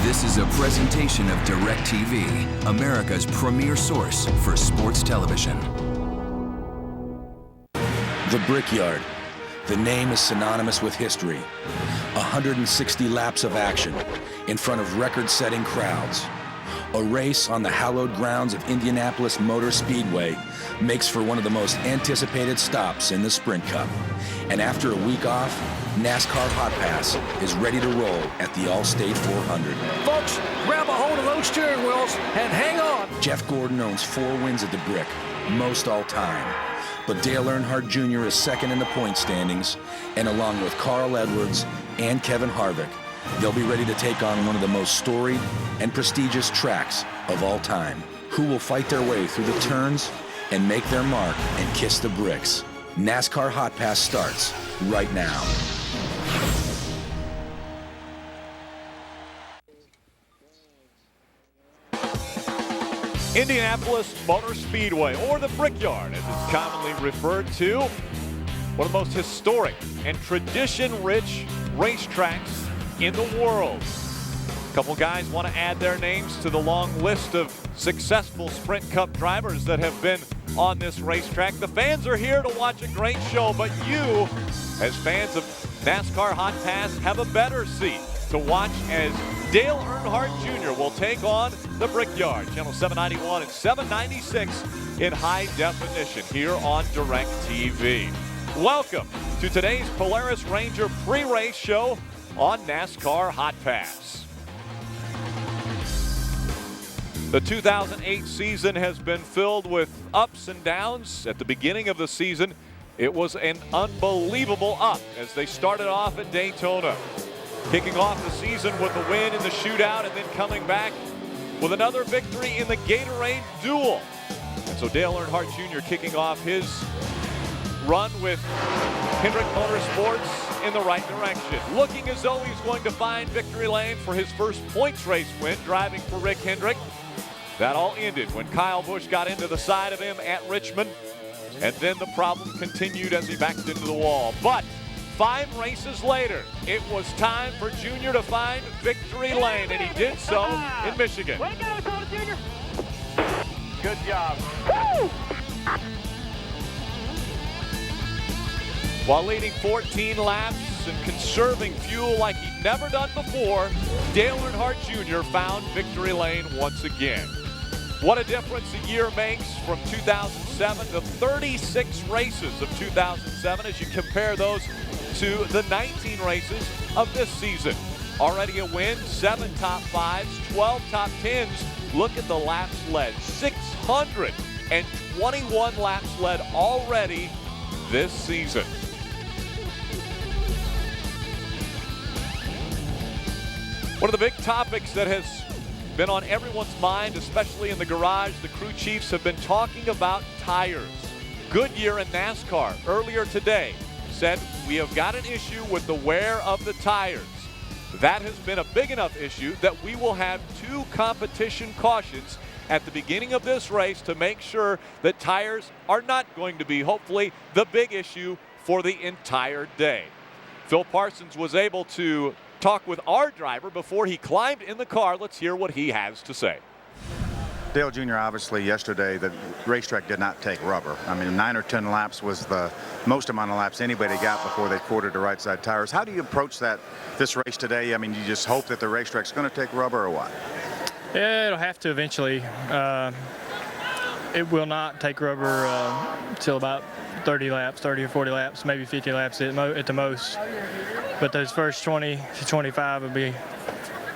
This is a presentation of DirecTV, America's premier source for sports television. The Brickyard. The name is synonymous with history. 160 laps of action in front of record-setting crowds. A race on the hallowed grounds of Indianapolis Motor Speedway makes for one of the most anticipated stops in the Sprint Cup. And after a week off, NASCAR Hotpass is ready to roll at the Allstate 400. Folks, grab a hold of those steering wheels and hang on. Jeff Gordon owns 4 wins at the Brick, most all time. But Dale Earnhardt Jr. is second in the point standings, and along with Carl Edwards and Kevin Harvick, they'll be ready to take on one of the most storied and prestigious tracks of all time. Who will fight their way through the turns and make their mark and kiss the bricks? NASCAR Hotpass starts right now. Indianapolis Motor Speedway, or the Brickyard as it's commonly referred to, one of the most historic and tradition-rich racetracks in the world. A couple guys want to add their names to the long list of successful Sprint Cup drivers that have been on this racetrack. The fans are here to watch a great show, but you, as fans of NASCAR Hotpass, have a better seat to watch as Dale Earnhardt Jr. will take on the Brickyard. Channel 791 and 796 in high definition here on DirecTV. Welcome to today's Polaris Ranger pre-race show on NASCAR Hotpass. The 2008 season has been filled with ups and downs. At the beginning of the season, it was an unbelievable up as they started off at Daytona. Kicking off the season with a win in the shootout and then coming back with another victory in the Gatorade Duel. And so Dale Earnhardt Jr. kicking off his run with Hendrick Motorsports in the right direction. Looking as though he's going to find victory lane for his first points race win, driving for Rick Hendrick. That all ended when Kyle Busch got into the side of him at Richmond. And then the problem continued as he backed into the wall. But 5 races later, it was time for Junior to find victory lane, and he did so in Michigan. Way to go, Dakota Junior. Good job. Woo! While leading 14 laps and conserving fuel like he'd never done before, Dale Earnhardt Jr. found victory lane once again. What a difference a year makes from 2007 to 36 races of 2007 as you compare those to the 19 races of this season. Already a win, 7 top 5s, 12 top 10s. Look at the laps led, 621 laps led already this season. One of the big topics that has been on everyone's mind, especially in the garage, the crew chiefs have been talking about tires. Goodyear and NASCAR earlier today said we have got an issue with the wear of the tires. That has been a big enough issue that we will have 2 competition cautions at the beginning of this race to make sure that tires are not going to be, hopefully, the big issue for the entire day. Phil Parsons was able to talk with our driver before he climbed in the car. Let's hear what he has to say. Dale Jr., obviously yesterday the racetrack did not take rubber. I mean, 9 or 10 laps was the most amount of laps anybody got before they quartered the right side tires. How do you approach this race today? I mean, you just hope that the racetrack's going to take rubber or what? Yeah, it'll have to eventually. It will not take rubber till about 30 laps, 30 or 40 laps, maybe 50 laps at the most. But those first 20 to 25 will be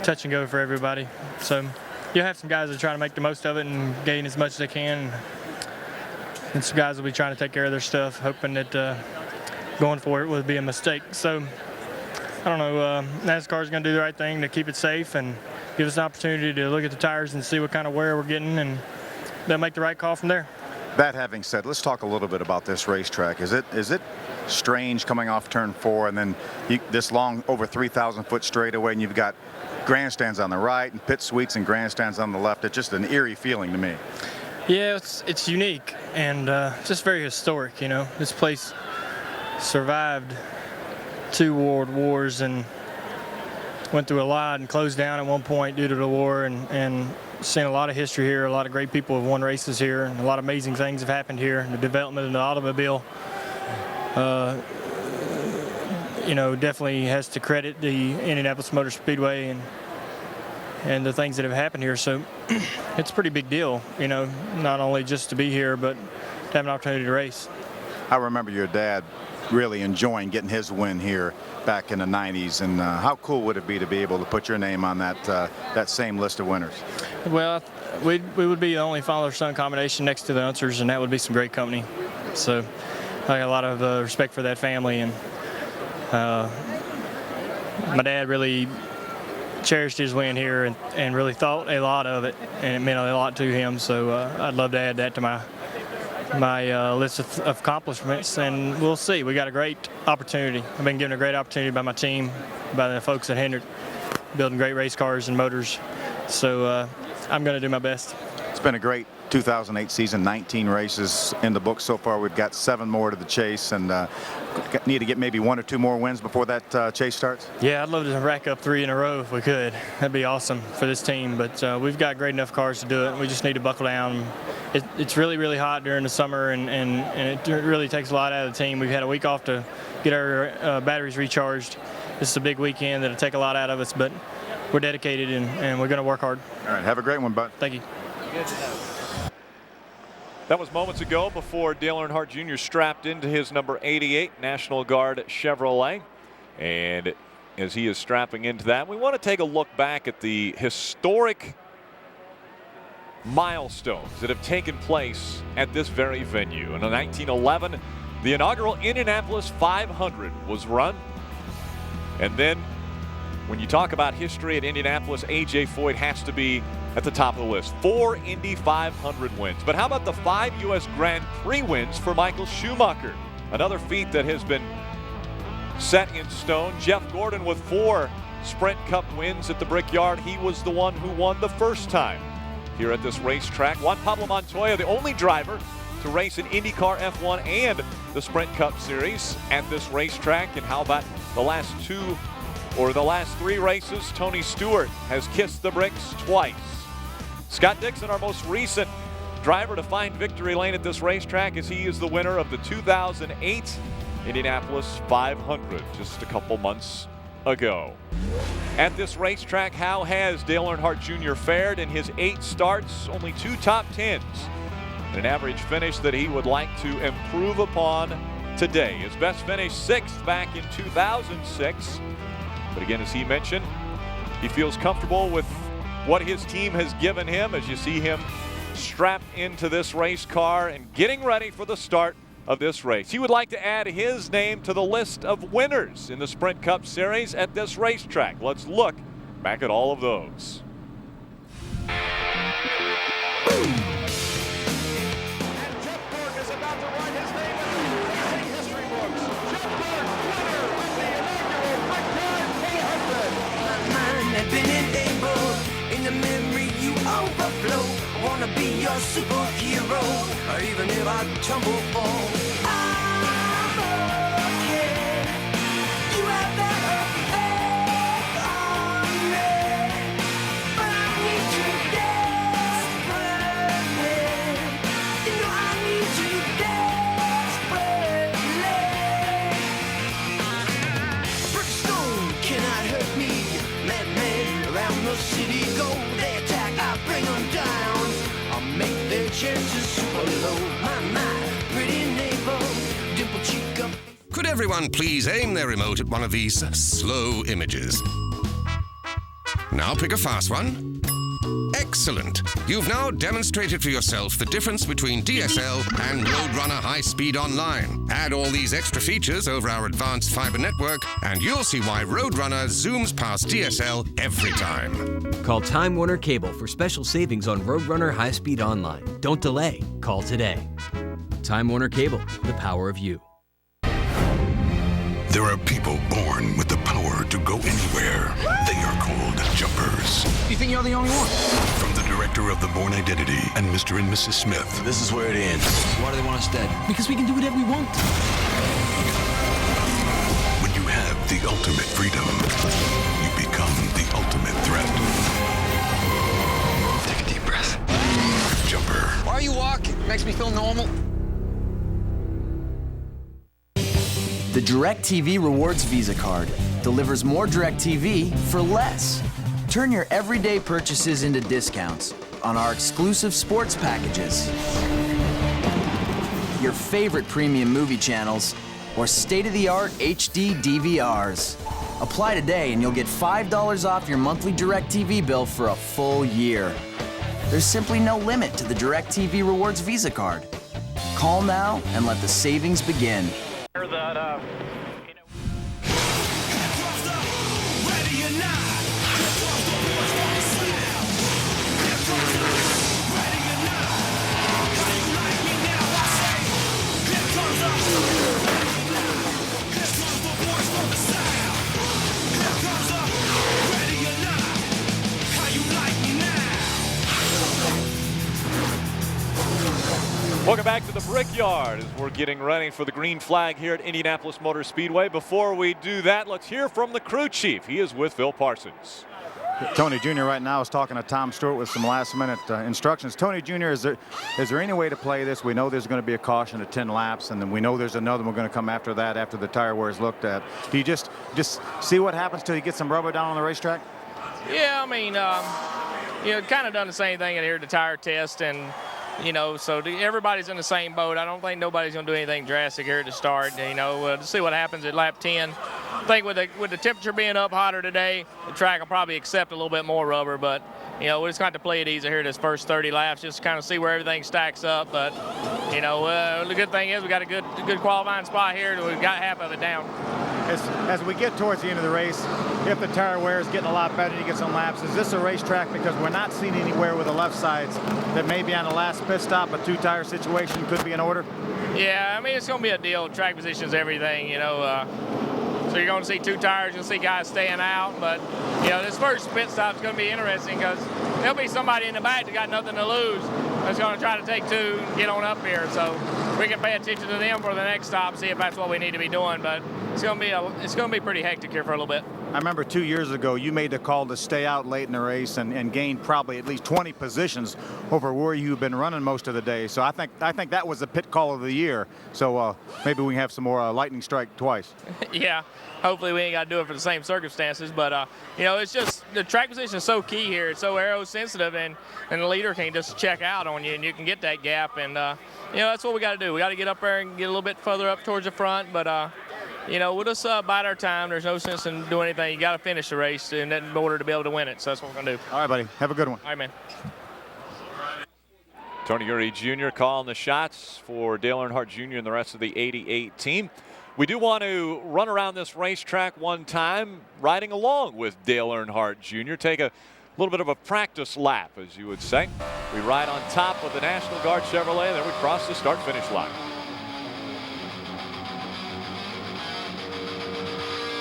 touch and go for everybody. So you'll have some guys that are trying to make the most of it and gain as much as they can. And some guys will be trying to take care of their stuff, hoping that going for it would be a mistake. So I don't know, NASCAR's going to do the right thing to keep it safe and give us an opportunity to look at the tires and see what kind of wear we're getting, and they'll make the right call from there. That having said, let's talk a little bit about this racetrack. Is it strange coming off turn 4 and then this long, over 3,000 foot straightaway, and you've got grandstands on the right and pit suites and grandstands on the left? It's just an eerie feeling to me. Yeah, it's unique and just very historic. You know, this place survived 2 world wars, and went through a lot and closed down at one point due to the war, and seen a lot of history here. A lot of great people have won races here, and a lot of amazing things have happened here. The development of the automobile, you know, definitely has to credit the Indianapolis Motor Speedway and the things that have happened here. So it's a pretty big deal, you know, not only just to be here, but to have an opportunity to race. I remember your dad really enjoying getting his win here back in the 90s, and how cool would it be to be able to put your name on that same list of winners? Well, we would be the only father-son combination next to the Unsers, and that would be some great company. So I got a lot of respect for that family, and my dad really cherished his win here and really thought a lot of it, and it meant a lot to him. So I'd love to add that to my list of accomplishments, and we'll see. We got a great opportunity. I've been given a great opportunity by my team, by the folks at Hendrick, building great race cars and motors. So I'm going to do my best. It's been a great 2008 season, 19 races in the book so far. We've got 7 more to the chase, and need to get maybe 1 or 2 more wins before that chase starts. Yeah, I'd love to rack up 3 in a row if we could. That'd be awesome for this team, but we've got great enough cars to do it. We just need to buckle down. It's really, really hot during the summer, and it really takes a lot out of the team. We've had a week off to get our batteries recharged. This is a big weekend that'll take a lot out of us, but we're dedicated, and we're going to work hard. All right, have a great one, bud. Thank you. That was moments ago before Dale Earnhardt Jr. strapped into his number 88 National Guard Chevrolet. And as he is strapping into that, we want to take a look back at the historic milestones that have taken place at this very venue. In 1911, the inaugural Indianapolis 500 was run. And then when you talk about history at Indianapolis, A.J. Foyt has to be at the top of the list. 4 Indy 500 wins. But how about the 5 U.S. Grand Prix wins for Michael Schumacher? Another feat that has been set in stone. Jeff Gordon with 4 Sprint Cup wins at the Brickyard. He was the one who won the first time here at this racetrack. Juan Pablo Montoya, the only driver to race in IndyCar F1 and the Sprint Cup Series at this racetrack. And how about the last 3 races? Tony Stewart has kissed the bricks twice. Scott Dixon, our most recent driver to find victory lane at this racetrack, as he is the winner of the 2008 Indianapolis 500 just a couple months ago. At this racetrack, how has Dale Earnhardt Jr. fared in his 8 starts? Only 2 top 10s. And an average finish that he would like to improve upon today. His best finish 6th back in 2006. But again, as he mentioned, he feels comfortable with what his team has given him as you see him strapped into this race car and getting ready for the start of this race. He would like to add his name to the list of winners in the Sprint Cup Series at this racetrack. Let's look back at all of those. Wanna be your superhero, or even if I tumble fall, I'm okay. You have that effect on me, but I need you desperately. You know I need you desperately. Brickstone cannot hurt me. Madmen around the city go. They attack, I bring them down. Make their chances super low. My, pretty neighbor, dimple cheek up. Could everyone please aim their remote at one of these slow images? Now pick a fast one. Excellent. You've now demonstrated for yourself the difference between DSL and Roadrunner High-Speed Online. Add all these extra features over our advanced fiber network, and you'll see why Roadrunner zooms past DSL every time. Call Time Warner Cable for special savings on Roadrunner High-Speed Online. Don't delay. Call today. Time Warner Cable, the power of you. There are people born with the power to go anywhere. They are called jumpers. You think you're the only one? From the director of The Bourne Identity and Mr. and Mrs. Smith. This is where it ends. Why do they want us dead? Because we can do whatever we want. When you have the ultimate freedom, you become feel normal. The DirecTV Rewards Visa Card delivers more DirecTV for less. Turn your everyday purchases into discounts on our exclusive sports packages, your favorite premium movie channels, or state-of-the-art HD DVRs. Apply today and you'll get $5 off your monthly DirecTV bill for a full year. There's simply no limit to the DirecTV Rewards Visa Card. Call now and let the savings begin. Welcome back to the Brickyard as we're getting ready for the green flag here at Indianapolis Motor Speedway. Before we do that, let's hear from the crew chief. He is with Phil Parsons. Tony Jr. right now is talking to Tom Stewart with some last-minute instructions. Tony Jr., is there any way to play this? We know there's going to be a caution at 10 laps, and then we know there's another one going to come after that after the tire wear is looked at. Do you just see what happens till you get some rubber down on the racetrack? Yeah, I mean, kind of done the same thing here at the tire test, and so everybody's in the same boat. I don't think nobody's going to do anything drastic here at the start. To see what happens at lap 10. I think with the temperature being up hotter today, the track will probably accept a little bit more rubber. But we just got to play it easy here this first 30 laps, just to kind of see where everything stacks up. But the good thing is we got a good qualifying spot here. We've got half of it down. As we get towards the end of the race, if the tire wear is getting a lot better, you get some laps. Is this a racetrack? Because we're not seeing anywhere with the left sides that maybe on the last pit stop, a two-tire situation could be in order. Yeah, I mean, it's going to be a deal. Track position is everything, So you're going to see two tires. You'll see guys staying out. But, this first pit stop is going to be interesting because there'll be somebody in the back that got nothing to lose that's going to try to take two and get on up here. So we can pay attention to them for the next stop, see if that's what we need to be doing. But it's going to be pretty hectic here for a little bit. I remember 2 years ago you made the call to stay out late in the race and gain probably at least 20 positions over where you've been running most of the day. So I think that was the pit call of the year. So maybe we can have some more lightning strike twice. Yeah, hopefully we ain't got to do it for the same circumstances. But it's just the track position is so key here. It's so aero sensitive, and the leader can just check out on you, and you can get that gap. And that's what we got to do. We got to get up there and get a little bit further up towards the front. But we'll just bide our time. There's no sense in doing anything. You got to finish the race in order to be able to win it. So that's what we're going to do. All right, buddy. Have a good one. All right, man. Tony Uri Jr. calling the shots for Dale Earnhardt Jr. and the rest of the 88 team. We do want to run around this racetrack one time, riding along with Dale Earnhardt Jr. Take a little bit of a practice lap, as you would say. We ride on top of the National Guard Chevrolet, then we cross the start-finish line.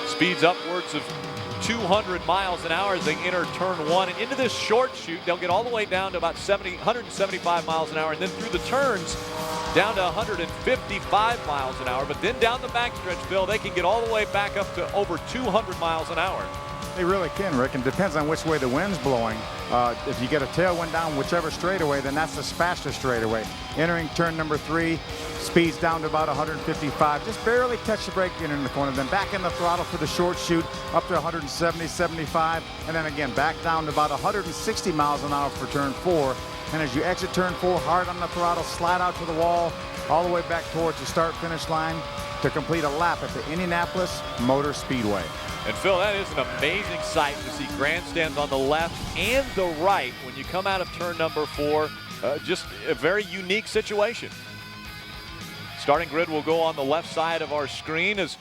Speeds upwards of 200 miles an hour as they enter turn one. And into this short chute, they'll get all the way down to about 175 miles an hour. And then through the turns, down to 155 miles an hour. But then down the backstretch, Phil, they can get all the way back up to over 200 miles an hour. They really can, Rick, and depends on which way the wind's blowing. If you get a tailwind down whichever straightaway, then that's the fastest straightaway. Entering turn number 3, speeds down to about 155. Just barely touch the brake in the corner. Then back in the throttle for the short chute up to 170, 75. And then again, back down to about 160 miles an hour for turn 4. And as you exit turn 4, hard on the throttle, slide out to the wall, all the way back towards the start-finish line to complete a lap at the Indianapolis Motor Speedway. And Phil, that is an amazing sight to see grandstands on the left and the right when you come out of turn number 4. Just a very unique situation. Starting grid will go on the left side of our screen as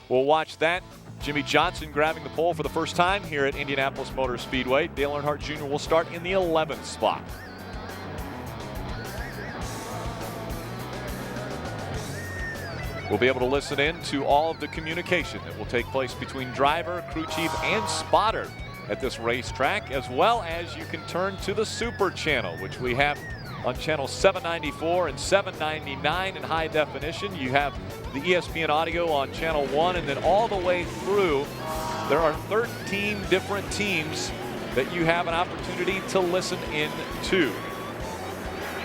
we'll watch that. Jimmy Johnson grabbing the pole for the first time here at Indianapolis Motor Speedway. Dale Earnhardt Jr. will start in the 11th spot. We'll be able to listen in to all of the communication that will take place between driver, crew chief, and spotter at this racetrack, as well as you can turn to the Super Channel, which we have on channel 794 and 799 in high definition. You have the ESPN audio on channel 1, and then all the way through, there are 13 different teams that you have an opportunity to listen in to.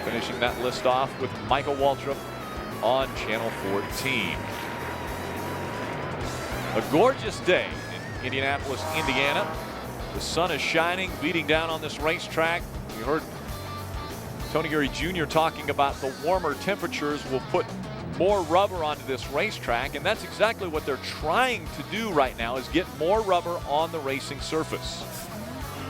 Finishing that list off with Michael Waltrip on Channel 14. A gorgeous day in Indianapolis, Indiana. The sun is shining, beating down on this racetrack. We heard Tony Gurry Jr. talking about the warmer temperatures will put more rubber onto this racetrack, and that's exactly what they're trying to do right now, is get more rubber on the racing surface.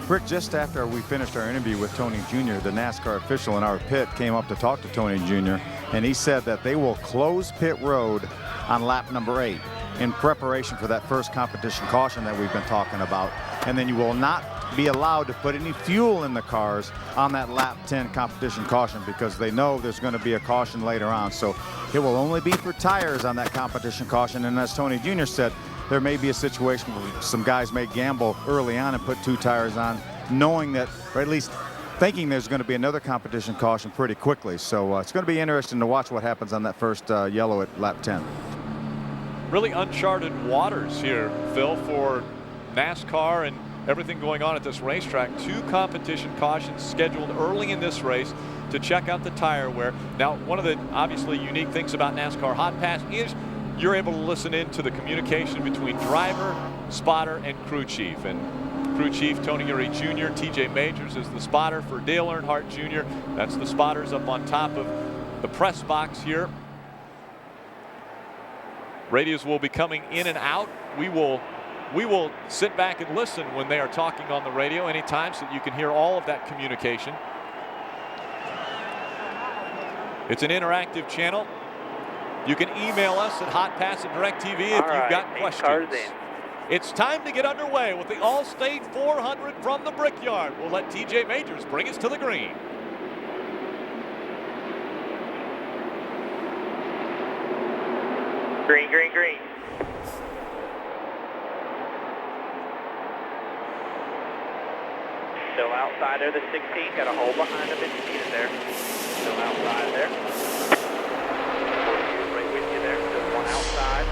Rick, just after we finished our interview with Tony Jr., the NASCAR official in our pit came up to talk to Tony Jr., and he said that they will close pit road on lap number 8 in preparation for that first competition caution that we've been talking about. And then you will not be allowed to put any fuel in the cars on that lap 10 competition caution, because they know there's going to be a caution later on. So it will only be for tires on that competition caution. And as Tony Jr. said, there may be a situation where some guys may gamble early on and put 2 tires on, knowing that, or at least thinking there's going to be another competition caution pretty quickly. So it's going to be interesting to watch what happens on that first yellow at lap 10. Really uncharted waters here, Phil, for NASCAR and everything going on at this racetrack. 2 competition cautions scheduled early in this race to check out the tire wear. Now, one of the obviously unique things about NASCAR Hotpass is you're able to listen in to the communication between driver, spotter, and crew chief. And crew chief Tony Gurry Jr., TJ Majors is the spotter for Dale Earnhardt Jr. That's the spotters up on top of the press box here. Radios will be coming in and out. We will sit back and listen when they are talking on the radio anytime, so that you can hear all of that communication. It's an interactive channel. You can email us at Hotpass and DirecTV if you've got questions. It's time to get underway with the Allstate 400 from the Brickyard. We'll let TJ Majors bring us to the green. Green, green, green. Still outside there, the 16. Got a hole behind him, it's needed there. Still outside there. Right with you there. Still one outside.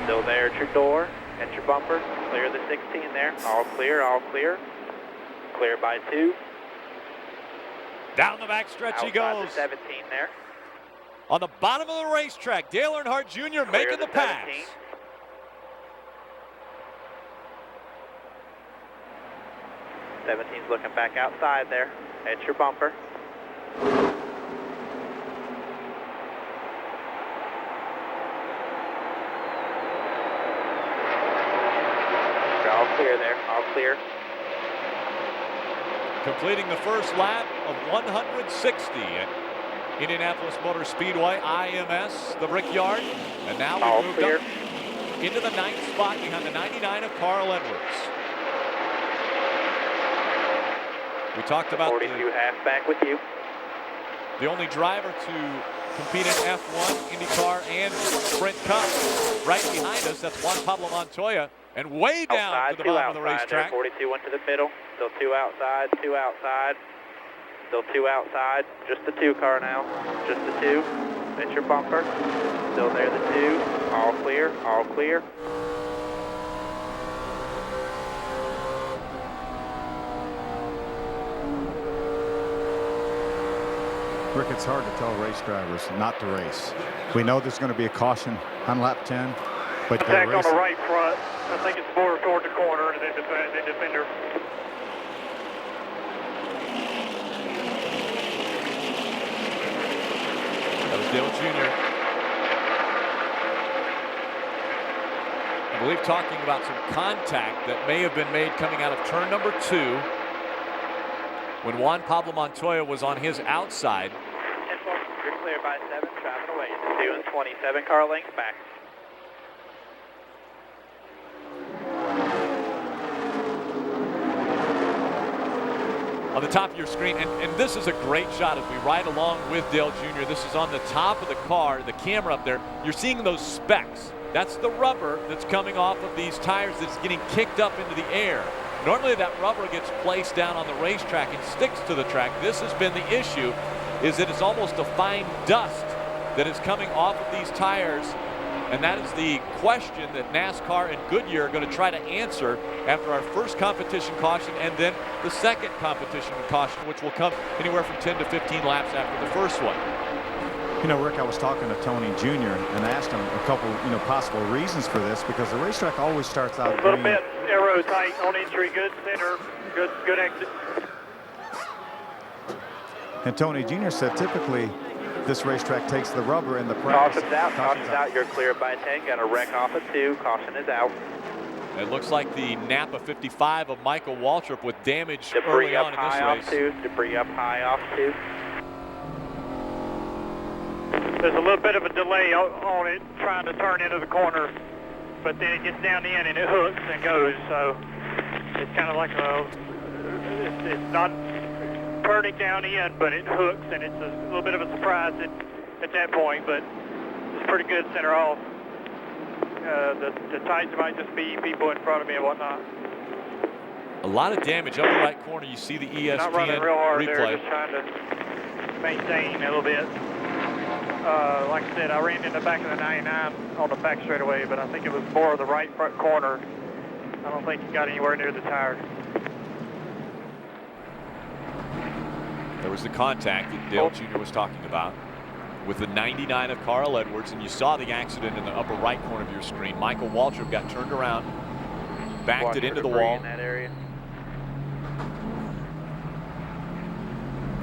Still there at your door, at your bumper. Clear the 16 there. All clear, all clear. Clear by 2. Down the back stretch he goes. The 17 there. On the bottom of the racetrack, Dale Earnhardt Jr. making the pass. 17's looking back outside there at your bumper. You're all clear there, all clear. Completing the first lap of 160 at Indianapolis Motor Speedway, IMS, the Brickyard. And now we've moved up into the 9th spot behind the 99 of Carl Edwards. We talked about 42 halfback with you. The only driver to compete in F1, IndyCar, and Sprint Cup. Right behind us, that's Juan Pablo Montoya. And way down outside, to the bottom of the racetrack. There, 42 went to the middle. Still 2 outside, 2 outside. Still 2 outside. Just the 2 car now. Just the 2. That's your bumper. Still there, the 2. All clear, all clear. Rick, it's hard to tell race drivers not to race. We know there's going to be a caution on lap 10, but they're racing. On the right front. I think it's more toward the corner and then defender. That was Dale Jr. I believe talking about some contact that may have been made coming out of turn number 2 when Juan Pablo Montoya was on his outside. You're clear by 7, driving away. 2 and 27 car lengths back. On the top of your screen, and this is a great shot as we ride along with Dale Jr. This is on the top of the car, the camera up there. You're seeing those specks. That's the rubber that's coming off of these tires that's getting kicked up into the air. Normally that rubber gets placed down on the racetrack and sticks to the track. This has been the issue, is that it's almost a fine dust that is coming off of these tires And that is the question that NASCAR and Goodyear are going to try to answer after our first competition caution and then the second competition caution, which will come anywhere from 10 to 15 laps after the first one. You know, Rick, I was talking to Tony Jr. and asked him a couple, possible reasons for this, because the racetrack always starts out a little bit aero tight on entry, good center, good exit. And Tony Jr. said typically this racetrack takes the rubber in the practice. Caution's out. You're clear by 10. Got a wreck off at 2. Caution is out. It looks like the Napa 55 of Michael Waltrip with damage Debris early up on in high this off race. 2. Debris up high off 2. There's a little bit of a delay on it trying to turn into the corner, but then it gets down in and it hooks and goes. So it's kind of like it's not turning down in, but it hooks, and it's a little bit of a surprise at that point, but it's pretty good center off. The tights might just be people in front of me and whatnot. A lot of damage up the right corner. You see the ESPN Not running real hard replay. there, just trying to maintain a little bit. Like I said, I ran in the back of the 99 on the back straightaway, but I think it was more of the right front corner. I don't think he got anywhere near the tire. There was the contact that Dale Jr. was talking about with the 99 of Carl Edwards, and you saw the accident in the upper right corner of your screen. Michael Waltrip got turned around, backed it into the wall. In that area.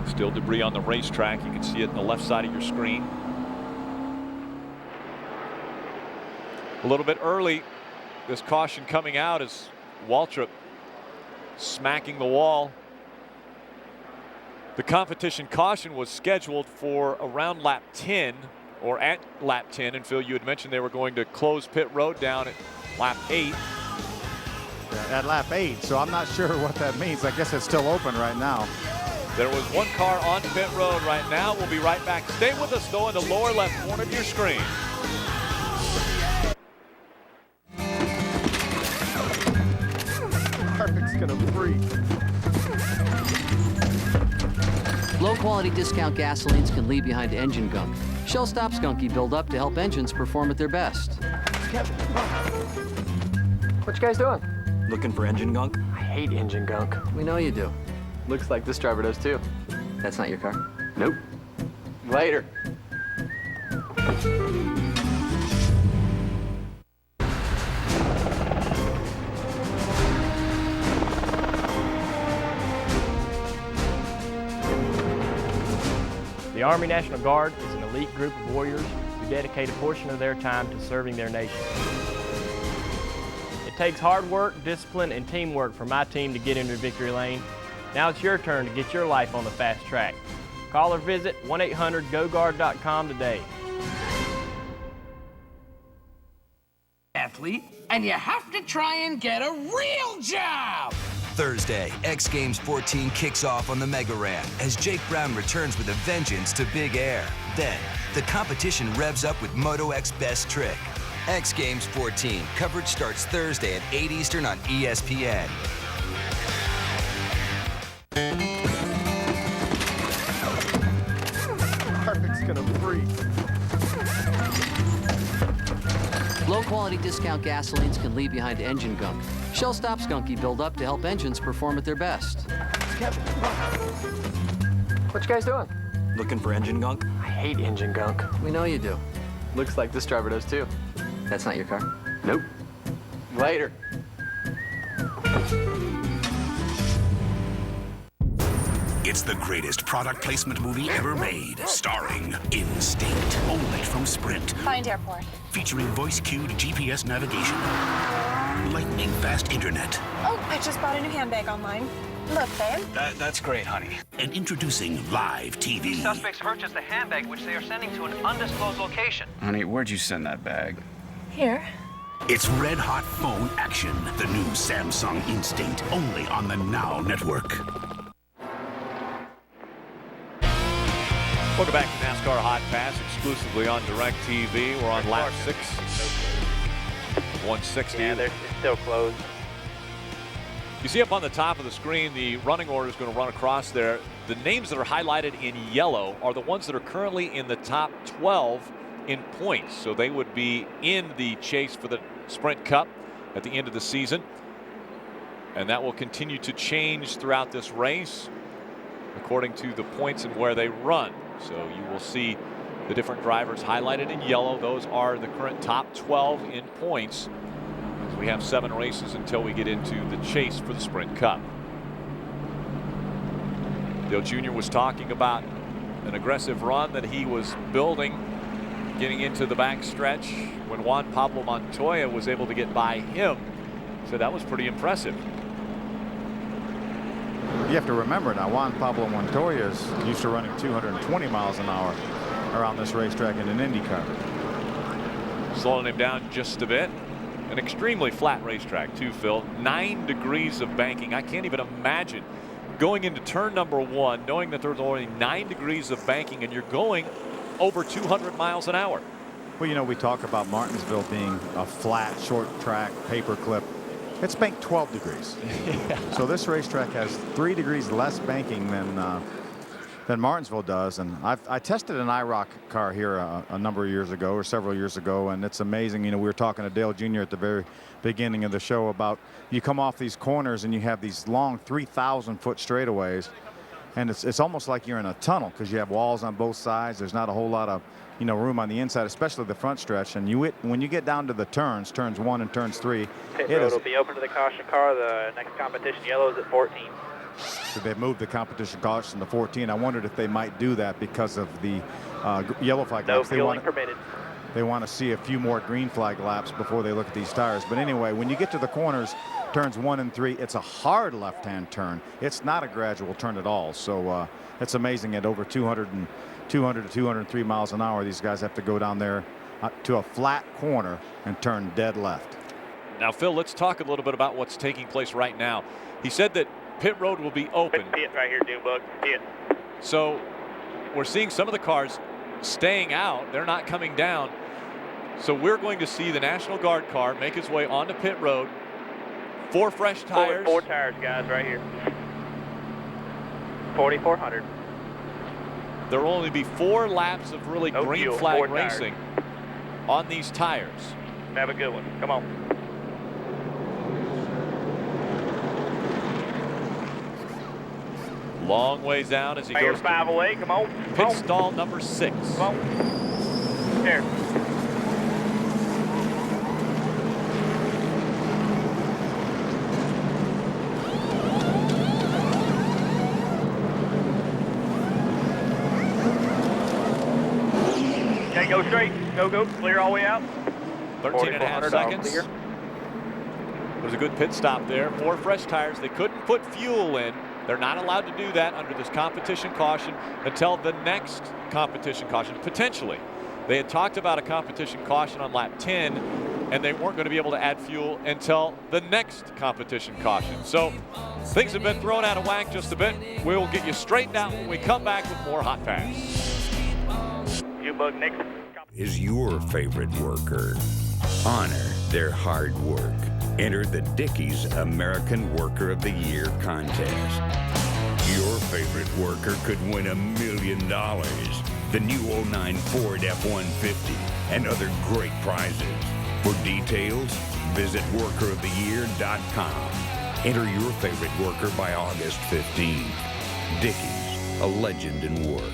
Still debris on the racetrack. You can see it on the left side of your screen. A little bit early, this caution coming out as Waltrip smacking the wall. The competition caution was scheduled for around lap 10 or at lap 10. And Phil, you had mentioned they were going to close pit road down at lap 8. Yeah, at lap 8, so I'm not sure what that means. I guess it's still open right now. There was one car on pit road right now. We'll be right back. Stay with us, though, in the lower left corner of your screen. Harvick's gonna freak. Low-quality discount gasolines can leave behind engine gunk. Shell Stop Skunky build up to help engines perform at their best. What you guys doing? Looking for engine gunk? I hate engine gunk. We know you do. Looks like this driver does too. That's not your car? Nope. Later. The Army National Guard is an elite group of warriors who dedicate a portion of their time to serving their nation. It takes hard work, discipline, and teamwork for my team to get into victory lane. Now it's your turn to get your life on the fast track. Call or visit 1-800-GO-GUARD.com today. Athlete, and you have to try and get a real job. Thursday, X Games 14 kicks off on the Mega Ram as Jake Brown returns with a vengeance to Big Air. Then, the competition revs up with Moto X Best Trick. X Games 14 coverage starts Thursday at 8 Eastern on ESPN. Harvick's gonna freak. Low-quality discount gasolines can leave behind engine gunk. Shell Stop Skunky build up to help engines perform at their best. What you guys doing? Looking for engine gunk? I hate engine gunk. We know you do. Looks like this driver does too. That's not your car? Nope. Later. It's the greatest product placement movie ever made, starring Instinct, only from Sprint. Find airport. Featuring voice-cued GPS navigation, lightning-fast internet. Oh, I just bought a new handbag online. Look, babe. That's great, honey. And introducing live TV. Suspects purchased a handbag which they are sending to an undisclosed location. Honey, where'd you send that bag? Here. It's red-hot phone action. The new Samsung Instinct, only on the Now Network. Welcome back to NASCAR Hot Pass, exclusively on DirecTV. We're on lap 6. 160. Yeah, it's still closed. You see up on the top of the screen, the running order is going to run across there. The names that are highlighted in yellow are the ones that are currently in the top 12 in points. So they would be in the chase for the Sprint Cup at the end of the season. And that will continue to change throughout this race according to the points and where they run. So you will see the different drivers highlighted in yellow. Those are the current top 12 in points. We have 7 races until we get into the chase for the Sprint Cup. Dale Jr. was talking about an aggressive run that he was building getting into the back stretch when Juan Pablo Montoya was able to get by him. So that was pretty impressive. You have to remember now, Juan Pablo Montoya is used to running 220 miles an hour around this racetrack in an IndyCar. Slowing him down just a bit. An extremely flat racetrack too, Phil. 9 degrees of banking. I can't even imagine going into turn number 1 knowing that there's only 9 degrees of banking and you're going over 200 miles an hour. Well, you know, we talk about Martinsville being a flat, short track, paperclip. It's banked 12 degrees. Yeah. So this racetrack has 3 degrees less banking than Martinsville does. And I tested an IROC car here a number of years ago, or several years ago, and it's amazing. You know, we were talking to Dale Jr. at the very beginning of the show about you come off these corners and you have these long 3,000-foot straightaways, and it's almost like you're in a tunnel because you have walls on both sides. There's not a whole lot of room on the inside, especially the front stretch. And when you get down to the turns 1 and turns 3, pit road will be open to the caution car. The next competition yellow is at 14. So they've moved the competition caution to 14. I wondered if they might do that because of the yellow flag laps. No fueling permitted. They want to see a few more green flag laps before they look at these tires. But anyway, when you get to the corners, turns 1 and 3, it's a hard left-hand turn. It's not a gradual turn at all. So it's amazing at over 200 to 203 miles an hour, these guys have to go down there to a flat corner and turn dead left. Now, Phil, let's talk a little bit about what's taking place right now. He said that pit road will be open. Pit right here, Dubug. Pit. So we're seeing some of the cars staying out. They're not coming down. So we're going to see the National Guard car make its way onto pit road. 4 fresh tires. 4 tires, guys, right here. 4,400. There will only be 4 laps of really green flag racing on these tires. Have a good one. Come on. Long ways down as he Fire goes. 508. Come on. Pit stall number 6. Come on. Here. Go straight. Go. Clear all the way out. 13.5 seconds. It was a good pit stop there. 4 fresh tires. They couldn't put fuel in. They're not allowed to do that under this competition caution until the next competition caution, potentially. They had talked about a competition caution on lap 10, and they weren't going to be able to add fuel until the next competition caution. So things have been thrown out of whack just a bit. We will get you straightened out when we come back with more Hot Pass. U-Bug next. Is your favorite worker. Honor their hard work. Enter the Dickies American Worker of the Year contest. Your favorite worker could win $1 million, the new 09 Ford F-150, and other great prizes. For details, visit workeroftheyear.com. Enter your favorite worker by August 15th. Dickies, a legend in work.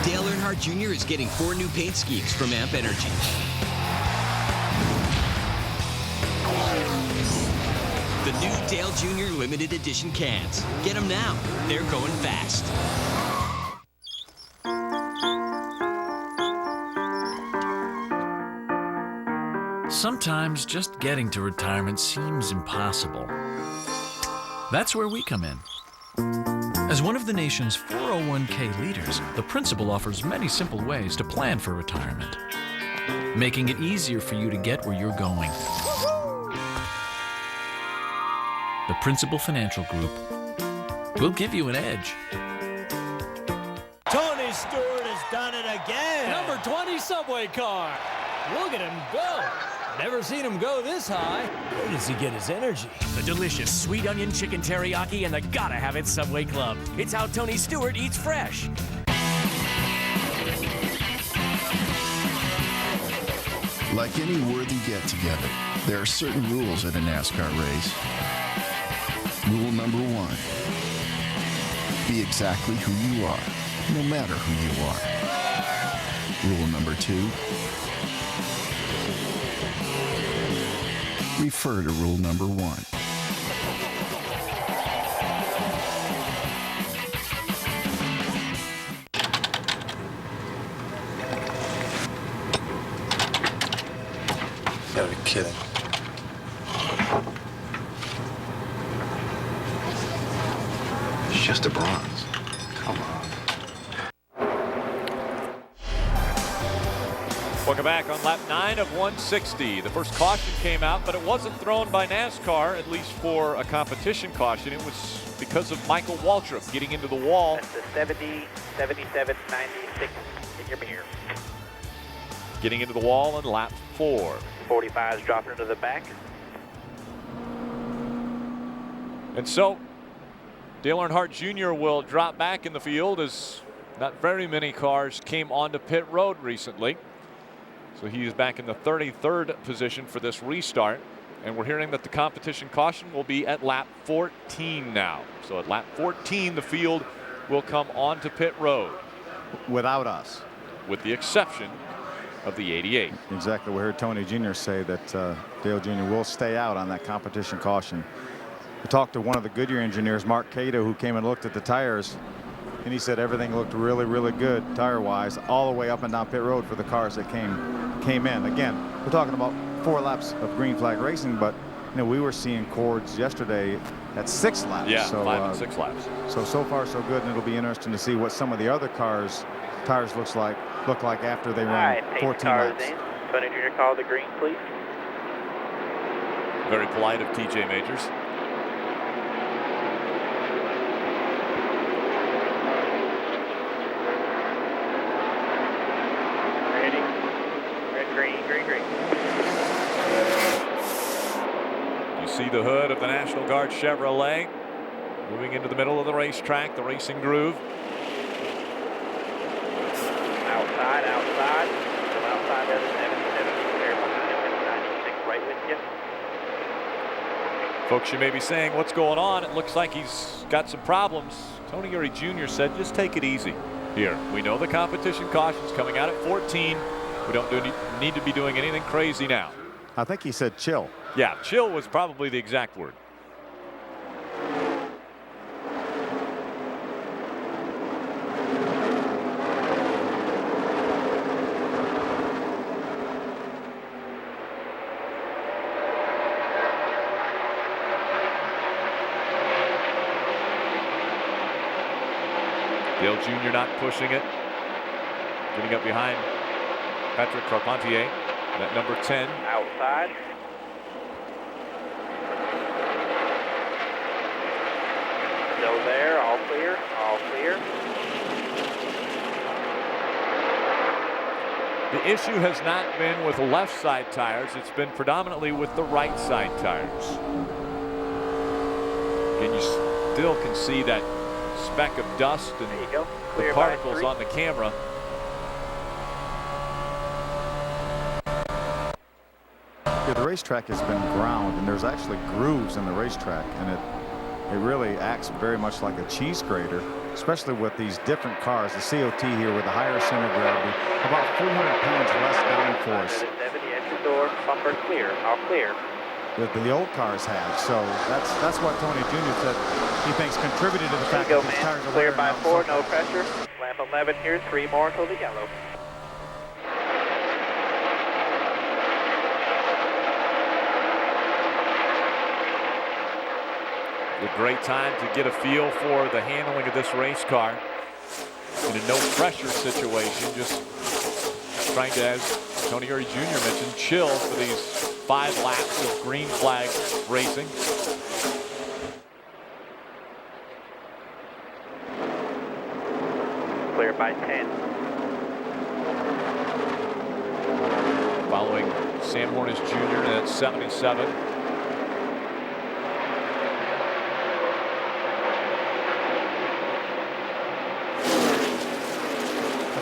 Dale Earnhardt Jr. is getting 4 new paint schemes from Amp Energy. The new Dale Jr. limited edition cans. Get them now. They're going fast. Sometimes just getting to retirement seems impossible. That's where we come in. As one of the nation's 401k leaders, the principal offers many simple ways to plan for retirement, making it easier for you to get where you're going. The Principal Financial Group will give you an edge. Tony Stewart has done it again. Number 20 subway car. Look at him go. Never seen him go this high. Where does he get his energy? The delicious sweet onion chicken teriyaki and the gotta have it Subway Club. It's how Tony Stewart eats fresh. Like any worthy get-together, there are certain rules at a NASCAR race. Rule number 1. Be exactly who you are, no matter who you are. Rule number 2. Refer to rule number 1. You gotta be kidding. It's just a bronze. Come on. Welcome back on lap 9 of 160. The first caution came out, but it wasn't thrown by NASCAR, at least for a competition caution. It was because of Michael Waltrip getting into the wall. That's the 70, 77, 96 in your mirror. Getting into the wall on lap 4. 45 is dropping into the back. And so Dale Earnhardt Jr. will drop back in the field, as not very many cars came onto pit road recently. So he is back in the 33rd position for this restart. And we're hearing that the competition caution will be at lap 14 now. So at lap 14, the field will come onto pit road. Without us. With the exception of the 88. Exactly. We heard Tony Jr. say that Dale Jr. will stay out on that competition caution. We talked to one of the Goodyear engineers, Mark Cato, who came and looked at the tires, and he said everything looked really, really good tire-wise all the way up and down pit road for the cars that came in. Again, we're talking about 4 laps of green flag racing, but you know, we were seeing cords yesterday at 6 laps. Yeah, so, 5 and 6 laps. So far so good, and it'll be interesting to see what some of the other cars tires look like after they run 14 laps. Tony Jr. call the green, please. Very polite of TJ Majors. Ready? Red, green, green, green. You see the hood of the National Guard Chevrolet moving into the middle of the racetrack, the racing groove. Outside. Still outside there, the 77. There behind him, 96 right with you. Folks, you may be saying, what's going on? It looks like he's got some problems. Tony Eury Jr. said, just take it easy here. We know the competition caution's coming out at 14. We don't need to be doing anything crazy now. I think he said chill. Yeah, chill was probably the exact word. Dale Jr. not pushing it. Getting up behind Patrick Carpentier at number 10. Outside. Still there, all clear, all clear. The issue has not been with left side tires. It's been predominantly with the right side tires. Again, you still can see that speck of dust and the particles on the camera. Yeah, the racetrack has been ground, and there's actually grooves in the racetrack, and it really acts very much like a cheese grater, especially with these different cars. The COT here with the higher center of gravity, about 400 pounds less downforce. 70 exit door, bumper clear, all clear. That the old cars have. So that's what Tony Jr. said he thinks contributed to the fact Go, that these man. tires are Clear wearing by out 4, so no fast. pressure. Lap 11 here, 3 more until the yellow. A great time to get a feel for the handling of this race car in a no pressure situation, just trying to, as Tony Eury Jr. mentioned, chill for these 5 laps of green flag racing. Clear by 10. Following Sam Hornish Jr. at 77.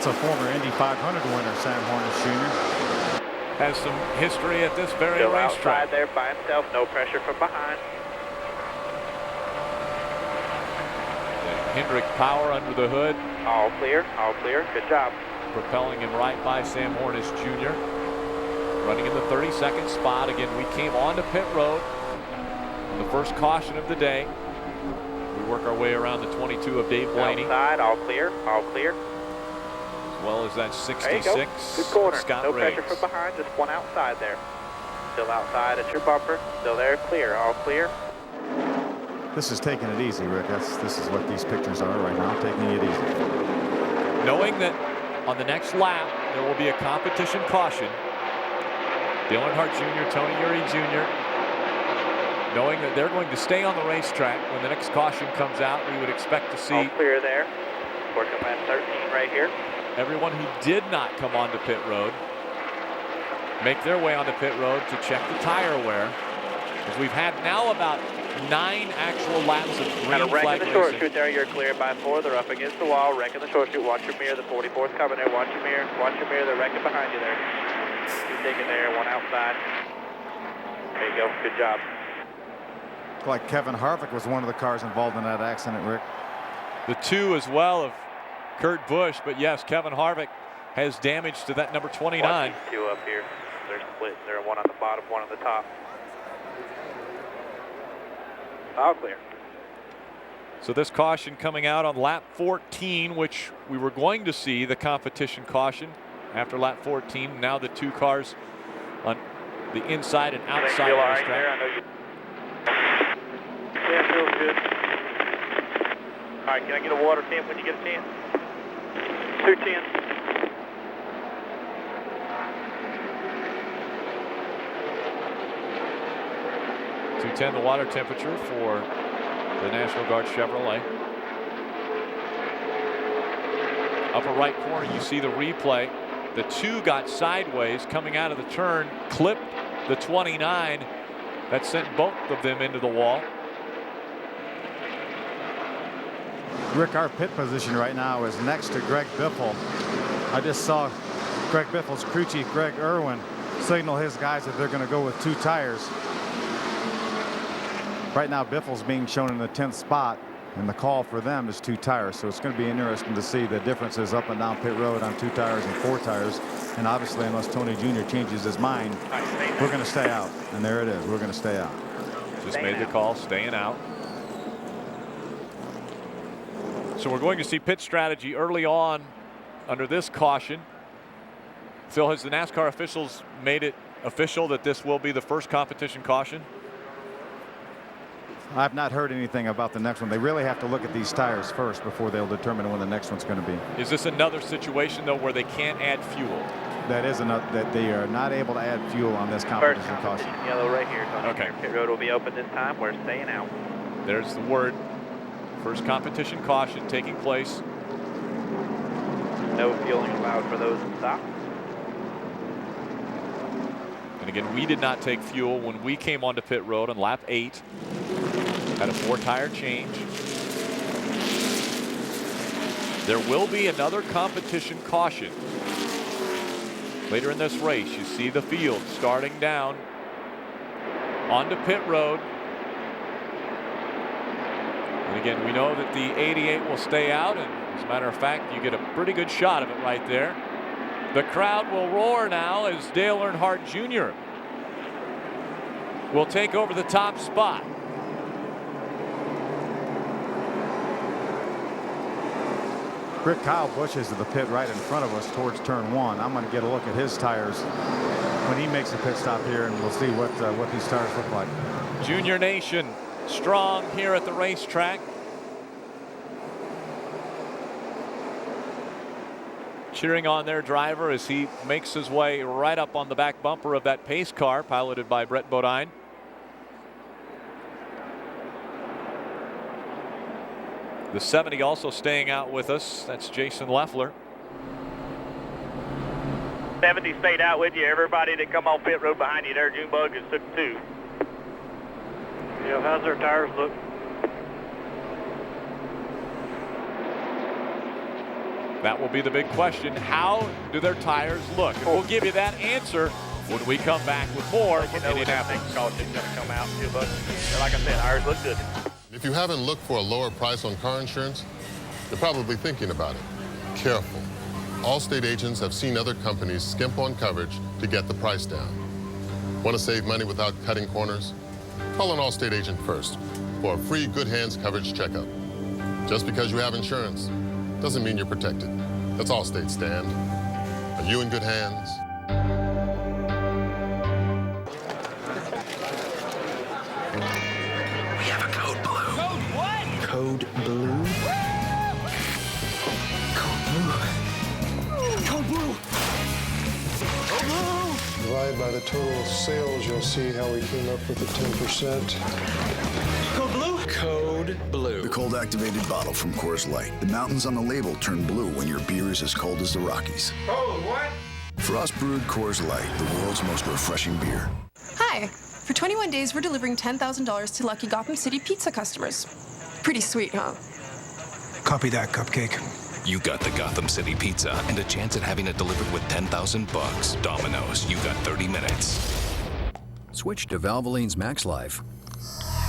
That's a former Indy 500 winner, Sam Hornish Jr. has some history at this very Still racetrack. outside there by himself, no pressure from behind. Hendrick power under the hood. All clear, good job. Propelling him right by Sam Hornish Jr. Running in the 32nd spot. Again, we came onto pit road. The first caution of the day. We work our way around the 22 of Dave Blaney. Outside, all clear. As well as that 66. There you go. Good corner. Scott no Riggs. pressure from behind, just one outside there. Still outside at your bumper. Still there, clear, all clear. This is taking it easy, Rick. This is what these pictures are right now, taking it easy. Knowing that on the next lap there will be a competition caution. Dale Earnhardt Jr., Tony Eury Jr., knowing that they're going to stay on the racetrack when the next caution comes out, we would expect to see all clear there. Working lap 13 right here. Everyone who did not come onto pit road make their way onto pit road to check the tire wear. As we've had now about 9 actual laps of green Got a wreck flag in the short racing. chute there. You're clear by 4. They're up against the wall. Wreck in the short chute. Watch your mirror. The 44's coming there. Watch your mirror. Watch your mirror. They're wrecking behind you there. Keep taking there. One outside. There you go. Good job. Like Kevin Harvick was one of the cars involved in that accident, Rick. The 2 as well of Kurt Busch, but yes, Kevin Harvick has damage to that number 29. Watch these 2 up here. They're split. They're one on the bottom, one on the top. All clear. So this caution coming out on lap 14, which we were going to see the competition caution after lap 14. Now the 2 cars on the inside and outside of the right there. I track. know you. Yeah, feels good. All right, can I get a water temp when you get a chance? 210. The water temperature for the National Guard Chevrolet. Upper right corner, you see the replay. The 2 got sideways coming out of the turn, clipped the 29. That sent both of them into the wall. Rick, our pit position right now is next to Greg Biffle. I just saw Greg Biffle's crew chief, Greg Irwin, signal his guys that they're going to go with 2 tires. Right now, Biffle's being shown in the 10th spot, and the call for them is 2 tires. So it's going to be interesting to see the differences up and down pit road on 2 tires and 4 tires. And obviously, unless Tony Jr. changes his mind, we're going to stay out. And there it is. We're going to stay out. Just made the call, staying out. So we're going to see pit strategy early on under this caution. Phil, has the NASCAR officials made it official that this will be the first competition caution? I've not heard anything about the next one. They really have to look at these tires first before they'll determine when the next one's going to be. Is this another situation, though, where they can't add fuel? That is another, that they are not able to add fuel on this competition caution. Yellow right here, Tony. Okay. Pit road will be open this time. We're staying out. There's the word. First competition caution taking place. No fueling allowed for those in stop. And again, we did not take fuel when we came onto pit road on lap 8. Had a 4-tire change. There will be another competition caution later in this race. You see the field starting down onto pit road. And again, we know that the 88 will stay out, and as a matter of fact, you get a pretty good shot of it right there. The crowd will roar now as Dale Earnhardt Jr. will take over the top spot. Rick, Kyle Busch is at the pit right in front of us towards turn 1. I'm going to get a look at his tires when he makes a pit stop here, and we'll see what these tires look like. Junior Nation strong here at the racetrack. Cheering on their driver as he makes his way right up on the back bumper of that pace car piloted by Brett Bodine. The 70 also staying out with us. That's Jason Leffler. 70 stayed out with you. Everybody that come on pit road behind you there, Junebug, is took 2. Yeah, how's their tires look? That will be the big question. How do their tires look? And we'll give you that answer when we come back with more from Indianapolis. Caution's going to come out too, but like I said, ours look good. If you haven't looked for a lower price on car insurance, you're probably thinking about it. Careful. Allstate agents have seen other companies skimp on coverage to get the price down. Want to save money without cutting corners? Call an Allstate agent first for a free Good Hands coverage checkup. Just because you have insurance doesn't mean you're protected. That's Allstate stand. Are you in good hands? We have a code blue. Code what? Code blue? Code blue. Code blue. Code blue. Divide by the total sales, you'll see how we came up with the 10%. Code blue. Code blue. The cold activated bottle from Coors Light. The mountains on the label turn blue when your beer is as cold as the Rockies. Oh, what? Frost brewed Coors Light, the world's most refreshing beer. Hi. For 21 days, we're delivering $10,000 to lucky Gotham City pizza customers. Pretty sweet, huh? Copy that, Cupcake. You got the Gotham City pizza and a chance at having it delivered with $10,000. Domino's, you got 30 minutes. Switch to Valvoline's Max Life,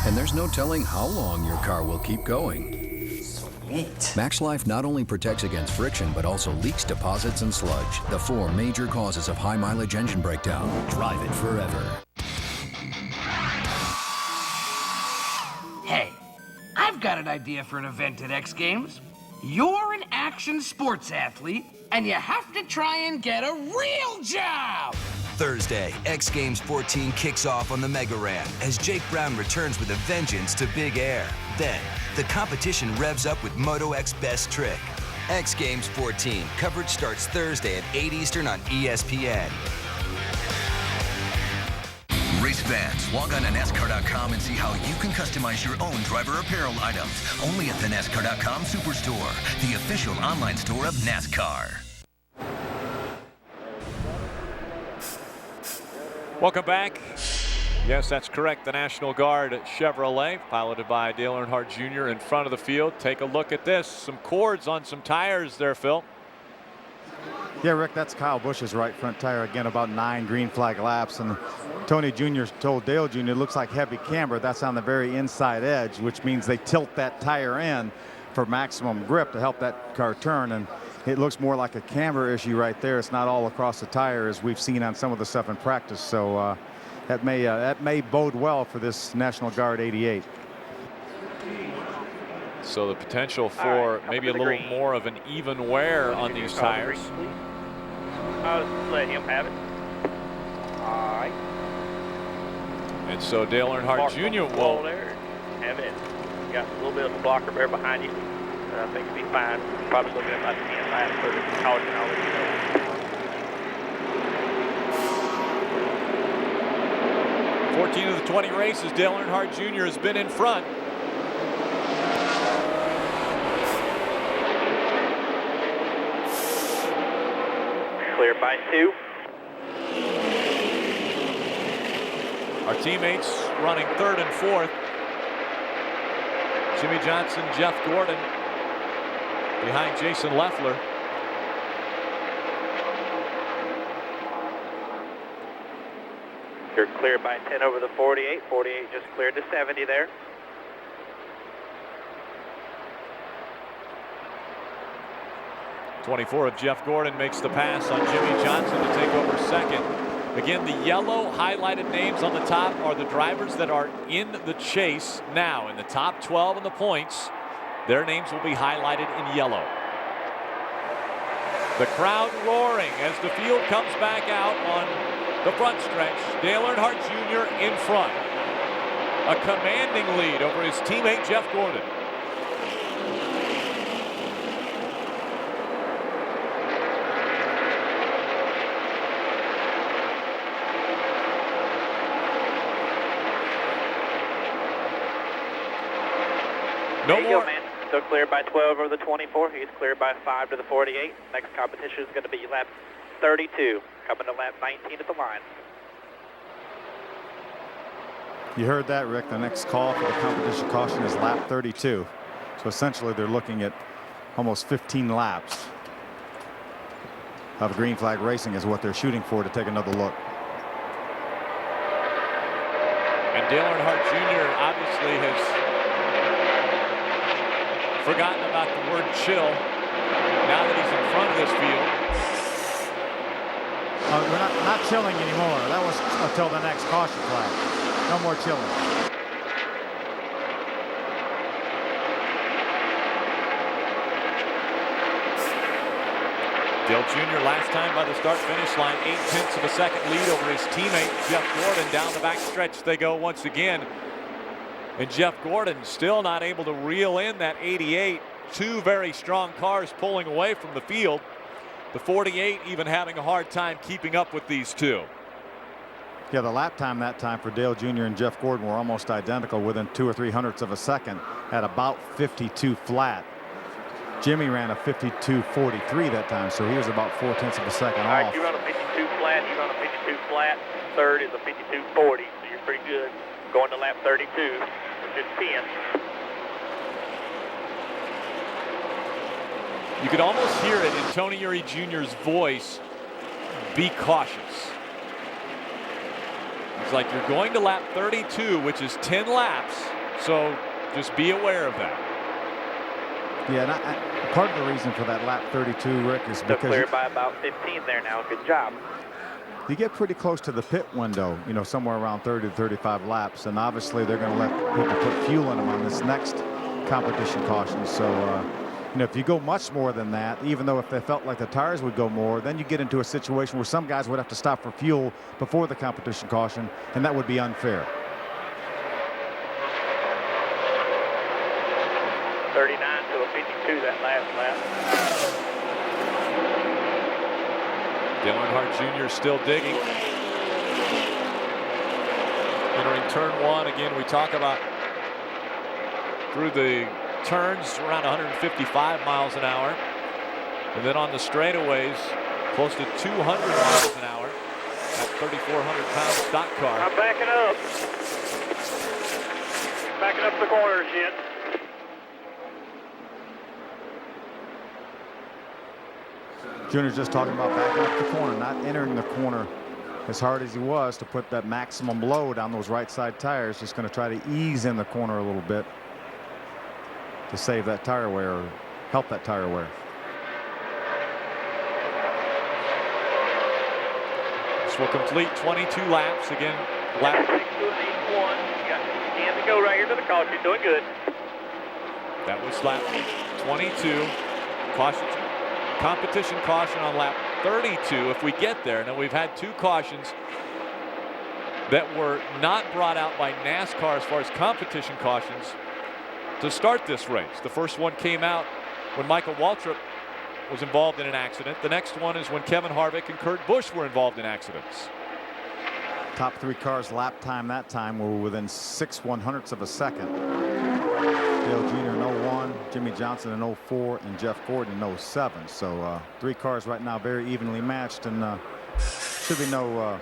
and there's no telling how long your car will keep going. Sweet. Max Life not only protects against friction, but also leaks, deposits, and sludge, the 4 major causes of high-mileage engine breakdown. Drive it forever. Hey, I've got an idea for an event at X Games. You're an action sports athlete, and you have to try and get a real job! Thursday, X Games 14 kicks off on the Mega Ram as Jake Brown returns with a vengeance to Big Air. Then, the competition revs up with Moto X Best Trick. X Games 14 coverage starts Thursday at 8 Eastern on ESPN. Race fans, log on to NASCAR.com and see how you can customize your own driver apparel items. Only at the NASCAR.com Superstore, the official online store of NASCAR. Welcome back. Yes, that's correct. The National Guard Chevrolet, piloted by Dale Earnhardt Jr. in front of the field. Take a look at this. Some cords on some tires there, Phil. Yeah, Rick, that's Kyle Busch's right front tire. Again, about 9 green flag laps. And Tony Jr. told Dale Jr. it looks like heavy camber. That's on the very inside edge, which means they tilt that tire in for maximum grip to help that car turn. And it looks more like a camber issue right there. It's not all across the tire as we've seen on some of the stuff in practice. So that may bode well for this National Guard 88. So the potential for maybe a little more of an even wear on these tires. I'll let him have it. All right. And so Dale Earnhardt Jr. will have it. Got a little bit of a blocker there behind you. I think it'll be fine. Probably looking at about 10 laps for the caution. I'll let you know. 14 of the 20 races, Dale Earnhardt Jr. has been in front. Cleared by 2. Our teammates running 3rd and 4th. Jimmy Johnson, Jeff Gordon behind Jason Leffler. You're cleared by 10 over the 48. 48 just cleared to 70 there. '24 of Jeff Gordon makes the pass on Jimmy Johnson to take over second. Again, the yellow highlighted names on the top are the drivers that are in the chase now. In the top 12 in the points, their names will be highlighted in yellow. The crowd roaring as the field comes back out on the front stretch. Dale Earnhardt Jr. in front. A commanding lead over his teammate Jeff Gordon. There you go, man. Still cleared by 12 over the 24. He's cleared by 5 to the 48. Next competition is going to be lap 32. Coming to lap 19 at the line. You heard that, Rick. The next call for the competition caution is lap 32. So essentially they're looking at almost 15 laps of green flag racing is what they're shooting for to take another look. And Dale Earnhardt Jr. obviously has forgotten about the word chill now that he's in front of this field. We're not chilling anymore. That was until the next caution flag. No more chilling. Dale Jr. last time by the start-finish line, 0.8 of a second lead over his teammate Jeff Gordon. Down the back stretch they go once again. And Jeff Gordon still not able to reel in that 88. Two very strong cars pulling away from the field. The 48 even having a hard time keeping up with these two. Yeah, the lap time that time for Dale Jr. and Jeff Gordon were almost identical, within 2 or 3 hundredths of a second at about 52 flat. Jimmy ran a 52.43 that time, so he was about 4/10 of a second off. All right, you run a 52 flat, you run a 52 flat. Third is a 52.40, so you're pretty good. Going to lap 32, which is 10. You could almost hear it in Tony Eury Jr.'s voice. Be cautious. It's like you're going to lap 32, which is 10 laps, so just be aware of that. Yeah, and part of the reason for that lap 32, Rick, is They're because clear by about 15 there now. Good job. you get pretty close to the pit window, you know, somewhere around 30 to 35 laps, and obviously they're going to let people put fuel in them on this next competition caution. So, you know, if you go much more than that, even though if they felt like the tires would go more, then you get into a situation where some guys would have to stop for fuel before the competition caution, and that would be unfair. 39 to a 52 that last lap. Dale Earnhardt Jr. still digging. Entering turn one. Again, we talk about through the turns around 155 miles an hour. And then on the straightaways, close to 200 miles an hour. That 3,400-pound stock car. I'm backing up. Backing up the corners yet. Junior's just talking about backing up the corner, not entering the corner as hard as he was to put that maximum load on those right side tires. Just going to try to ease in the corner a little bit to save that tire wear or help that tire wear. This will complete 22 laps. Again, lap 6 to an 8-1. You got 10 to go right here to the caution. You're doing good. that was lap 22. Caution. Competition caution on lap 32 if we get there. Now we've had two cautions that were not brought out by NASCAR as far as competition cautions to start this race. The first one came out when Michael Waltrip was involved in an accident. The next one is when Kevin Harvick and Kurt Busch were involved in accidents. Top three cars lap time that time were within 6/100ths of a second. Dale Jr. in 01, Jimmy Johnson in 04, and Jeff Gordon in 07. So three cars right now very evenly matched, and should be no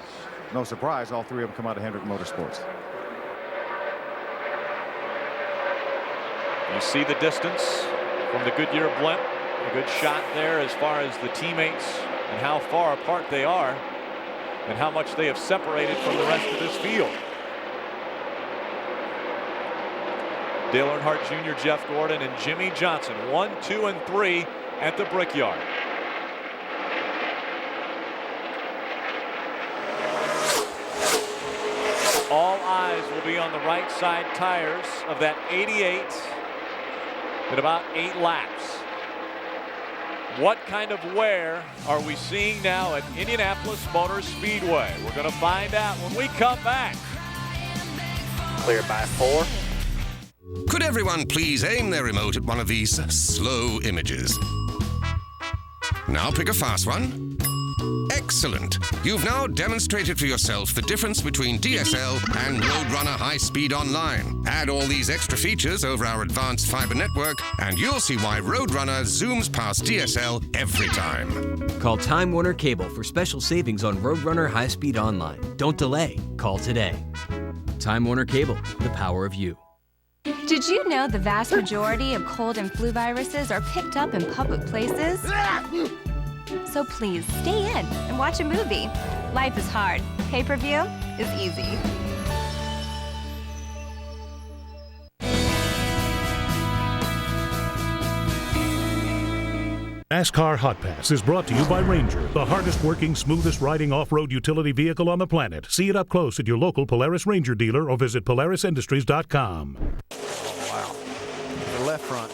surprise. All three of them come out of Hendrick Motorsports. You see the distance from the Goodyear blimp. A good shot there as far as the teammates and how far apart they are and how much they have separated from the rest of this field. Dale Earnhardt Jr., Jeff Gordon, and Jimmy Johnson, 1, 2, and 3 at the Brickyard. All eyes will be on the right side tires of that 88 in about 8 laps. What kind of wear are we seeing now at Indianapolis Motor Speedway? We're going to find out when we come back. Cleared by 4. Could everyone please aim their remote at one of these slow images? Now pick a fast one. Excellent. You've now demonstrated for yourself the difference between DSL and Roadrunner High Speed Online. Add all these extra features over our advanced fiber network, and you'll see why Roadrunner zooms past DSL every time. Call Time Warner Cable for special savings on Roadrunner High Speed Online. Don't delay. Call today. Time Warner Cable, the power of you. Did you know the vast majority of cold and flu viruses are picked up in public places? So please, stay in and watch a movie. Life is hard. Pay-per-view is easy. NASCAR Hotpass is brought to you by Ranger, the hardest working, smoothest riding off-road utility vehicle on the planet. See it up close at your local Polaris Ranger dealer or visit PolarisIndustries.com. Wow. The left front.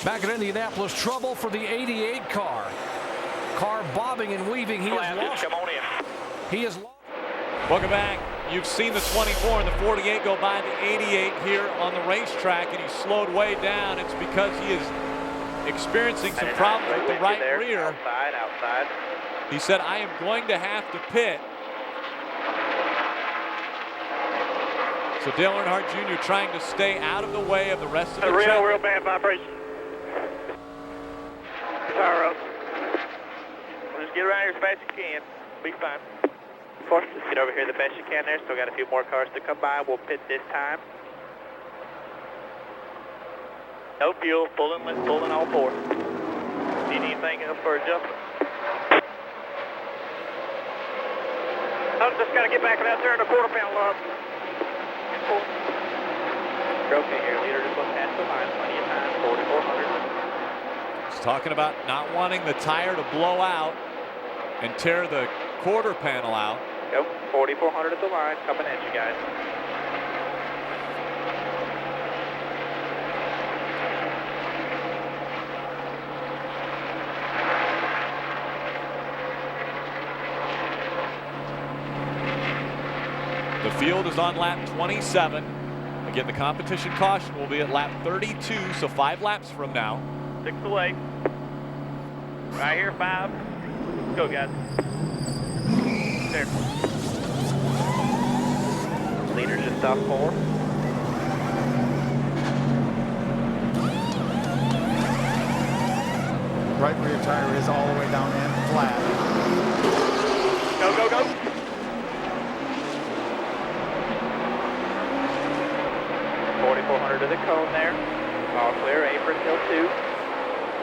Back in Indianapolis, trouble for the 88 car. Car bobbing and weaving. He is lost. Come on in. He is lost. Welcome back. You've seen the 24 and the 48 go by the 88 here on the racetrack, and he slowed way down. It's because he is experiencing some problems with the right rear. Outside. He said, I am going to have to pit. So Dale Earnhardt Jr. trying to stay out of the way of the rest of the traffic. Real bad vibration. Tire up. Just get around here as fast as you can. Be fine. Just get over here the best you can there. Still got a few more cars to come by. We'll pit this time. No fuel. Pulling all four. Need anything else for adjustment? I'm just got to get back out there in the quarter-pound lot. Okay here, leader. Just look past the line. Plenty of time. 4,400. He's talking about not wanting the tire to blow out and tear the quarter panel out. Go, 4,400 at the line, coming at you guys. The field is on lap 27. Again, the competition caution will be at lap 32, so 5 laps from now. 6 away. Right here, 5. Go, guys. There. Leaders just off 4. Right rear tire is all the way down in flat. Go, go, go. $4,400 to the cone there. All clear, apron till 2.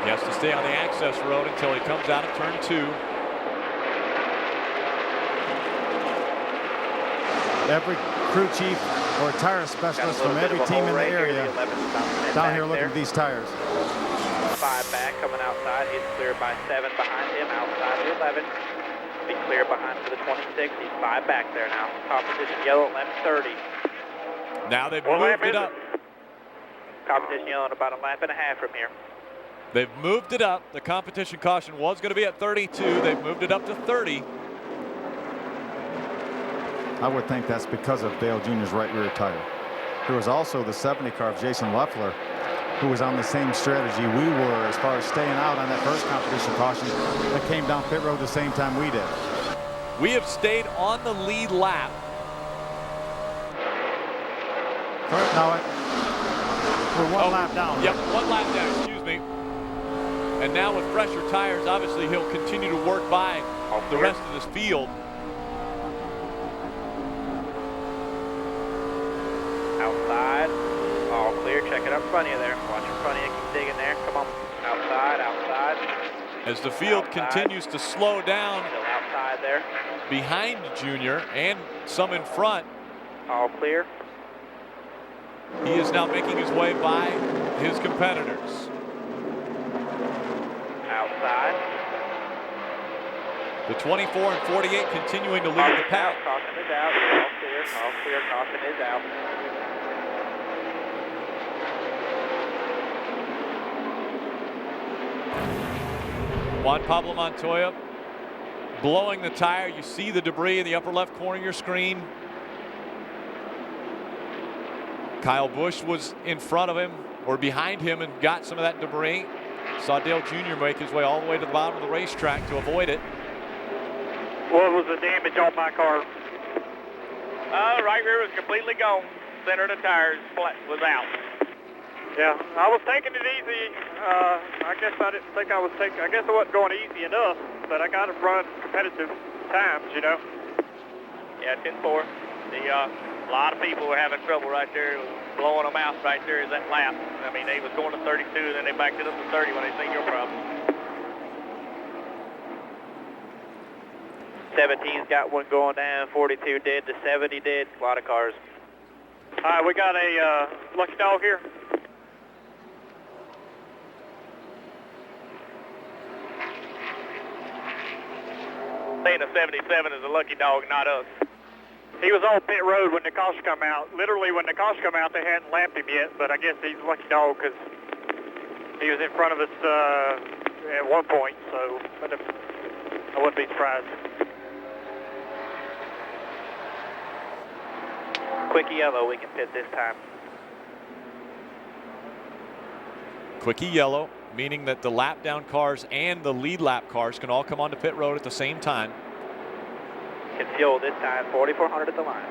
He has to stay on the access road until he comes out of turn 2. Every crew chief or tire specialist from every team in the area down here looking at these tires. 5 back coming outside. He's cleared by 7 behind him. Outside the 11. Be clear behind for the 26. He's 5 back there now. Competition yellow at lap 30. Now they've moved it up. Competition yellow at about a lap and a half from here. They've moved it up. The competition caution was going to be at 32. They've moved it up to 30. I would think that's because of Dale Jr.'s right rear tire. There was also the 70 car of Jason Leffler, who was on the same strategy we were as far as staying out on that first competition caution that came down pit road the same time we did. We have stayed on the lead lap. Now we're one lap down. Yep, 1 lap down, excuse me. And now with fresher tires, obviously he'll continue to work by the rest of this field. Outside, all clear. Check it up in front of you there. Watch in front of you. Keep digging there. Come on. Outside, outside. As the field continues to slow down Still outside there. behind Junior and some in front. All clear. He is now making his way by his competitors. Outside. The 24 and 48 continuing to lead the pack. Caution is out. All clear. All clear. Caution is out. Juan Pablo Montoya blowing the tire. You see the debris in the upper left corner of your screen. Kyle Busch was in front of him or behind him and got some of that debris. Saw Dale Jr. make his way all the way to the bottom of the racetrack to avoid it. What was the damage on my car? Right rear was completely gone. Center of the tires was out. Yeah, I was taking it easy. I guess I didn't think I was taking. I guess I wasn't going easy enough, but I got to run competitive times, you know. Yeah, 10-4. A lot of people were having trouble right there, blowing them out right there as that lap. I mean, they was going to 32, and then they backed it up to 30 when they seen your problem. 17's got one going down, 42 dead, to 70 dead. A lot of cars. right, we got a lucky dog here. Saying the 77 is a lucky dog, not us. He was on pit road when the caution come out. Literally, when the caution come out, they hadn't lapped him yet, but I guess he's a lucky dog because he was in front of us at one point, so I wouldn't be surprised. Quickie yellow, we can pit this time. Quickie yellow, meaning that the lap down cars and the lead lap cars can all come onto pit road at the same time. It's fuel this time, 4,400 at the line.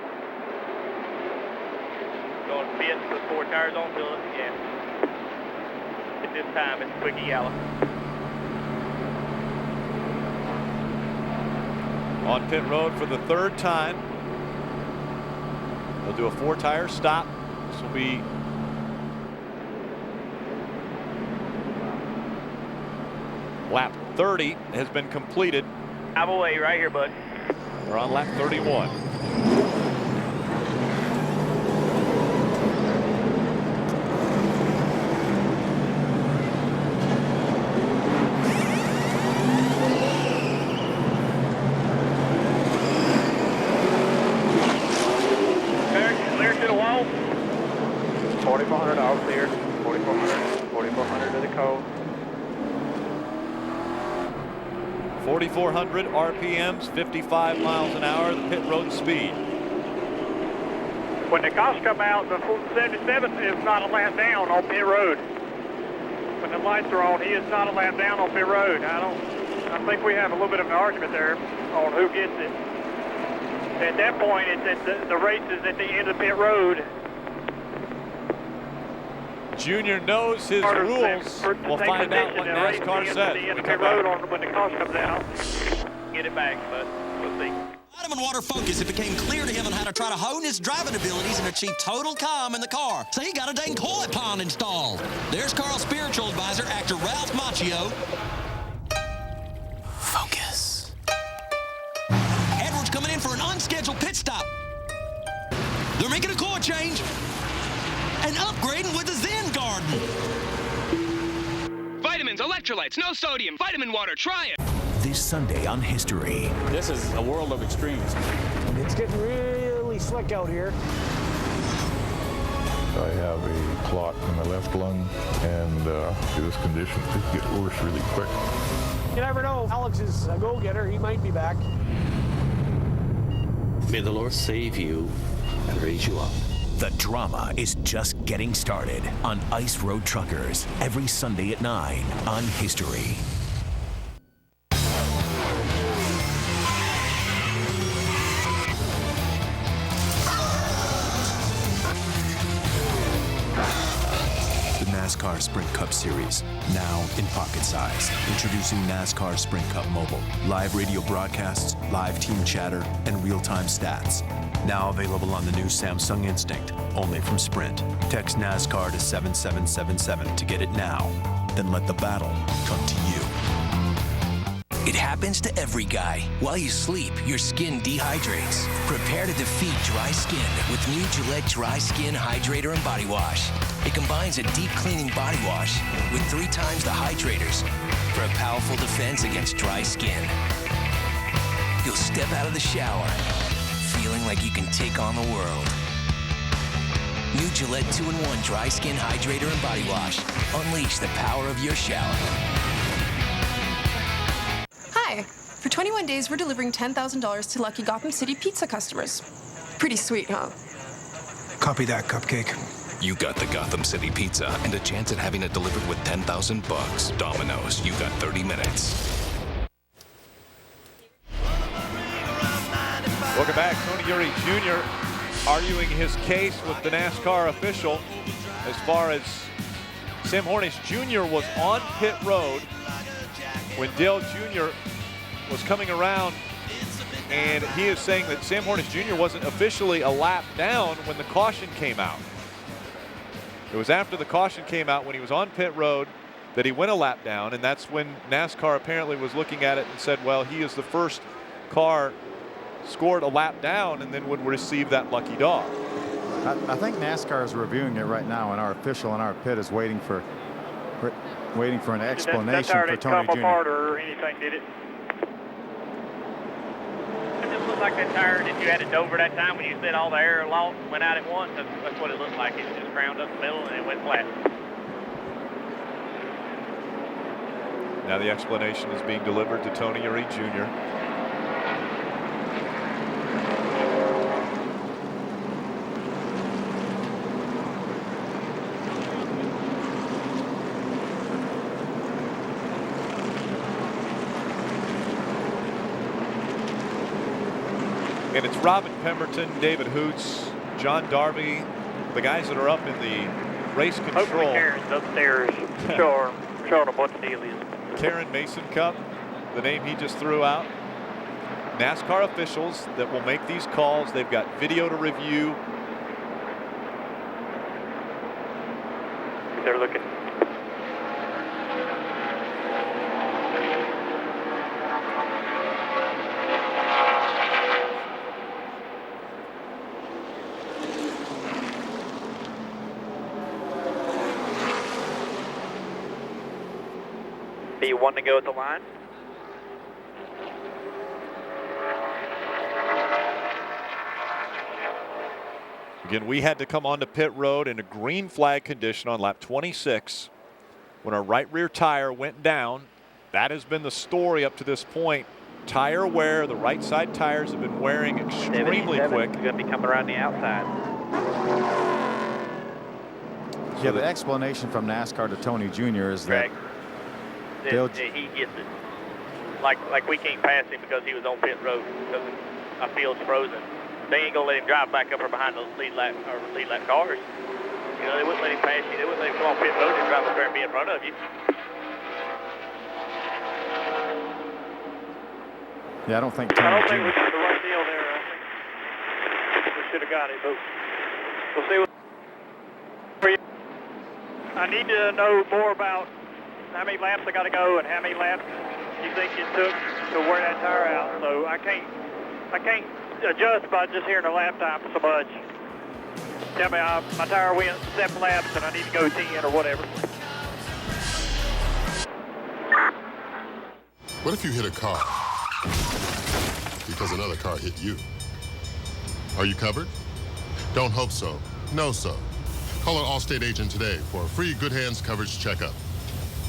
Going to pit, put 4 tires on, fill it again. At this time, it's quickie yellow. On pit road for the 3rd time. They'll do a 4-tire stop. This will be lap 30 has been completed. Out of the way right here, bud. We're on lap 31. Clear to the wall. 4,400 all clear. 4,400. 4,400 to the code. 4,400 RPMs, 55 miles an hour, the pit road speed. When the caution come out, the 77 is not a lap down on pit road. When the lights are on, he is not a lap down on pit road. I think we have a little bit of an argument there on who gets it. At that point, it's at the race is at the end of pit road. Junior knows his rules. We'll find out what NASCAR says. When the caution comes out, get it back, but we'll see. Vitamin Water Focus, it became clear to him on how to try to hone his driving abilities and achieve total calm in the car. So he got a dang koi pond installed. There's Carl's spiritual advisor, actor Ralph Macchio. Focus. Edwards coming in for an unscheduled pit stop. They're making a core change and upgrading with the Zen Garden. Vitamins, electrolytes, no sodium, vitamin water, try it. This Sunday on History. This is a world of extremes. It's getting really slick out here. I have a clot in my left lung, and this condition could get worse really quick. You never know. Alex is a go-getter. He might be back. May the Lord save you and raise you up. The drama is just getting started on Ice Road Truckers every Sunday at 9 on History. The NASCAR Sprint Cup Series, now in pocket size. Introducing NASCAR Sprint Cup Mobile. Live radio broadcasts, live team chatter, and real-time stats. Now available on the new Samsung Instinct, only from Sprint. Text NASCAR to 7777 to get it now. Then let the battle come to you. It happens to every guy. While you sleep, your skin dehydrates. Prepare to defeat dry skin with new Gillette Dry Skin Hydrator and Body Wash. It combines a deep cleaning body wash with 3 times the hydrators for a powerful defense against dry skin. You'll step out of the shower feeling like you can take on the world. New Gillette 2-in-1 Dry Skin Hydrator and Body Wash. Unleash the power of your shower. Hi. For 21 days, we're delivering $10,000 to lucky Gotham City pizza customers. Pretty sweet, huh? Copy that, Cupcake. You got the Gotham City Pizza and a chance at having it delivered with $10,000. Domino's, you got 30 minutes. Welcome back. Tony Eury Jr. arguing his case with the NASCAR official as far as Sam Hornish Jr. was on pit road when Dale Jr. was coming around, and he is saying that Sam Hornish Jr. wasn't officially a lap down when the caution came out. It was after the caution came out when he was on pit road that he went a lap down, and that's when NASCAR apparently was looking at it and said, well, he is the first car scored a lap down and then would receive that lucky dog. I think NASCAR is reviewing it right now, and our official in our pit is waiting for an explanation that tire for didn't Tony come Jr. apart or anything, did it? It just looked like that tire that you had at Dover that time when you said all the air lost went out at once. That's what it looked like. It just ground up the middle and it went flat. Now the explanation is being delivered to Tony Reed Jr. And it's Robin Pemberton, David Hoots, John Darby, the guys that are up in the race control. Hopefully Karen's upstairs showing them what the deal is. Karen Mason Cup, the name he just threw out. NASCAR officials that will make these calls. They've got video to review. They're looking. P1 to go at the line. Again, we had to come onto pit road in a green flag condition on lap 26 when our right rear tire went down. That has been the story up to this point. Tire wear, the right side tires have been wearing extremely quick. You're going to be coming around the outside. Yeah, the explanation from NASCAR to Tony Jr. is that he gets it. Like we can't pass him because he was on pit road because our field's frozen. They ain't gonna let him drive back up or behind those lead lap cars. You know, they wouldn't let him pass you. They wouldn't let him come on pit road and drive up there and be in front of you. Yeah, I don't think I Tony don't Jr. think we got the right deal there. I think we should have got it, but we'll see what. I need to know more about how many laps I got to go and how many laps you think it took to wear that tire out. So I can't adjust by just hearing the lap time so much. Tell me my tire went 7 laps and I need to go 10 or whatever. What if you hit a car because another car hit you? Are you covered? Don't hope so. Know so. Call an Allstate agent today for a free Good Hands coverage checkup.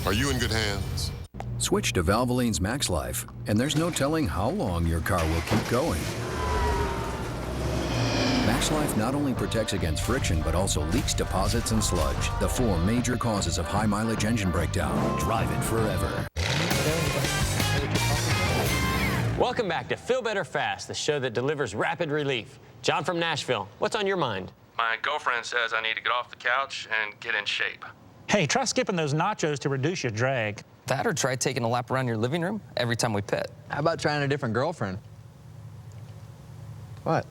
Are you in good hands? Switch to Valvoline's Max Life, and there's no telling how long your car will keep going. Max Life not only protects against friction, but also leaks, deposits, and sludge, the 4 major causes of high-mileage engine breakdown. Drive it forever. Welcome back to Feel Better Fast, the show that delivers rapid relief. John from Nashville, what's on your mind? My girlfriend says I need to get off the couch and get in shape. Hey, try skipping those nachos to reduce your drag. That or try taking a lap around your living room every time we pit. How about trying a different girlfriend? What?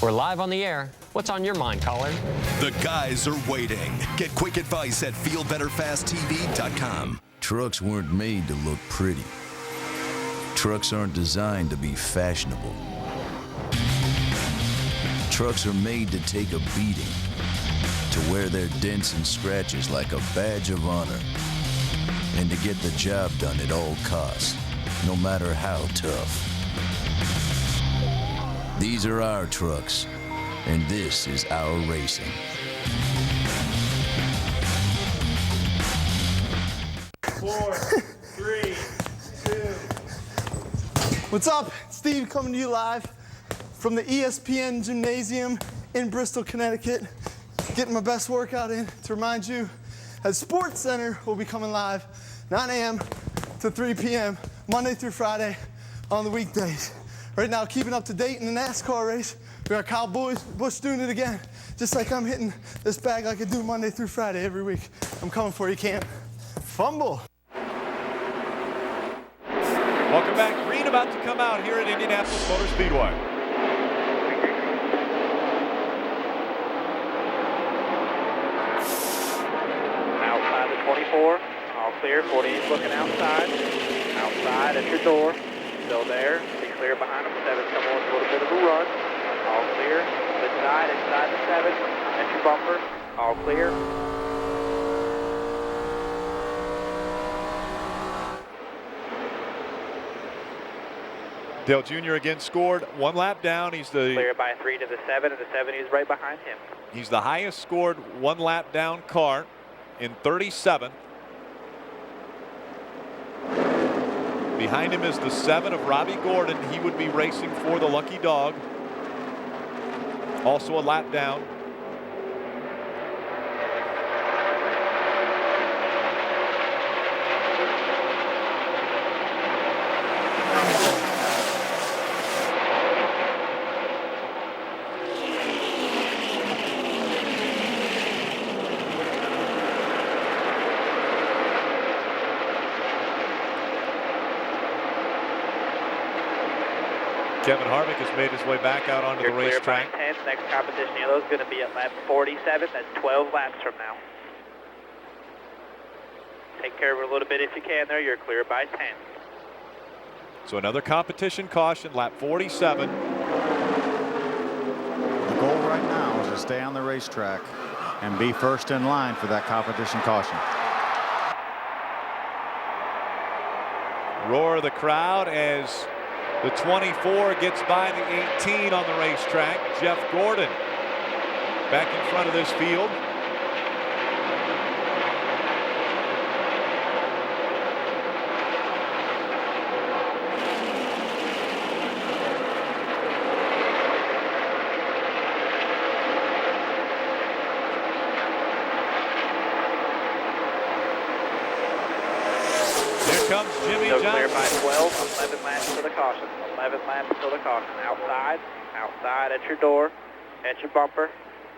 We're live on the air. What's on your mind, caller? The guys are waiting. Get quick advice at feelbetterfasttv.com. Trucks weren't made to look pretty. Trucks aren't designed to be fashionable. Trucks are made to take a beating, to wear their dents and scratches like a badge of honor, and to get the job done at all costs, no matter how tough. These are our trucks, and this is our racing. Four, 3, 2. What's up? Steve coming to you live from the ESPN Gymnasium in Bristol, Connecticut. Getting my best workout in to remind you that Sports Center will be coming live 9 a.m. to 3 p.m. Monday through Friday on the weekdays. Right now, keeping up to date in the NASCAR race. We got Kyle Busch doing it again, just like I'm hitting this bag like I do Monday through Friday every week. I'm coming for you, Cam. Fumble. Welcome back. Green about to come out here at Indianapolis Motor Speedway. Outside the 24, all clear. 48 looking outside. Outside at your door. Still there. Be clear behind them. 7's come on a little bit of a run. All clear. inside the 7. That's your bumper. All clear. Dale Jr. again scored 1 lap down. He's the Clear by 3 to the 7, and the 7 is right behind him. He's the highest scored 1 lap down car in 37. Behind him is the 7 of Robbie Gordon. He would be racing for the Lucky Dog. Also a lap down. Kevin Harvick has made his way back out onto the racetrack. Clear by 10. Next competition yellow is going to be at lap 47. That's 12 laps from now. Take care of it a little bit if you can there. You're clear by 10. So another competition caution, lap 47. The goal right now is to stay on the racetrack and be first in line for that competition caution. Roar of the crowd as the 24 gets by the 18 on the racetrack. Jeff Gordon back in front of this field. Here comes Jimmy Johnson. Clear by 12, 11 laps to the caution. 11 laps to the caution. Outside, outside at your door, at your bumper.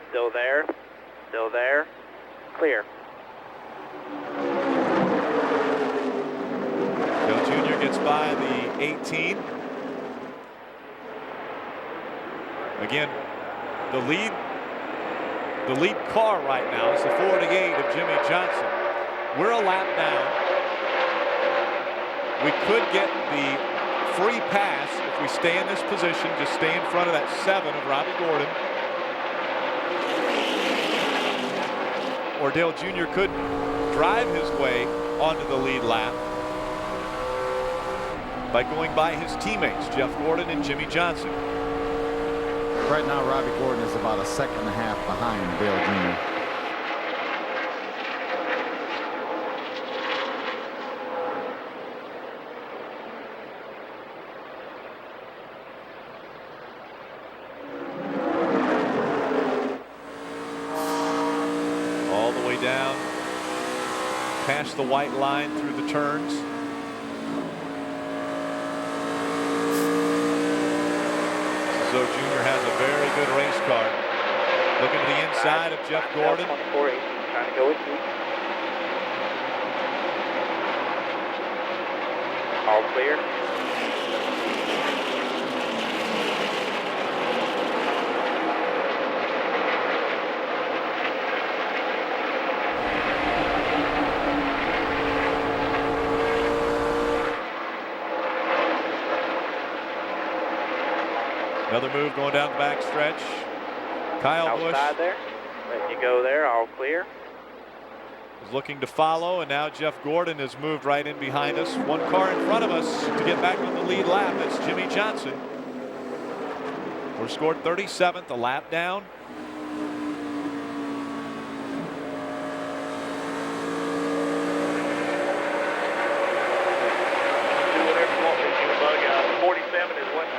Still there, clear. Dale Jr. gets by the 18. Again, the lead car right now is the 48 of Jimmy Johnson. We're a lap down. We could get the free pass if we stay in this position, just stay in front of that 7 of Robbie Gordon. Or Dale Jr. could drive his way onto the lead lap by going by his teammates, Jeff Gordon and Jimmy Johnson. Right now, Robbie Gordon is about a second and a half behind Dale Jr. Past the white line through the turns. So Jr. has a very good race car. Looking to the inside of Jeff Gordon. 24, trying to go with you. All clear. Another move going down the back stretch. Kyle Busch outside there. Letting you go there. All clear. Is looking to follow, and now Jeff Gordon has moved right in behind us. One car in front of us to get back on the lead lap. That's Jimmy Johnson. We're scored 37th, a lap down.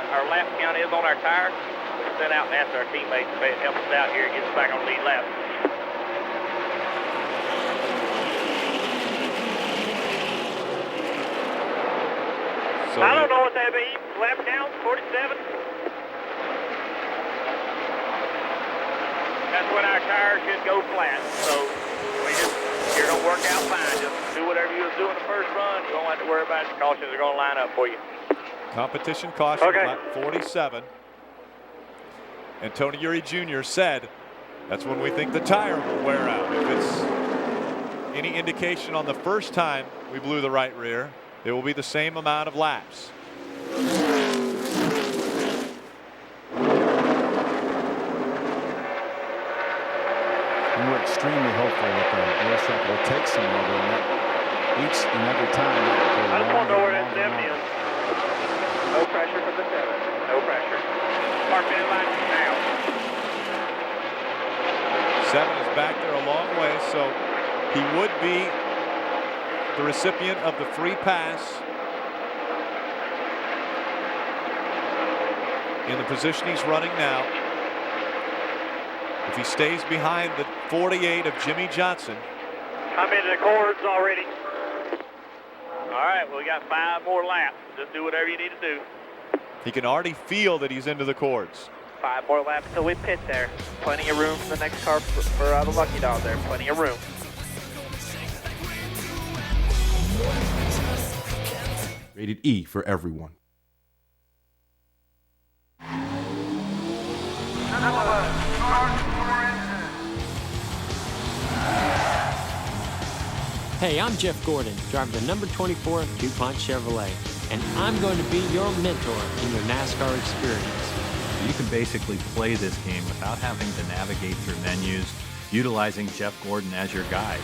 Our lap count is on our tire. We sent out and asked our teammates to help us out here and get us back on the lead lap. So I don't know what that means. Lap down, 47. That's when our tires should go flat. So you're going to work out fine. Just do whatever you was doing the first run. You don't have to worry about it. The cautions are going to line up for you. Competition caution, lap 47. And Tony Eury Jr. said that's when we think the tire will wear out. If it's any indication on the first time we blew the right rear, it will be the same amount of laps. And we're extremely hopeful that the racetrack will take some rubber, and that each and every time that will go I just want to know where that longer, 7 is. No pressure from the 7. No pressure. Park in line now. 7 is back there a long way, so he would be the recipient of the free pass in the position he's running now. If he stays behind the 48 of Jimmy Johnson. I'm into the cords already. All right, well, we got 5 more laps. Just do whatever you need to do. He can already feel that he's into the cords. 5 more laps till we pit there. Plenty of room for the next car for the Lucky Dog there. Plenty of room. Rated E for everyone. Hey, I'm Jeff Gordon, driver of the number 24 DuPont Chevrolet, and I'm going to be your mentor in your NASCAR experience. You can basically play this game without having to navigate through menus, utilizing Jeff Gordon as your guide.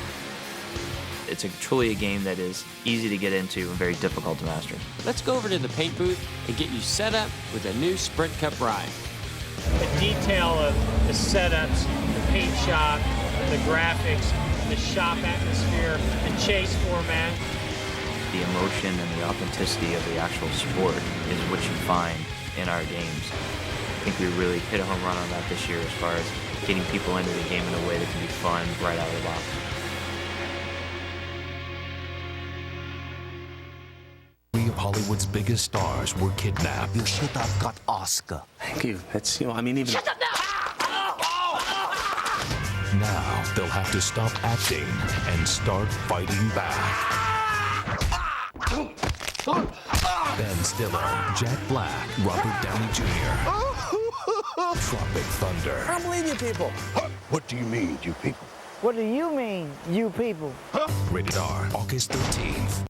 It's truly a game that is easy to get into and very difficult to master. Let's go over to the paint booth and get you set up with a new Sprint Cup ride. The detail of the setups, the paint shop, the graphics, the shop atmosphere, the chase format. The emotion and the authenticity of the actual sport is what you find in our games. I think we really hit a home run on that this year as far as getting people into the game in a way that can be fun right out of the box. Three of Hollywood's biggest stars were kidnapped. You should have got Oscar. Thank you. That's, I mean, even... Shut up now! Now they'll have to stop acting and start fighting back. Ben Stiller, Jack Black, Robert Downey Jr. Tropic Thunder. I don't believe you people. What do you mean, you people? What do you mean, you people? Rated R, August 13th.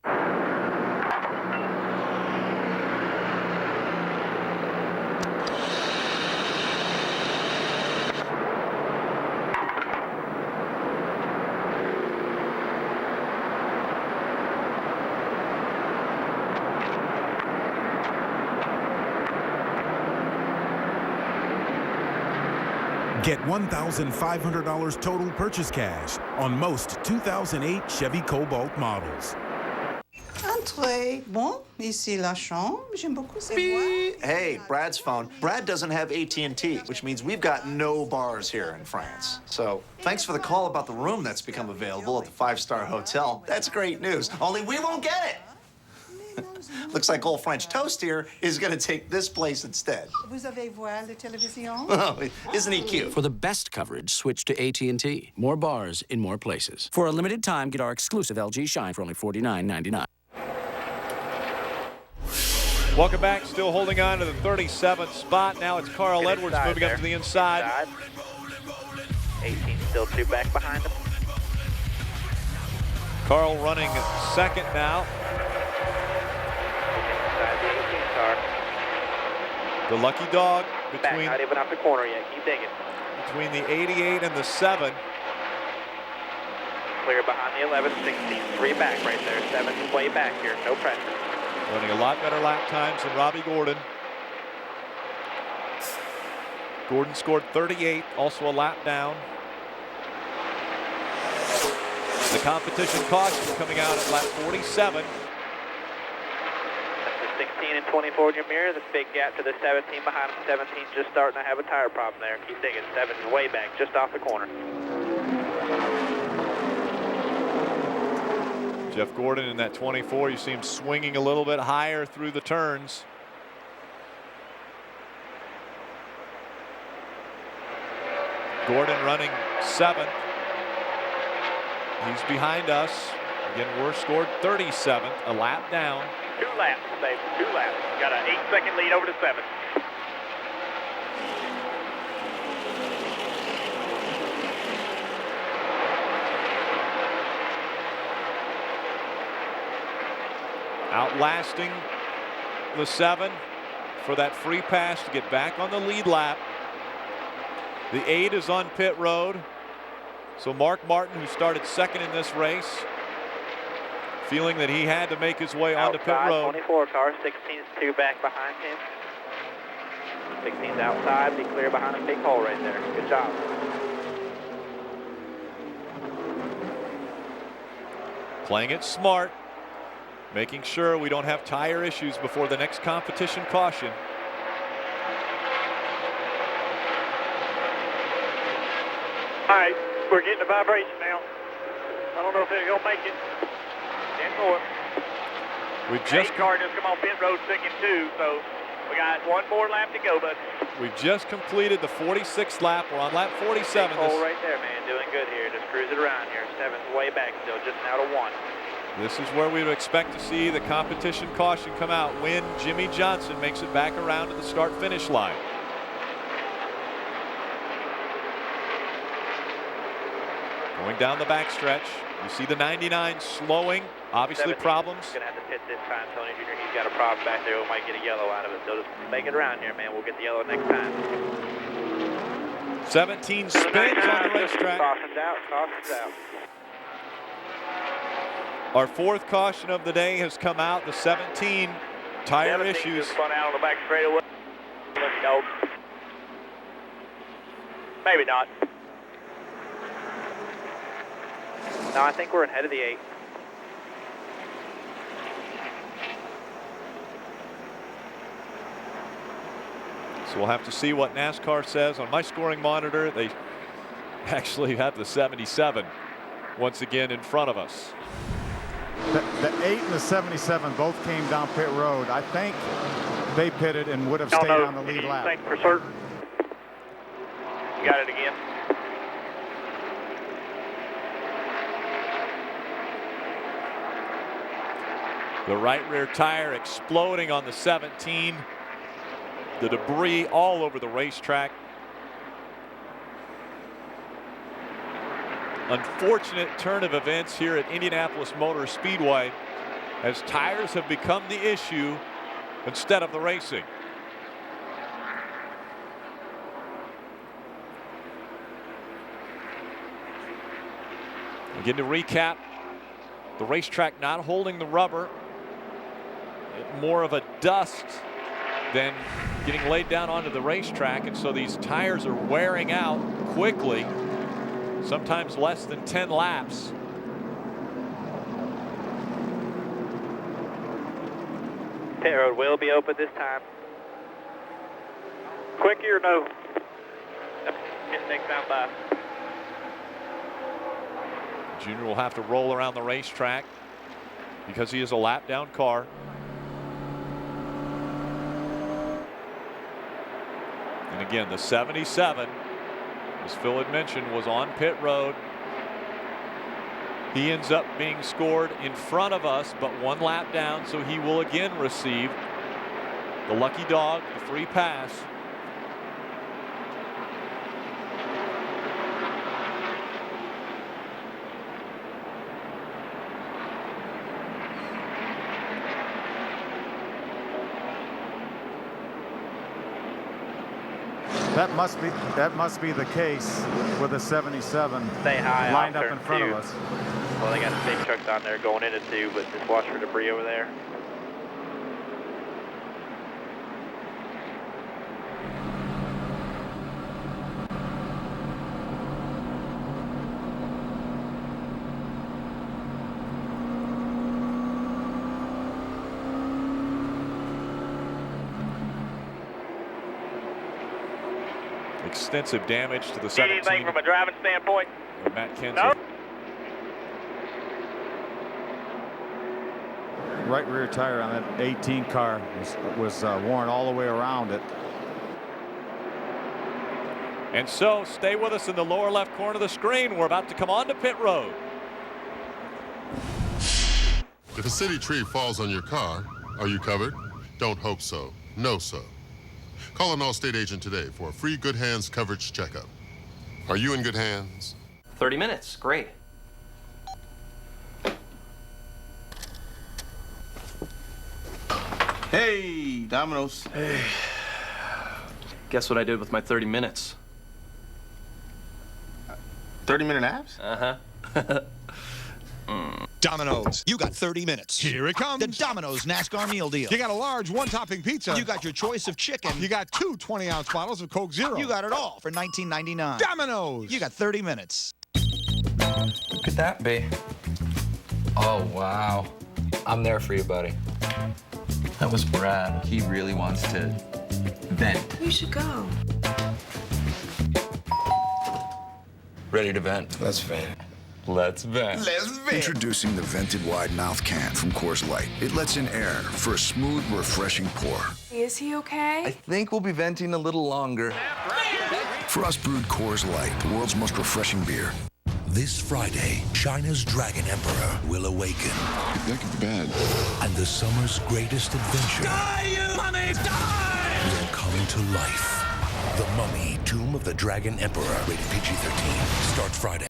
Get $1,500 total purchase cash on most 2008 Chevy Cobalt models. Entrez. Bon, ici la chambre. J'aime beaucoup ces bois. Hey, Brad's phone. Brad doesn't have AT&T, which means we've got no bars here in France. So, thanks for the call about the room that's become available at the 5-star hotel. That's great news. Only we won't get it. Looks like old French Toast here is going to take this place instead. Vous avez voir la télévision? Oh, isn't he cute? For the best coverage, switch to AT&T. More bars in more places. For a limited time, get our exclusive LG Shine for only $49.99. Welcome back. Still holding on to the 37th spot. Now it's Carl Edwards moving up to the inside. 18 still 2 back behind him. Carl running second now. The Lucky Dog between, not even off the corner yet. Keep digging. Between the 88 and the 7. Clear behind the 11, 16, 3 back right there. 7's way back here. No pressure. Running a lot better lap times than Robbie Gordon. Gordon scored 38, also a lap down. The competition caution coming out at lap 47. 16 and 24 in your mirror. The big gap to the 17 behind him. 17 just starting to have a tire problem there. Keep digging. 7's way back, just off the corner. Jeff Gordon in that 24. You see him swinging a little bit higher through the turns. Gordon running 7th. He's behind us. Again, we're scored 37th, a lap down. 2 laps, baby, 2 laps. Got an 8-second lead over the 7th. Outlasting the 7 for that free pass to get back on the lead lap. The 8 is on pit road. So Mark Martin, who started second in this race, feeling that he had to make his way onto pit road. 24 car, 16's 2 back behind him. 16's outside, be clear behind a big hole right there. Good job. Playing it smart, making sure we don't have tire issues before the next competition caution. All right, we're getting a vibration now. I don't know if they're going to make it. 10-4. We just car just come on pit road, 2nd and 2, so we got one more lap to go, bud. We just completed the 46th lap. We're on lap 47. Big hole right there, man. Doing good here. Just cruise it around here. 7's way back still, just now to 1. This is where we would expect to see the competition caution come out when Jimmy Johnson makes it back around to the start-finish line. Going down the backstretch, you see the 99 slowing. Obviously problems. Gonna have to pit this time, Tony Jr. He's got a problem back there. We might get a yellow out of it. So just make it around here, man. We'll get the yellow next time. 17 spins on the racetrack. Caution's out. Caution's out. Our 4th caution of the day has come out. The 17 tire issues. Just spun out on the back straightaway. Let's go. Maybe not. No, I think we're ahead of the 8. So we'll have to see what NASCAR says. On my scoring monitor, they actually have the 77 once again in front of us. The 8 and the 77 both came down pit road. I think they pitted and would have stayed on the lead lap. Think for certain. You got it again. The right rear tire exploding on the 17. The debris all over the racetrack. Unfortunate turn of events here at Indianapolis Motor Speedway as tires have become the issue instead of the racing. Again, to recap, the racetrack not holding the rubber, more of a dust than getting laid down onto the racetrack, and so these tires are wearing out quickly, sometimes less than 10 laps. Pit road will be open this time. Quickie or no? Get next time by. Junior will have to roll around the racetrack because he is a lap down car. And again, the 77, as Phil had mentioned, was on pit road. He ends up being scored in front of us, but 1 lap down, so he will again receive the lucky dog, the free pass. That must be the case with a 77 Stay high lined off up in turn front 2. of us. Well, they got the big trucks on there going into 2, but just watch for debris over there. Extensive damage to the 17. Anything from a driving standpoint? Matt Kenseth. No. Right rear tire on that 18 car was worn all the way around it. And so stay with us in the lower left corner of the screen. We're about to come on to pit road. If a city tree falls on your car, are you covered? Don't hope so. Know so. Call an Allstate agent today for a free Good Hands coverage checkup. Are you in good hands? 30 minutes. Great. Hey, Domino's. Hey. Guess what I did with my 30 minutes? 30-minute abs? Uh-huh. Domino's, you got 30 minutes. Here it comes. The Domino's NASCAR meal deal. You got a large one-topping pizza. You got your choice of chicken. You got 2 20-ounce bottles of Coke Zero. You got it all for $19.99. Domino's. You got 30 minutes. Who could that be? Oh, wow. I'm there for you, buddy. That was Brad. He really wants to vent. We should go. Ready to vent? Let's vent. Let's vent. Let's vent. Introducing the vented wide mouth can from Coors Light. It lets in air for a smooth, refreshing pour. Is he okay? I think we'll be venting a little longer. Frost brewed Coors Light, the world's most refreshing beer. This Friday, China's Dragon Emperor will awaken. That could be bad. And the summer's greatest adventure Die, you mummy, die! will come to life. The Mummy, Tomb of the Dragon Emperor, rated PG-13, starts Friday.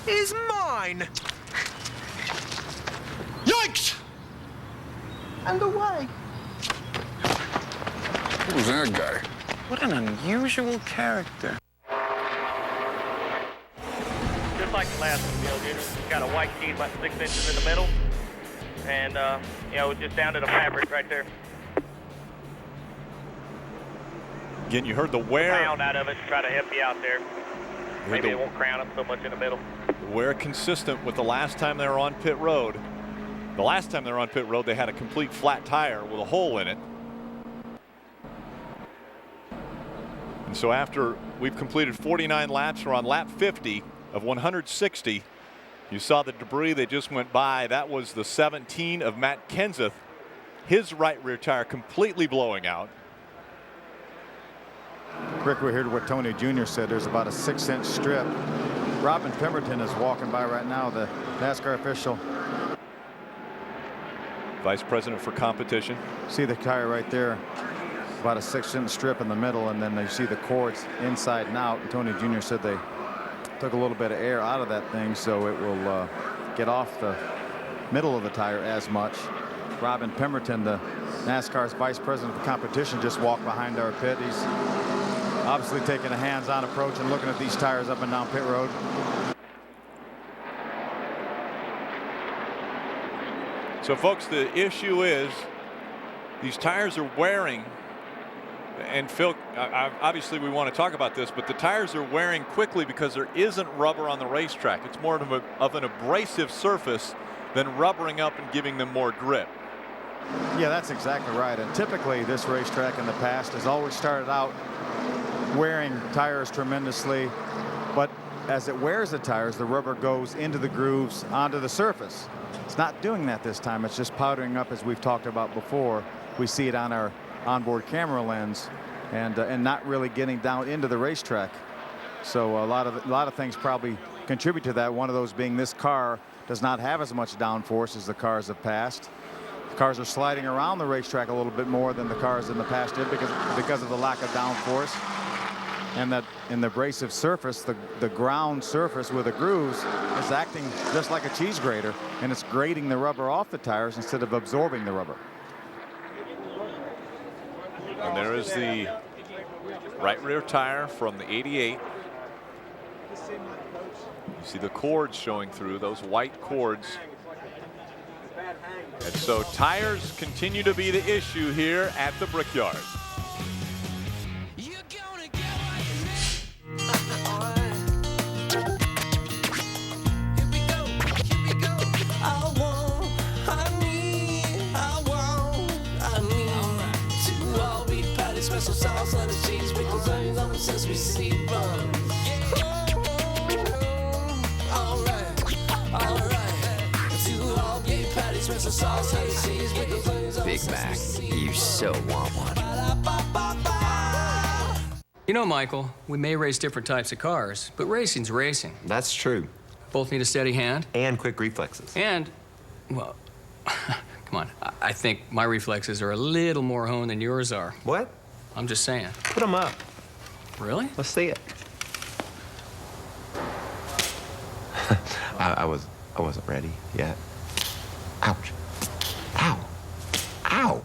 Is mine. Yikes! And away. Who was that guy? What an unusual character. Just like the last one, it's got a white sheet about 6 inches in the middle, and just down to the fabric right there. Again, you heard the wear. Crown out of it to try to help you out there. Maybe it won't crown up so much in the middle. We're consistent with the last time they were on pit road. The last time they were on pit road, they had a complete flat tire with a hole in it. And so after we've completed 49 laps, we're on lap 50 of 160. You saw the debris that just went by. That was the 17 of Matt Kenseth. His right rear tire completely blowing out. Rick, we heard what Tony Jr. said. There's about a 6-inch strip. Robin Pemberton is walking by right now, the NASCAR official. Vice President for competition. See the tire right there. About a 6-inch strip in the middle, and then you see the cords inside and out. And Tony Jr. said they took a little bit of air out of that thing, so it will get off the middle of the tire as much. Robin Pemberton, the NASCAR's Vice President of competition, just walked behind our pit. He's obviously taking a hands-on approach and looking at these tires up and down pit road. So folks, the issue is these tires are wearing, and Phil, obviously we want to talk about this, but the tires are wearing quickly because there isn't rubber on the racetrack. It's more of an abrasive surface than rubbering up and giving them more grip. Yeah, that's exactly right. And typically this racetrack in the past has always started out wearing tires tremendously, but as it wears the tires, the rubber goes into the grooves onto the surface. It's not doing that this time. It's just powdering up, as we've talked about before. We see it on our onboard camera lens, and not really getting down into the racetrack. So a lot of things probably contribute to that. One of those being this car does not have as much downforce as the cars have passed. The cars are sliding around the racetrack a little bit more than the cars in the past did because of the lack of downforce. And that in the abrasive surface, the ground surface with the grooves is acting just like a cheese grater, and it's grating the rubber off the tires instead of absorbing the rubber. And there is the right rear tire from the 88. You see the cords showing through, those white cords. And so tires continue to be the issue here at the Brickyard. Special sauce on the cheese, pickles, onions on the sesame seed bun. All right. 2 all-beef patties, special sauce on the cheese, pickles, onions on the Big sesame Mac, seed. you so want one. You know, Michael, we may race different types of cars, but racing's racing. That's true. Both need a steady hand. And quick reflexes. And, well, come on. I think my reflexes are a little more honed than yours are. What? I'm just saying. Put them up. Really? Let's see it. I wasn't ready yet. Ouch. Ow. Ow.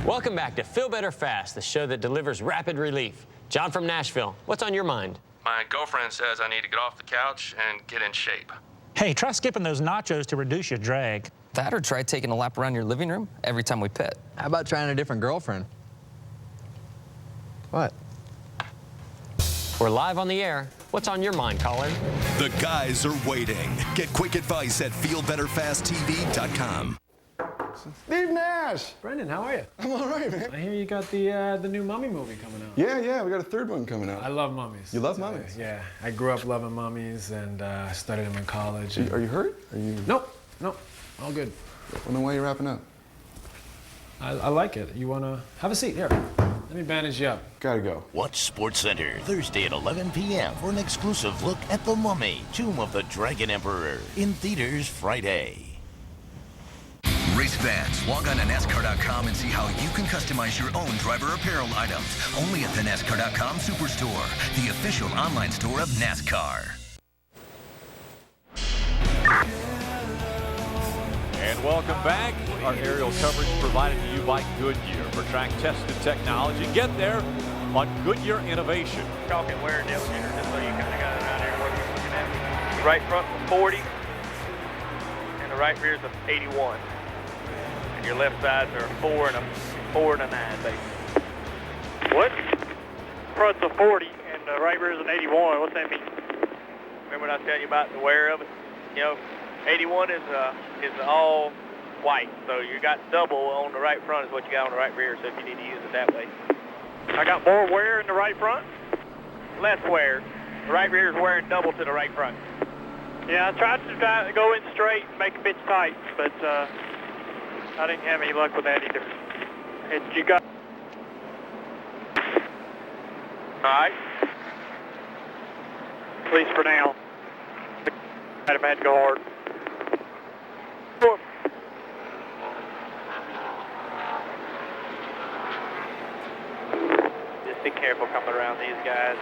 Welcome back to Feel Better Fast, the show that delivers rapid relief. John from Nashville, what's on your mind? My girlfriend says I need to get off the couch and get in shape. Hey, try skipping those nachos to reduce your drag. That or try taking a lap around your living room every time we pit. How about trying a different girlfriend? What? We're live on the air. What's on your mind, caller? The guys are waiting. Get quick advice at feelbetterfasttv.com. Steve Nash. Brendan, how are you? I'm all right, man. I hear you got the new Mummy movie coming out. Yeah, we got a third one coming out. I love mummies. You love mummies? Yeah, I grew up loving mummies and studied them in college. Are you hurt? Are you? Nope, all good. Well, then why are you wrapping up? I like it. You wanna have a seat here? Let me bandage you up. Gotta go. Watch SportsCenter Thursday at 11 p.m. for an exclusive look at The Mummy, Tomb of the Dragon Emperor, in theaters Friday. Race fans, log on to NASCAR.com and see how you can customize your own driver apparel items. Only at the NASCAR.com Superstore, the official online store of NASCAR. And welcome back. Our aerial coverage provided to you by Goodyear. For track-tested technology, get there on Goodyear Innovation. Talking wear and tear, just so you kind of got it out there what you're looking at. Right front is 40, and the right rear is a 81. And your left sides are a 4 and a 9, basically. What? Front's a 40, and the right rear is an 81. What's that mean? Remember what I was telling you about the wear of it? You know, 81 is all white, so you got double on the right front is what you got on the right rear, so if you need to use it that way. I got more wear in the right front? Less wear. The right rear is wearing double to the right front. Yeah, I tried to go in straight and make a bitch tight, but I didn't have any luck with that either. You got... All right. At least for now. I had to go hard. Just be careful coming around these guys.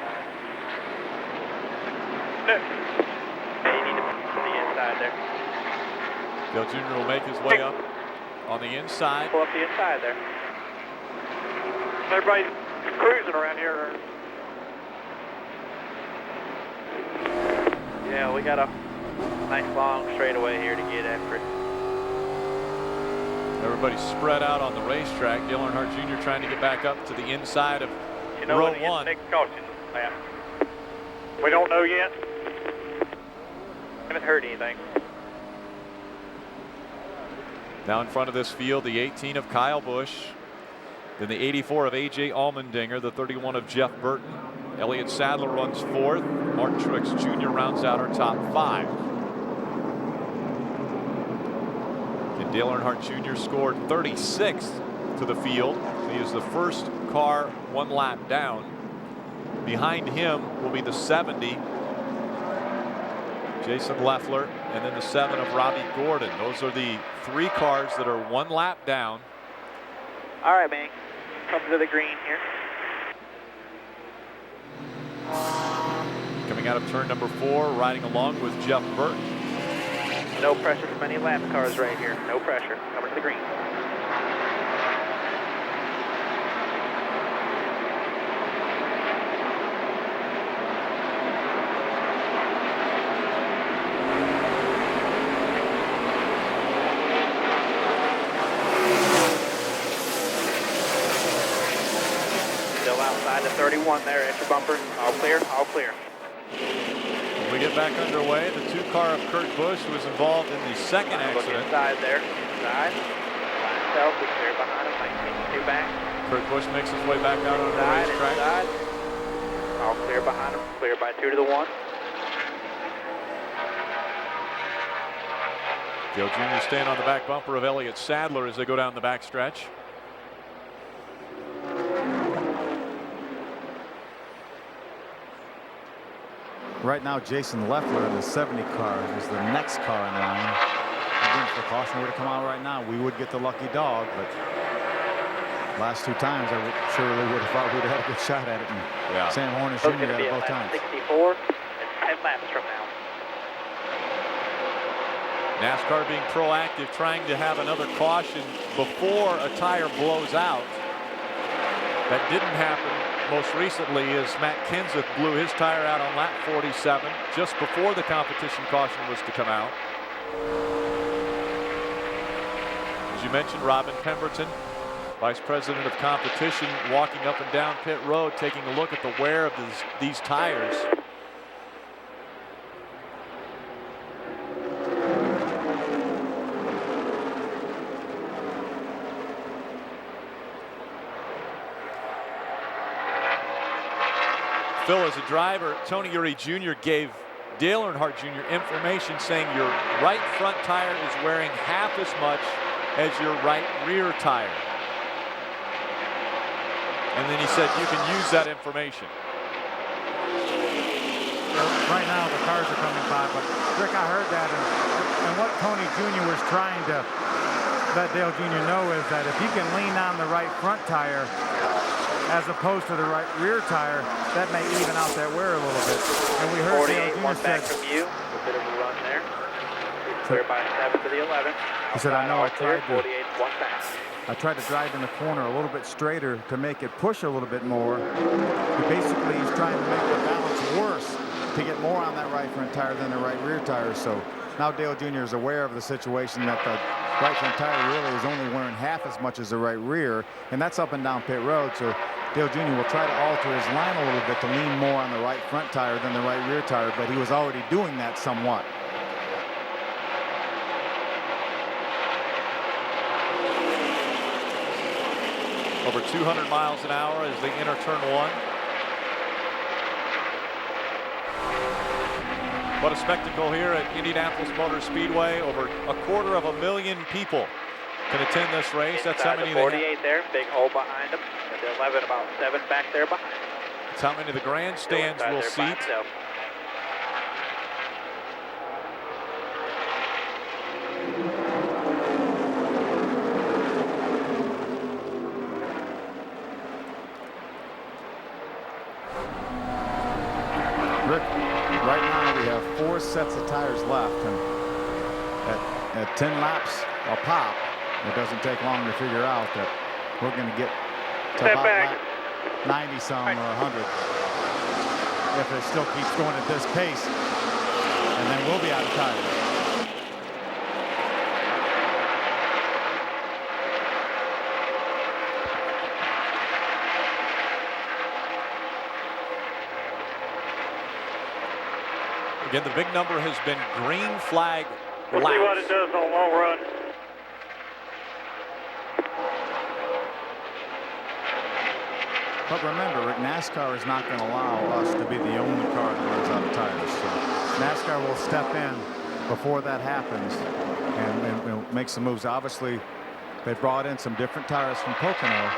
Yeah, you need to put the inside there. Dale Jr. will make his way up on the inside. Pull up the inside there. Everybody's cruising around here. Yeah, we got a nice long straightaway here to get after it. Everybody's spread out on the racetrack. Dale Earnhardt Jr. trying to get back up to the inside of row one. Next caution, Matt. We don't know yet. Haven't heard anything. Now in front of this field, the 18 of Kyle Busch, then the 84 of A.J. Allmendinger, the 31 of Jeff Burton. Elliott Sadler runs fourth. Mark Truex Jr. rounds out our top five. And Dale Earnhardt Jr. scored 36th to the field. He is the first car one lap down. Behind him will be the 70, Jason Leffler, and then the 7 of Robbie Gordon. Those are the three cars that are one lap down. All right, man. Come to the green here. Coming out of turn number 4, riding along with Jeff Burton. No pressure from any lap cars right here. No pressure. Coming to the green. Still outside the 31 there at your bumper. All clear, all clear. When we get back underway, the 2 car of Kurt Busch was involved in the second accident. Look inside there. Inside. By himself. We clear behind him. 2 back. Kurt Busch makes his way back out on the racetrack. Inside. All clear behind him. Clear by 2 to the 1. Dale Jr. staying on the back bumper of Elliott Sadler as they go down the backstretch. Right now, Jason Leffler in the 70 car is the next car in line. Again, if the caution were to come out right now, we would get the lucky dog, but last two times I surely would have thought we'd have had a good shot at it. And Sam Hornish Jr. got it both times. 64 and 10 laps from now. NASCAR being proactive, trying to have another caution before a tire blows out. That didn't happen most recently as Matt Kenseth blew his tire out on lap 47 just before the competition caution was to come out. As you mentioned, Robin Pemberton, Vice President of Competition, walking up and down pit road, taking a look at the wear of these tires. Phil, as a driver, Tony Eury Jr. gave Dale Earnhardt Jr. information saying your right front tire is wearing half as much as your right rear tire. And then he said you can use that information. Right now the cars are coming by, but Rick, I heard that, and what Tony Jr. was trying to let Dale Jr. know is that if he can lean on the right front tire as opposed to the right rear tire, that may even out that wear a little bit. And we heard Dale Jr. one back from you, a bit of a run there. Clear by 7 to the 11. He said, I know I tried to. 48, one back. I tried to drive in the corner a little bit straighter to make it push a little bit more. But basically, he's trying to make the balance worse to get more on that right front tire than the right rear tire. So now Dale Jr. is aware of the situation that the right front tire really is only wearing half as much as the right rear, and that's up and down pit road. So Dale Jr. will try to alter his line a little bit to lean more on the right front tire than the right rear tire, but he was already doing that somewhat. Over 200 miles an hour as they enter turn 1. What a spectacle here at Indianapolis Motor Speedway. Over 250,000 people can attend this race. That's how many the 48 there, big hole behind them. And the 11 about 7 back there behind. That's how many the grandstands will seat. Rick, right now we have 4 sets of tires left, and at 10 laps a pop, it doesn't take long to figure out that we're going to get to about 90 some or 100 if it still keeps going at this pace, and then we'll be out of tires. Again, the big number has been green flag We'll see what it does on the long run. But remember, Rick, NASCAR is not going to allow us to be the only car that runs out of tires. So NASCAR will step in before that happens and make some moves. Obviously, they brought in some different tires from Pocono.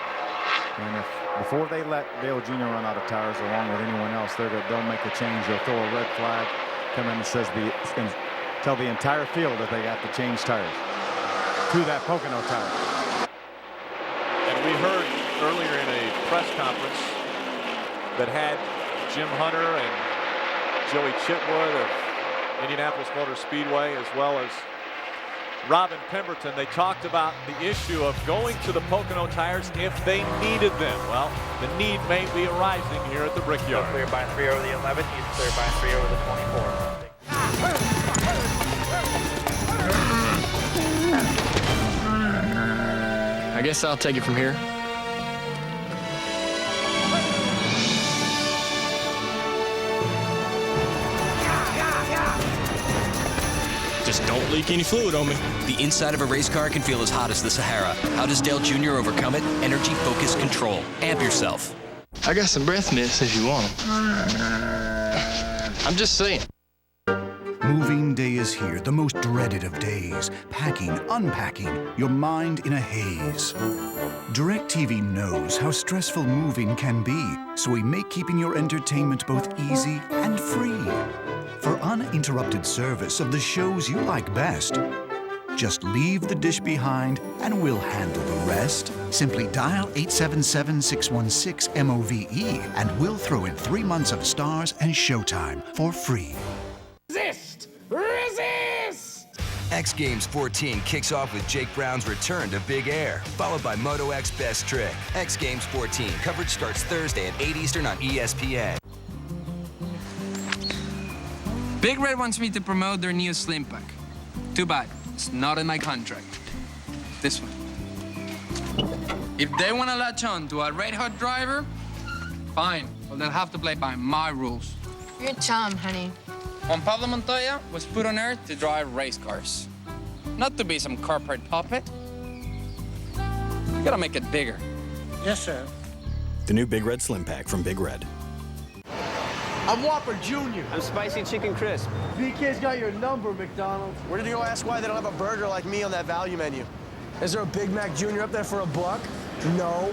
And if before they let Dale Jr. run out of tires along with anyone else, they'll make a change. They'll throw a red flag, come in and tell the entire field that they got to change tires to that Pocono tire. And we heard earlier in a press conference that had Jim Hunter and Joey Chitwood of Indianapolis Motor Speedway, as well as Robin Pemberton. They talked about the issue of going to the Pocono tires if they needed them. Well, the need may be arising here at the Brickyard. Clear by 3 over the 11. He's clear by 3 over the 24. I guess I'll take it from here. Just don't leak any fluid on me. The inside of a race car can feel as hot as the Sahara. How does Dale Jr. overcome it? Energy Focus Control. Amp yourself. I got some breath mints if you want them. I'm just saying. Moving day is here, the most dreaded of days. Packing, unpacking, your mind in a haze. DirecTV knows how stressful moving can be, so we make keeping your entertainment both easy and free. For uninterrupted service of the shows you like best, just leave the dish behind and we'll handle the rest. Simply dial 877-616-MOVE and we'll throw in 3 months of Stars and Showtime for free. Resist! Resist! X Games 14 kicks off with Jake Brown's return to Big Air, followed by Moto X Best Trick. X Games 14 coverage starts Thursday at 8 Eastern on ESPN. Big Red wants me to promote their new Slim Pack. Too bad, it's not in my contract. This one. If they want to latch on to a red hot driver, fine, but they'll have to play by my rules. You're a chum, honey. Juan Pablo Montoya was put on earth to drive race cars, not to be some corporate puppet. You gotta make it bigger. Yes, sir. The new Big Red Slim Pack from Big Red. I'm Whopper Jr. I'm Spicy Chicken Crisp. BK's got your number, McDonald's. Where did you go ask why they don't have a burger like me on that value menu? Is there a Big Mac Jr. up there for $1? No.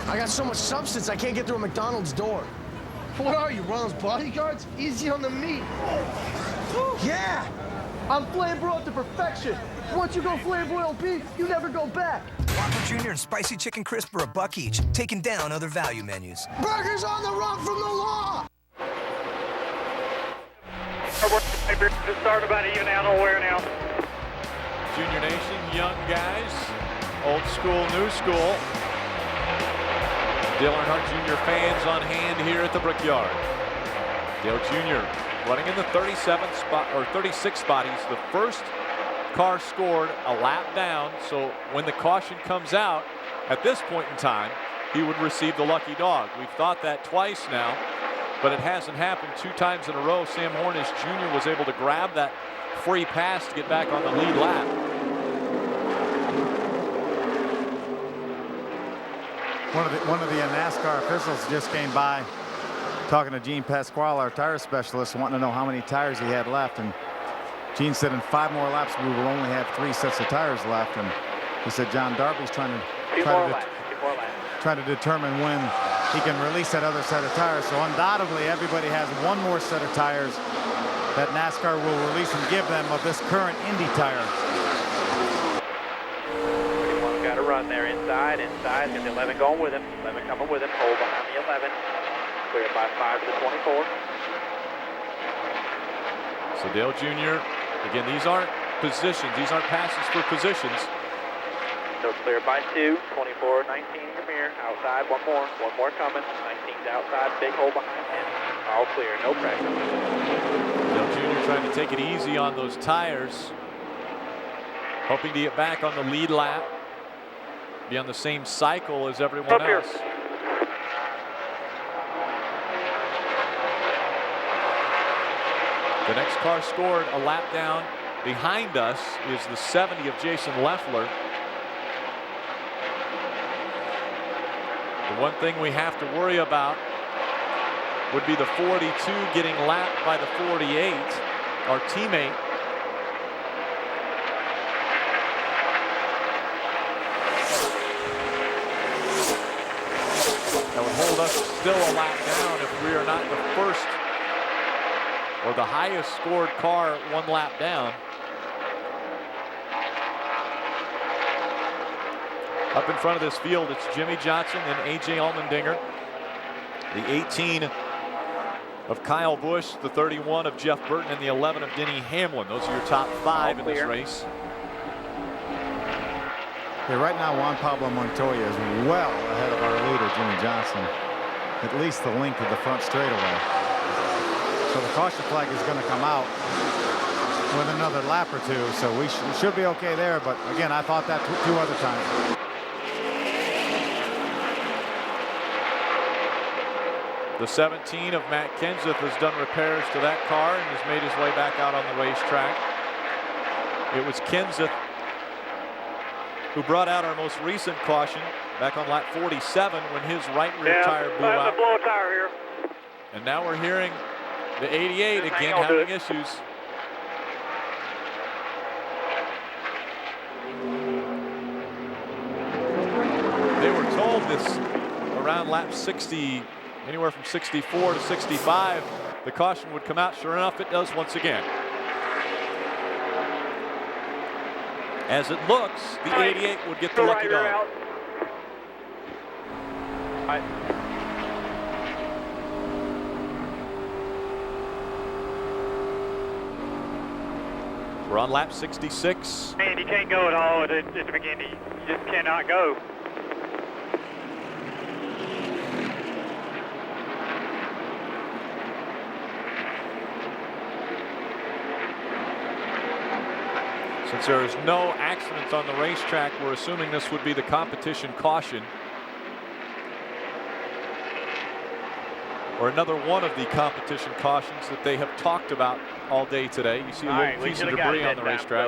I got so much substance I can't get through a McDonald's door. What are you, one of those bodyguards? Easy on the meat. Yeah! I'm flamboyant to perfection. Once you go flamboyant beef, you never go back. Whopper Jr. and Spicy Chicken Crisp are $1 each, taking down other value menus. Burgers on the run from the law! Just start about a unit on where now. Junior Nation, young guys, old school, new school. Dale Earnhardt Jr. fans on hand here at the Brickyard. Dale Jr. running in the 37th spot or 36th spot. He's the first car scored a lap down. So when the caution comes out, at this point in time, he would receive the lucky dog. We've thought that twice now, but it hasn't happened 2 times in a row. Sam Hornish Jr. was able to grab that free pass to get back on the lead lap. One of the NASCAR officials just came by talking to Gene Pasquale, our tire specialist, wanting to know how many tires he had left. And Gene said in 5 more laps we will only have 3 sets of tires left. And he said John Darby's trying to determine when he can release that other set of tires. So undoubtedly everybody has 1 more set of tires that NASCAR will release and give them of this current Indy tire. Got to run there inside. Got the 11 going with him. 11 coming with him. Hold behind the 11. Cleared by 5 to the 24. So Dale Jr., again, these aren't positions. These aren't passes for positions. So cleared by 2. 24, 19 in your mirror. Outside, 1 more. 1 more coming. 19's outside. Big hole behind him. All clear. No pressure. Dale Jr. trying to take it easy on those tires. Hoping to get back on the lead lap. Be on the same cycle as everyone else. The next car scored a lap down behind us is the 70 of Jason Leffler. The one thing we have to worry about would be the 42 getting lapped by the 48, our teammate. That would hold us still a lap down if we are not the first or the highest scored car 1 lap down. Up in front of this field, it's Jimmy Johnson and A.J. Allmendinger. The 18 of Kyle Busch, the 31 of Jeff Burton, and the 11 of Denny Hamlin. Those are your top 5 in this race. Yeah, right now Juan Pablo Montoya is well ahead of our leader, Jimmy Johnson. At least the length of the front straightaway. So the caution flag is going to come out with another lap or 2. So we should be okay there. But again, I thought that 2 other times. The 17 of Matt Kenseth has done repairs to that car and has made his way back out on the racetrack. It was Kenseth who brought out our most recent caution back on lap 47 when his right rear tire blew out. Blow a tire here. And now we're hearing the 88 again having issues. this around lap 60, anywhere from 64 to 65, the caution would come out. Sure enough, it does once again. As it looks, the 88 would get the lucky dog. We're on lap 66. Man, you can't go at all at the beginning. You just cannot go. Since there is no accidents on the racetrack, we're assuming this would be the competition caution. Or another one of the competition cautions that they have talked about all day today. You see a little piece of debris on the racetrack.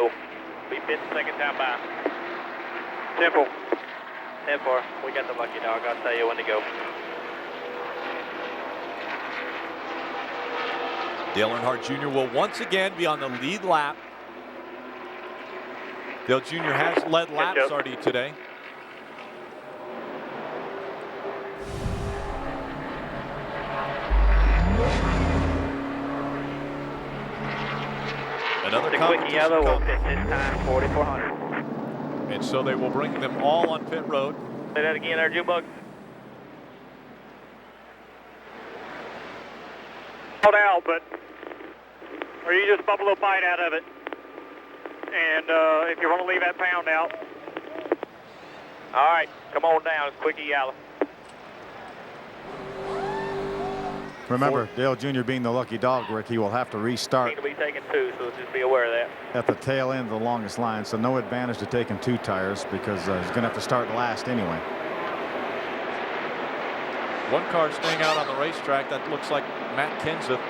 We bit the second time by. Temple. 10-4. We got the lucky dog. I'll tell you when to go. Dale Earnhardt Jr. will once again be on the lead lap. Dale Jr. has led laps already today. Another quick yellow will pit this time, 4,400. And so they will bring them all on pit road. Say that again, our Jukebox. Hold out, but or you just bump a little bite out of it. And if you want to leave that pound out. All right, come on down, quickie yellow. Remember, Dale Jr. being the lucky dog, Rick, he will have to restart. Need to be taking two, so just be aware of that. At the tail end of the longest line, so no advantage to taking 2 tires because he's going to have to start last anyway. One car staying out on the racetrack. That looks like Matt Kenseth.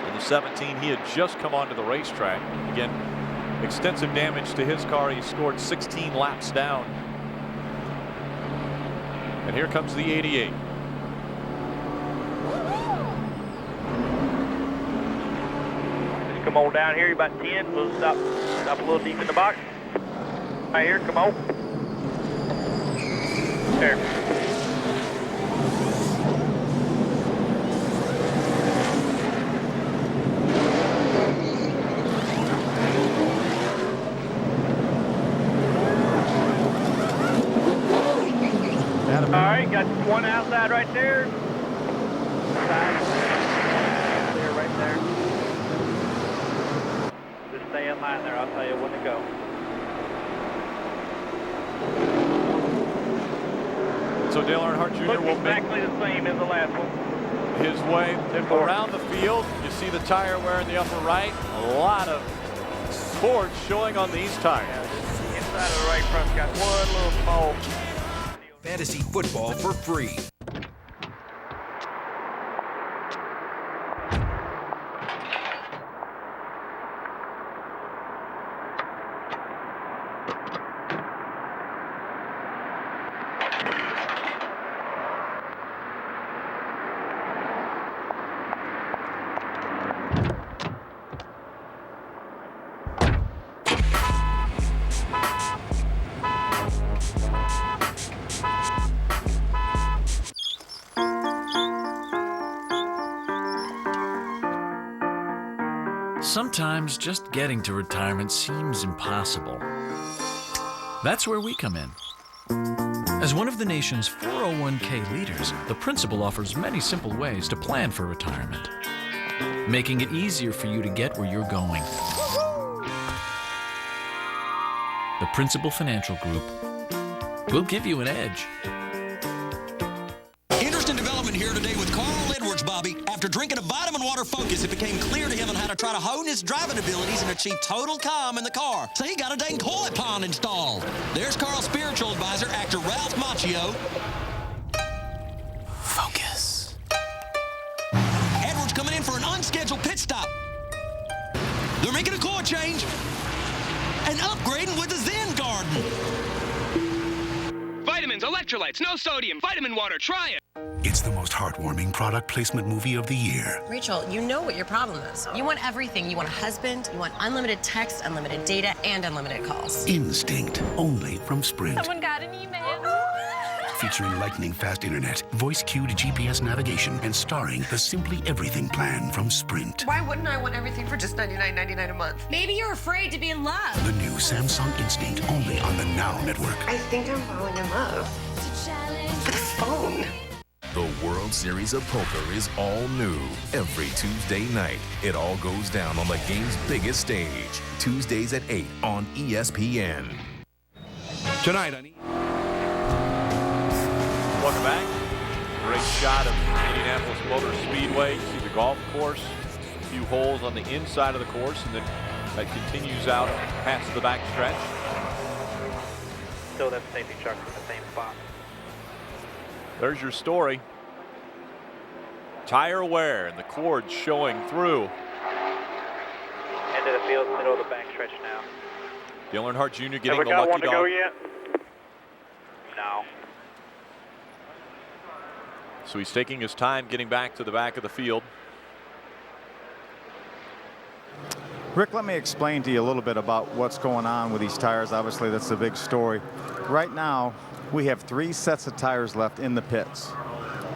In the 17, he had just come onto the racetrack. Again, extensive damage to his car. He scored 16 laps down. And here comes the 88. Just come on down here. You're about 10. We'll stop a little deep in the box. Right here. Come on. There. All right, got one outside right there. There, right there. Just stay in line there. I'll tell you when to go. So Dale Earnhardt Jr. Looks will exactly the same as the last one. His way around the field. You see the tire wear in the upper right. A lot of sports showing on these tires. The inside of the right front's got one little small. Fantasy football for free. Sometimes just getting to retirement seems impossible. That's where we come in. As one of the nation's 401k leaders, the Principal offers many simple ways to plan for retirement, making it easier for you to get where you're going. The Principal Financial Group will give you an edge. Interesting development here today with Carl Edwards, Bobby. After drinking a Vitamin Water Focus, it became clear to him on how to try to hone his driving abilities and achieve total calm in the car. So he got a dang koi pond installed. There's Carl's spiritual advisor, actor Ralph Macchio. Focus. Edwards coming in for an unscheduled pit stop. They're making a core change and upgrading with the Zen Garden. Vitamins, electrolytes, no sodium, vitamin water, try it. It's the most heartwarming product placement movie of the year. Rachel, you know what your problem is. You want everything. You want a husband, you want unlimited text, unlimited data, and unlimited calls. Instinct, only from Sprint. Someone got an email. Featuring lightning-fast internet, voice-cued GPS navigation, and starring the Simply Everything plan from Sprint. Why wouldn't I want everything for just $99.99 a month? Maybe you're afraid to be in love. The new Samsung Instinct, only on the Now Network. I think I'm falling in love. With a phone. The World Series of Poker is all new. Every Tuesday night, it all goes down on the game's biggest stage. Tuesdays at 8 on ESPN. Tonight on Welcome back. Great shot of Indianapolis Motor Speedway. You see the golf course, a few holes on the inside of the course, and then that continues out past the back stretch. Still that safety truck in the same spot. There's your story. Tire wear and the cord showing through. End of the field, middle of the back stretch now. Dale Earnhardt Jr. getting Have we the got lucky one to dog. go yet? No. So he's taking his time getting back to the back of the field. Rick, let me explain to you a little bit about what's going on with these tires. Obviously, that's the big story. Right now, we have 3 sets of tires left in the pits.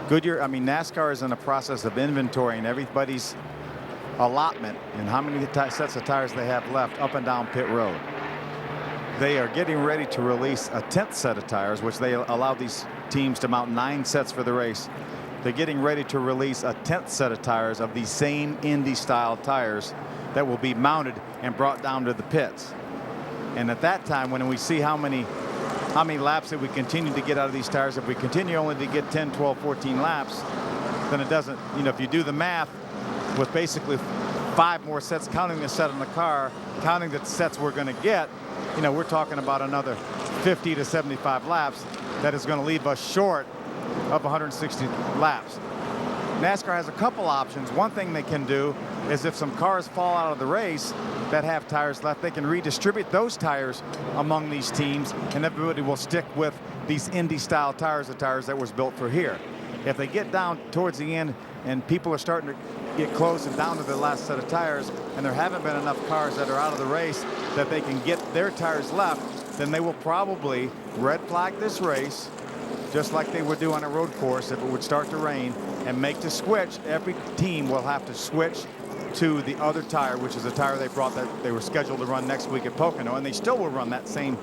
NASCAR is in the process of inventorying everybody's allotment and how many sets of tires they have left up and down pit road. They are getting ready to release a 10th set of tires, which they allow these teams to mount 9 sets for the race. They're getting ready to release a 10th set of tires of these same Indy-style tires that will be mounted and brought down to the pits. And at that time, when we see how many laps that we continue to get out of these tires, if we continue only to get 10, 12, 14 laps, then it doesn't, if you do the math with basically 5 more sets, counting the set on the car, counting the sets we're going to get, we're talking about another 50 to 75 laps. That is going to leave us short of 160 laps. NASCAR has a couple options. One thing they can do is if some cars fall out of the race that have tires left, they can redistribute those tires among these teams, and everybody will stick with these Indy-style tires, the tires that was built for here. If they get down towards the end and people are starting to get close and down to the last set of tires, and there haven't been enough cars that are out of the race that they can get their tires left, then they will probably red flag this race, just like they would do on a road course if it would start to rain, and make the switch. Every team will have to switch to the other tire, which is a tire they brought that they were scheduled to run next week at Pocono, and they still will run that same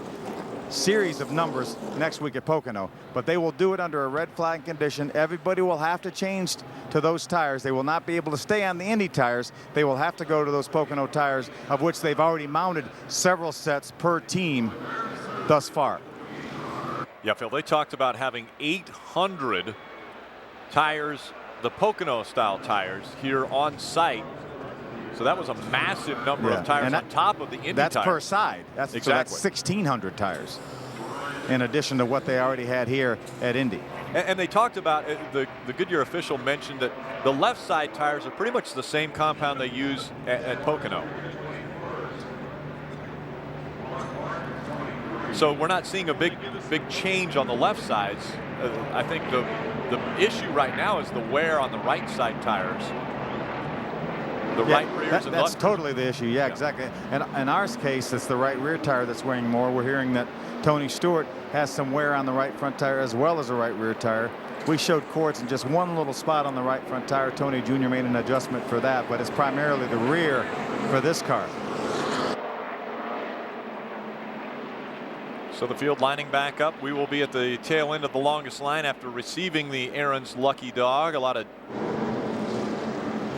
series of numbers next week at Pocono, but they will do it under a red flag condition. Everybody will have to change to those tires. They will not be able to stay on the Indy tires. They will have to go to those Pocono tires, of which they've already mounted several sets per team thus far. Yeah, Phil, they talked about having 800 tires, the Pocono style tires, here on site. So that was a massive number of tires on top of the Indy tires. That's per side. Exactly. So that's 1,600 tires, in addition to what they already had here at Indy. And they talked about, the Goodyear official mentioned that the left side tires are pretty much the same compound they use at Pocono. So we're not seeing a big change on the left sides. I think the issue right now is the wear on the right side tires. The right rears and that's left. Totally the issue. Yeah, exactly. And in our case, it's the right rear tire that's wearing more. We're hearing that Tony Stewart has some wear on the right front tire as well as the right rear tire. We showed cords in just one little spot on the right front tire. Tony Jr. made an adjustment for that, but it's primarily the rear for this car. So the field lining back up. We will be at the tail end of the longest line after receiving the Aaron's lucky dog. A lot of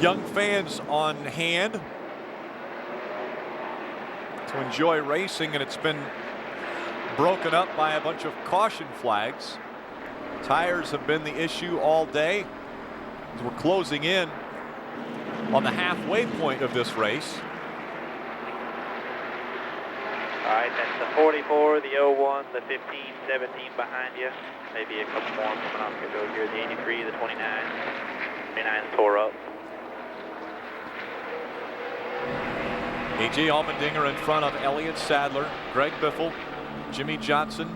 young fans on hand to enjoy racing, and it's been broken up by a bunch of caution flags. Tires have been the issue all day as we're closing in on the halfway point of this race. All right, that's the 44, the 01, the 15, 17 behind you. Maybe a couple more coming off the road here. The 83, the 29. 29's tore up. A.J. Allmendinger in front of Elliott Sadler, Greg Biffle, Jimmy Johnson,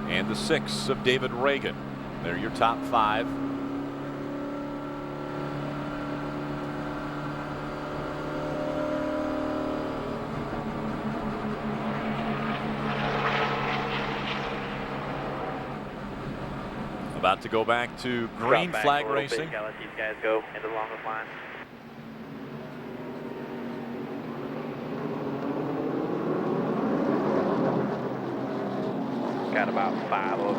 and the 6 of David Reagan. They're your top 5. About to go back to green flag racing. Gotta let these guys go into the longest line. Got about 5 of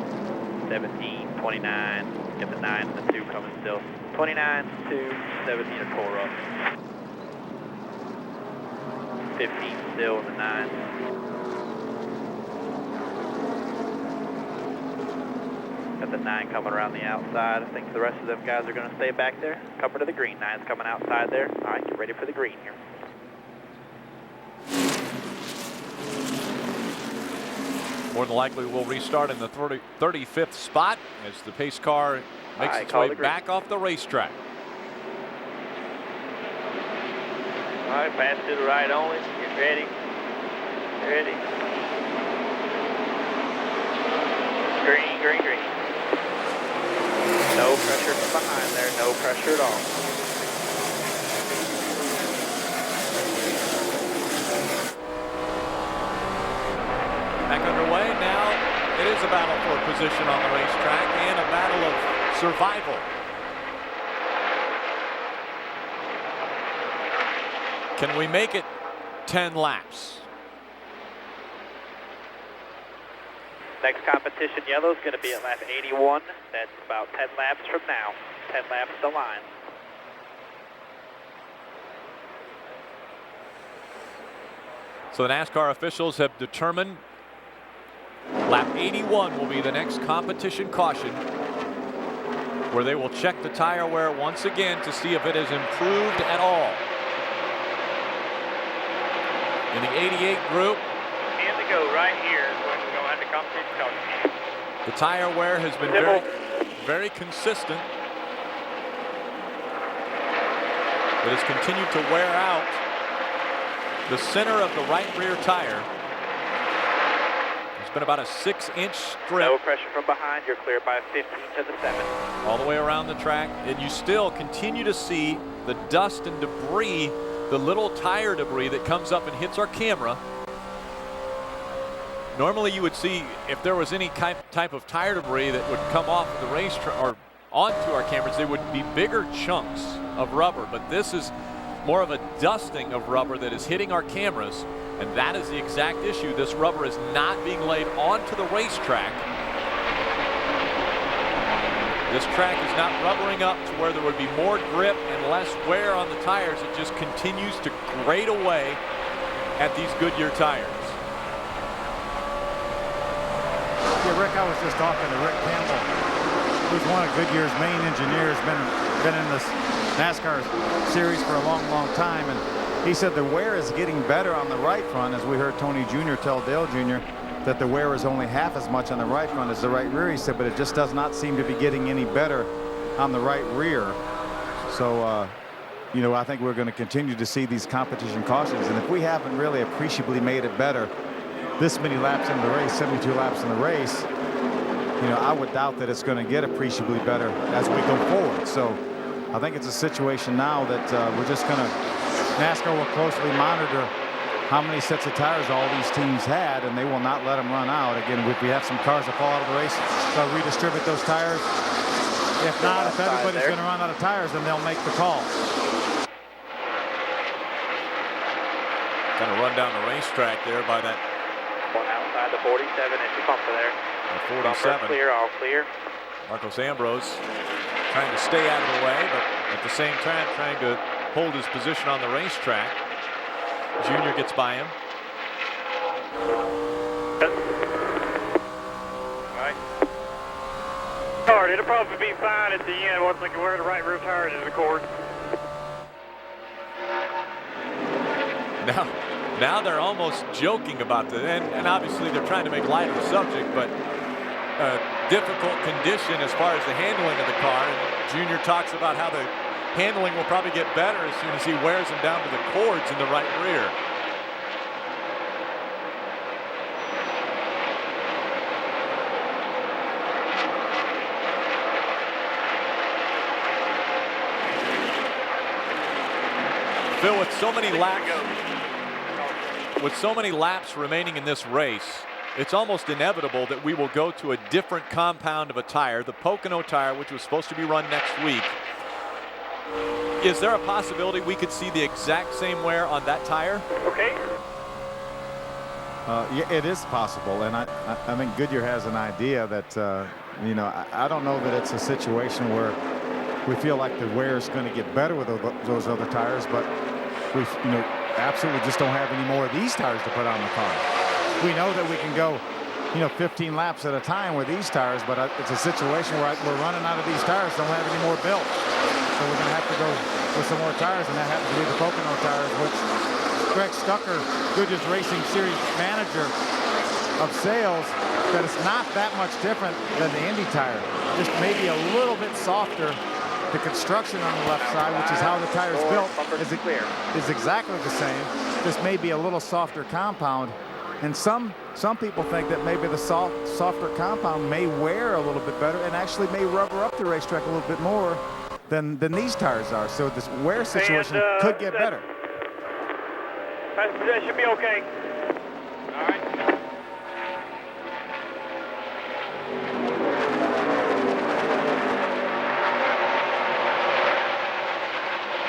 17, 29. Get the 9 and the 2 coming still. 29, 2, 17 are core up. 15 still in the 9. Got the 9 coming around the outside. I think the rest of them guys are going to stay back there. Cover to the green. 9's coming outside there. All right, get ready for the green here. More than likely we'll restart in the 35th spot as the pace car makes its way back off the racetrack. All right, pass to the right only. Get ready. Get ready. Green, green, green. No pressure from behind there. No pressure at all. Back underway now. It is a battle for position on the racetrack and a battle of survival. Can we make it 10 laps? Next competition, yellow, is going to be at lap 81. That's about 10 laps from now. 10 laps to line. So the NASCAR officials have determined lap 81 will be the next competition caution, where they will check the tire wear once again to see if it has improved at all. In the 88 group, And to go right here is when we're going to have the competition caution. the tire wear has been very consistent. It has continued to wear out the center of the right rear tire. It's been about a 6-inch strip. No pressure from behind. You're clear by 15 to the 7. All the way around the track, and you still continue to see the dust and debris, the little tire debris that comes up and hits our camera. Normally you would see if there was any type of tire debris that would come off the racetrack or onto our cameras, they would be bigger chunks of rubber, but this is more of a dusting of rubber that is hitting our cameras, and that is the exact issue. This rubber is not being laid onto the racetrack. This track is not rubbering up to where there would be more grip and less wear on the tires. It just continues to grade away at these Goodyear tires. Yeah, Rick, I was just talking to Rick Campbell, who's one of Goodyear's main engineers, been in this NASCAR series for a long, long time, and he said the wear is getting better on the right front, as we heard Tony Jr. tell Dale Jr. that the wear is only half as much on the right front as the right rear. He said, but it just does not seem to be getting any better on the right rear. So, you know, I think we're going to continue to see these competition cautions, and if we haven't really appreciably made it better this many laps in the race, 72 laps in the race, you know, I would doubt that it's going to get appreciably better as we go forward. So I think it's a situation now that we're just going to, NASCAR will closely monitor how many sets of tires all these teams had, and they will not let them run out. Again, if we have some cars that fall out of the race, they'll redistribute those tires. If not, if everybody's going to run out of tires, then they'll make the call. Kind of run down the racetrack there by that. One outside the 47 into bumper there. The 47. Bumper clear, all clear. Marcos Ambrose trying to stay out of the way, but at the same time trying to hold his position on the racetrack. Junior gets by him. Right. Hard. It'll probably be fine at the end once we can wear the right rear tires in the court. Now they're almost joking about this, and obviously they're trying to make light of the subject, but difficult condition as far as the handling of the car. And Junior talks about how the handling will probably get better as soon as he wears them down to the cords in the right rear. Phil, with so many laps remaining in this race, it's almost inevitable that we will go to a different compound of a tire, the Pocono tire, which was supposed to be run next week. Is there a possibility we could see the exact same wear on that tire? Okay. Yeah, it is possible, and I think Goodyear has an idea that you know, I don't know that it's a situation where we feel like the wear is going to get better with those other tires, but we absolutely just don't have any more of these tires to put on the car. We know that we can go 15 laps at a time with these tires, but it's a situation where we're running out of these tires, don't have any more built, so we're going to have to go with some more tires, and that happens to be the Pocono tires, which Greg Stucker, Goodyear's Racing Series manager of sales, that it's not that much different than the Indy tire, just maybe a little bit softer. The construction on the left side, which is how the tire is built, is exactly the same. This may be a little softer compound, and some people think that maybe the softer compound may wear a little bit better and actually may rubber up the racetrack a little bit more than these tires are. So this wear situation could get better. That should be okay. All right.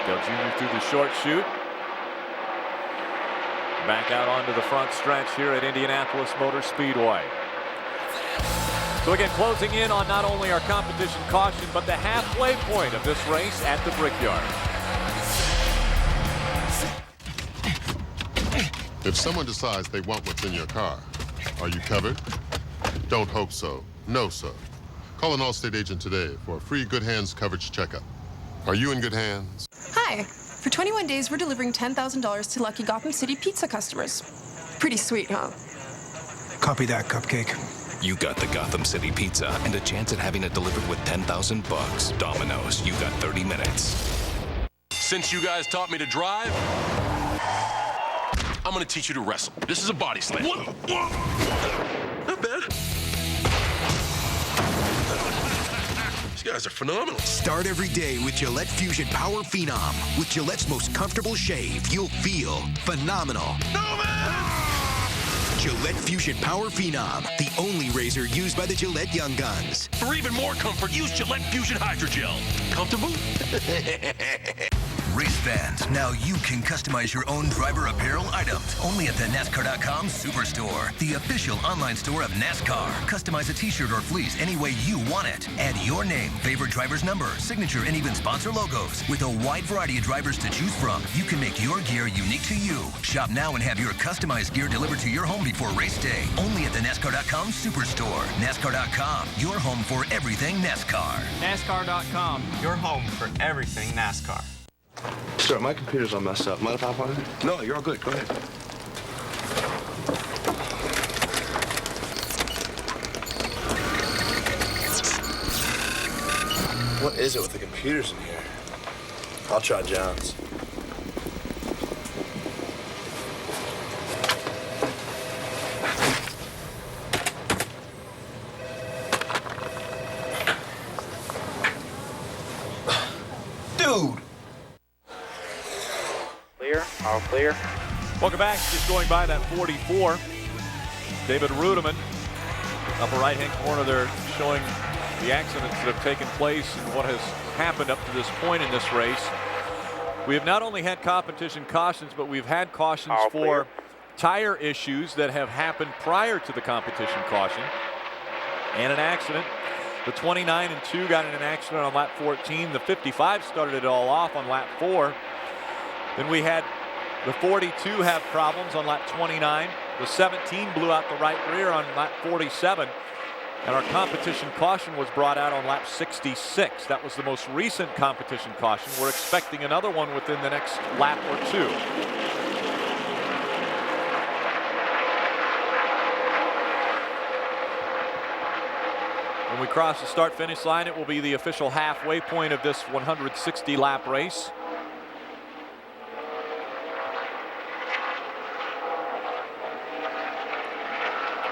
Dale Jr. through the short chute. Back out onto the front stretch here at Indianapolis Motor Speedway. So again, closing in on not only our competition caution, but the halfway point of this race at the Brickyard. If someone decides they want what's in your car, are you covered? Don't hope so. No, sir. Call an Allstate agent today for a free Good Hands coverage checkup. Are you in good hands? Hi. For 21 days, we're delivering $10,000 to lucky Gotham City pizza customers. Pretty sweet, huh? Copy that, Cupcake. You got the Gotham City pizza and a chance at having it delivered with $10,000. Domino's, you got 30 minutes. Since you guys taught me to drive, I'm gonna teach you to wrestle. This is a body slam. Not bad. These guys are phenomenal. Start every day with Gillette Fusion Power Phenom. With Gillette's most comfortable shave, you'll feel phenomenal. No, man! Gillette Fusion Power Phenom, the only razor used by the Gillette Young Guns. For even more comfort, use Gillette Fusion Hydrogel. Comfortable? Race fans, now you can customize your own driver apparel items only at the NASCAR.com Superstore, the official online store of NASCAR. Customize a t-shirt or fleece any way you want it. Add your name, favorite driver's number, signature, and even sponsor logos. With a wide variety of drivers to choose from, you can make your gear unique to you. Shop now and have your customized gear delivered to your home before race day. Only at the NASCAR.com Superstore. NASCAR.com, your home for everything NASCAR. NASCAR.com, your home for everything NASCAR. Sir, my computer's all messed up. Mind if I hop on it? No, you're all good. Go ahead. What is it with the computers in here? I'll try John's. Dude! Clear, all clear. Welcome back. Just going by that 44. David Rudeman, upper right-hand corner there, showing the accidents that have taken place and what has happened up to this point in this race. We have not only had competition cautions, but we've had cautions for tire issues that have happened prior to the competition caution and an accident. The 29 and 2 got in an accident on lap 14. The 55 started it all off on lap 4. Then we had the 42 have problems on lap 29. The 17 blew out the right rear on lap 47. And our competition caution was brought out on lap 66. That was the most recent competition caution. We're expecting another one within the next lap or two. When we cross the start-finish line, it will be the official halfway point of this 160-lap race.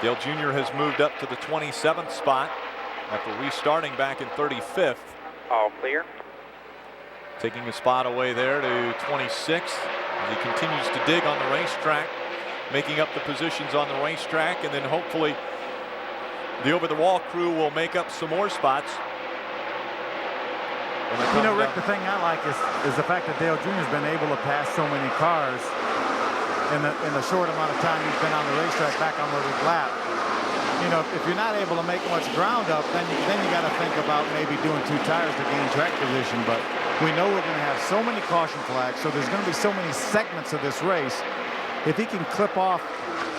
Dale Jr. has moved up to the 27th spot after restarting back in 35th. All clear. Taking a spot away there to 26th as he continues to dig on the racetrack. making up the positions on the racetrack, and then hopefully the over-the-wall crew will make up some more spots. You know, Rick, the thing I like is the fact that Dale Jr. has been able to pass so many cars in the short amount of time he's been on the racetrack back on the lap. You know, if you're not able to make much ground up, then you got to think about maybe doing 2 tires to gain track position. But we know we're going to have so many caution flags, so there's going to be so many segments of this race. If he can clip off,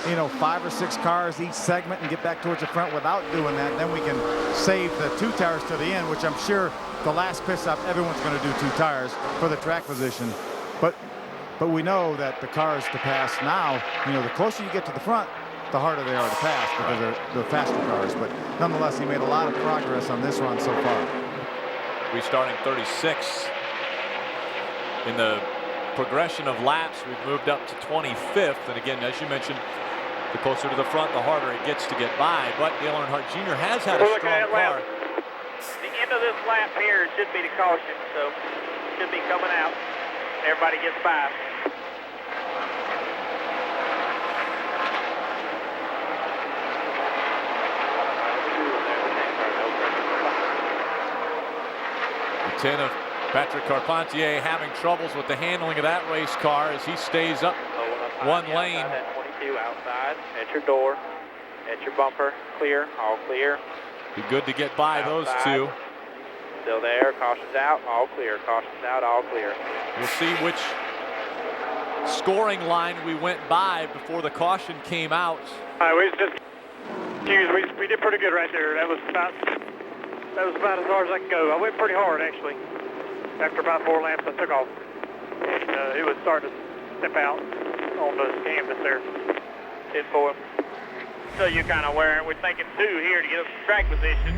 you know, 5 or 6 cars each segment and get back towards the front without doing that, then we can save the 2 tires to the end, which I'm sure the last pit stop everyone's going to do 2 tires for the track position. But we know that the cars to pass now, you know, the closer you get to the front, the harder they are to pass because they're faster cars. But nonetheless, he made a lot of progress on this run so far. Restarting 36 in the progression of laps. We've moved up to 25th, and again, as you mentioned, the closer to the front, the harder it gets to get by. But Dale Earnhardt Jr. has had a strong car. The end of this lap here should be the caution, so should be coming out. Everybody gets by. Lieutenant of Patrick Carpentier having troubles with the handling of that race car as he stays up one lane. At 22 outside, at your door, at your bumper, clear, all clear. Be good to get by outside. Those 2. Still there, caution's out, all clear, caution's out, all clear. We'll see which scoring line we went by before the caution came out. All right, we did pretty good right there. That was about as hard as I could go. I went pretty hard, actually. After about 4 laps, I took off. And it was starting to step out on the canvas there. Hit for him. So you're kind of wearing, we're thinking 2 here to get us track position.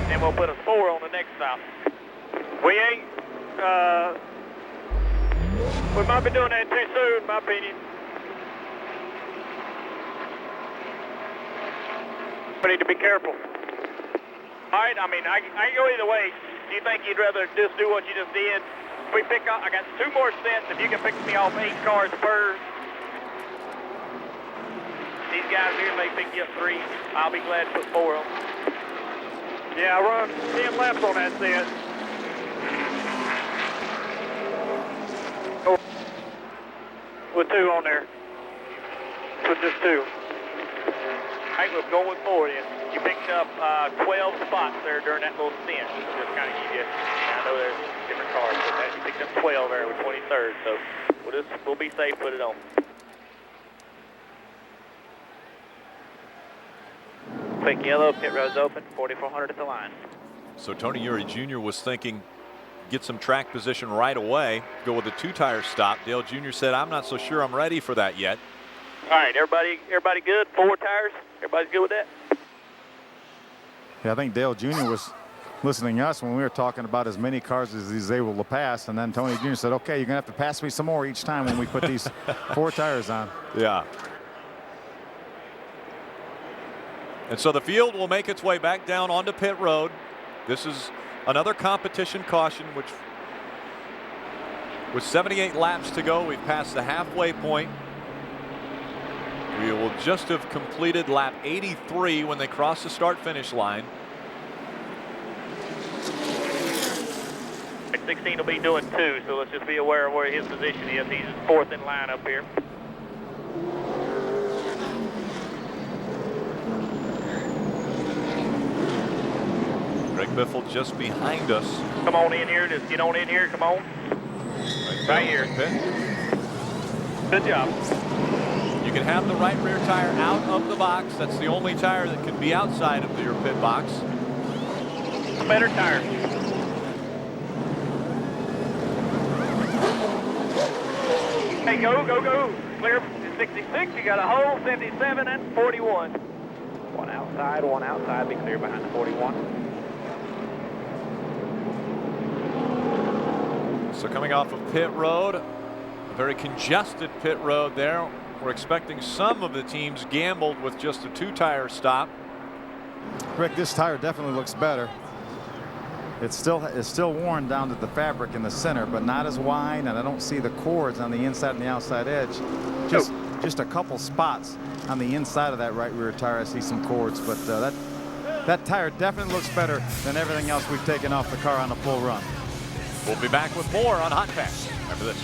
And we'll put a 4 on the next stop. We ain't, we might be doing that too soon, in my opinion. We need to be careful. All right, I mean, I can go either way. Do you think you'd rather just do what you just did? If we pick up, I got 2 more sets. If you can pick me off 8 cars per. These guys here may pick you up 3. I'll be glad to put 4 on. Yeah, I run 10 laps on that set. Oh. With 2 on there. With just 2. All right, we're going with 4 then. You picked up 12 spots there during that little stint. Just kind of give you, I know there's different cars, but you picked up 12 there with 23rd, so we'll be safe, put it on. Quick yellow, pit road's open, 4,400 at the line. So Tony Uri Jr. was thinking get some track position right away, go with a 2-tire stop. Dale Jr. said, I'm not so sure I'm ready for that yet. All right, everybody good? 4 tires? Everybody's good with that? Yeah, I think Dale Jr. was listening to us when we were talking about as many cars as he's able to pass, and then Tony Jr. said, okay, you're going to have to pass me some more each time when we put these 4 tires on. Yeah. And so the field will make its way back down onto pit road. This is another competition caution, which with 78 laps to go, we've passed the halfway point. We will just have completed lap 83 when they cross the start-finish line. 16 will be doing 2, so let's just be aware of where his position is. He's 4th in line up here. Greg Biffle just behind us. Come on in here. Just get on in here. Come on. Right here. Good job. You can have the right rear tire out of the box. That's the only tire that can be outside of your pit box. Better tire. Hey, go. Clear 66. You got a hole, 77 and 41. One outside. Be clear behind the 41. So coming off of pit road, a very congested pit road there. We're expecting some of the teams gambled with just a 2-tire stop. Rick, this tire definitely looks better. It's still worn down to the fabric in the center, but not as wide, and I don't see the cords on the inside and the outside edge. just a couple spots on the inside of that right rear tire. I see some cords, but that tire definitely looks better than everything else we've taken off the car on a full run. We'll be back with more on Hotpass after this.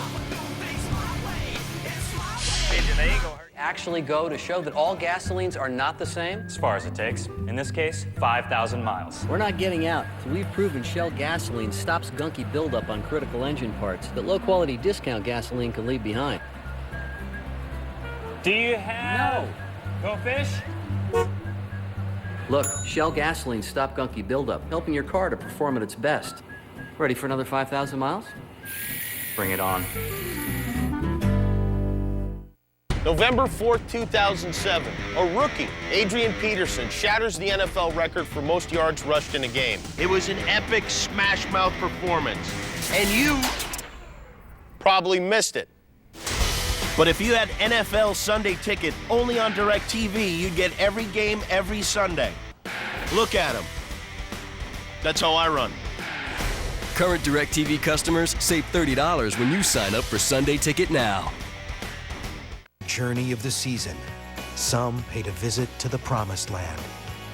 Actually go to show that all gasolines are not the same? As far as it takes. In this case, 5,000 miles. We're not getting out. So we've proven Shell gasoline stops gunky buildup on critical engine parts that low-quality discount gasoline can leave behind. Do you have... No. Go fish? Look, Shell gasoline stop gunky buildup, helping your car to perform at its best. Ready for another 5,000 miles? Bring it on. November 4th, 2007, a rookie, Adrian Peterson, shatters the NFL record for most yards rushed in a game. It was an epic smash-mouth performance, and you probably missed it. But if you had NFL Sunday Ticket only on DirecTV, you'd get every game every Sunday. Look at him. That's how I run. Current DirecTV customers save $30 when you sign up for Sunday Ticket now. Journey of the season. Some paid a visit to the promised land.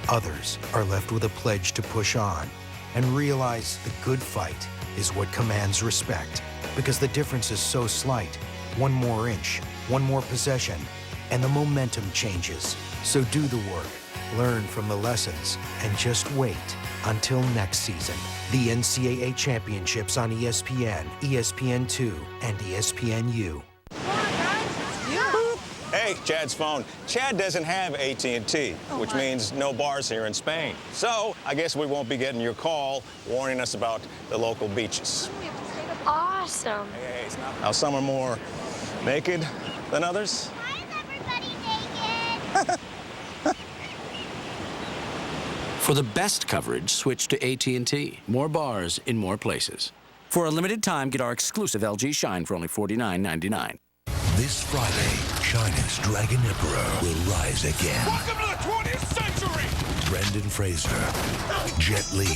Others are left with a pledge to push on and realize the good fight is what commands respect, because the difference is so slight. One more inch, one more possession, and the momentum changes. So do the work, learn from the lessons, and just wait until next season. The NCAA Championships on ESPN, ESPN2, and ESPNU. Hey, Chad's phone. Chad doesn't have AT&T, which means no bars here in Spain. So I guess we won't be getting your call warning us about the local beaches. Awesome. Hey, now some are more naked than others. Why is everybody naked? For the best coverage, switch to AT&T. More bars in more places. For a limited time, get our exclusive LG Shine for only $49.99. This Friday, China's Dragon Emperor will rise again. Welcome to the 20th century! Brendan Fraser, Jet Li,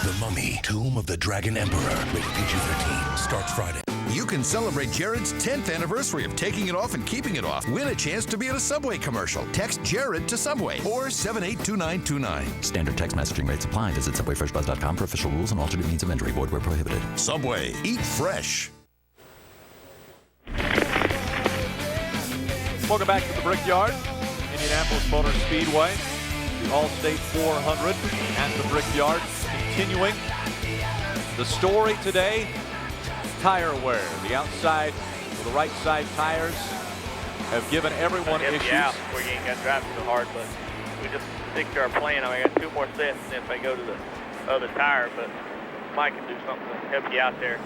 The Mummy, Tomb of the Dragon Emperor, rated PG-13, starts Friday. You can celebrate Jared's 10th anniversary of taking it off and keeping it off. Win a chance to be in a Subway commercial. Text Jared to Subway or 782929. Standard text messaging rates apply. Visit SubwayFreshBuzz.com for official rules and alternate means of entry. Void where prohibited. Subway. Eat fresh. Welcome back to the Brickyard, Indianapolis Motor Speedway. The Allstate 400 at the Brickyard. Continuing the story today, tire wear. The outside or the right side tires have given everyone issues. Yeah, we ain't got to drive so hard, but we just stick to our plan. I got 2 more sets if I go to the other tire, but Mike can do something to help you out there.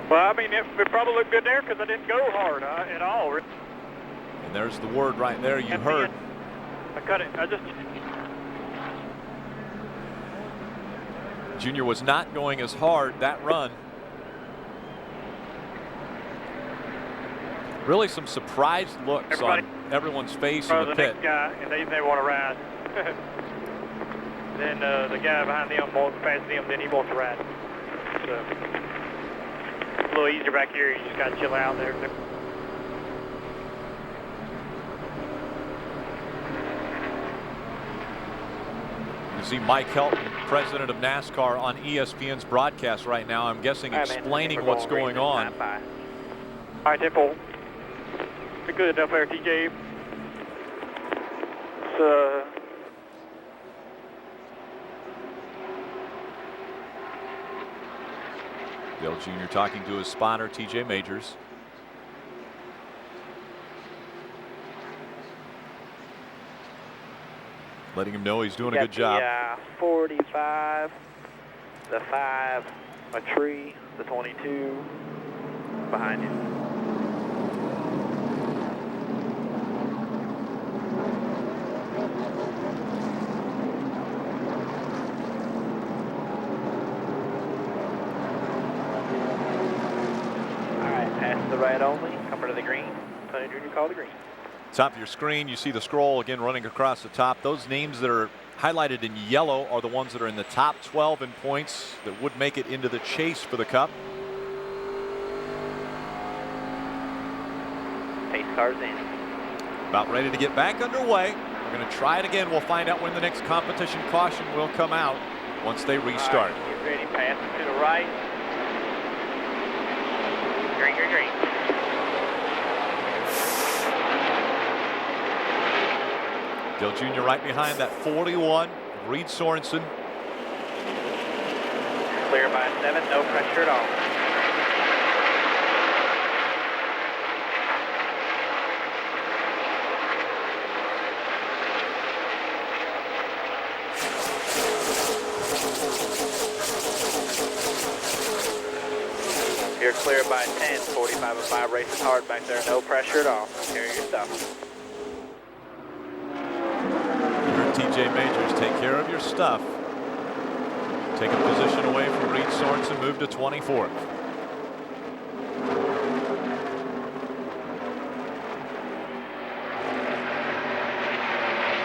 Well, I mean, it probably looked good there because I didn't go hard at all. And there's the word right there you heard. I cut it. Junior was not going as hard that run. Really some surprised looks on everyone's face in the pit. Next guy, and they want to ride. Then the guy behind them wants past them, then he wants to ride. So it's a little easier back here. You just got to chill out there. You see Mike Helton, president of NASCAR, on ESPN's broadcast right now. I'm guessing explaining what's going on. All right, Temple. Good enough there, TJ. Dale Jr. talking to his spotter, TJ Majors. Letting him know he's doing a good job. Yeah, 45, the 5, a tree, the 22 behind you. All right, pass the right only, come to the green. Tony Jr. call the green. Top of your screen, you see the scroll again running across the top. Those names that are highlighted in yellow are the ones that are in the top 12 in points that would make it into the chase for the Cup. cars in. About ready to get back underway. We're going to try it again. We'll find out when the next competition caution will come out once they restart. All right, get ready, pass it to the right. Green, green, green. Dale Jr. right behind that 41, Reed Sorensen. Clear by 7, no pressure at all. You're clear by 10, 45-05, racing hard back there, no pressure at all. Carry your stuff. TJ Majors, take care of your stuff. Take a position away from Reed Sorensen, move to 24th.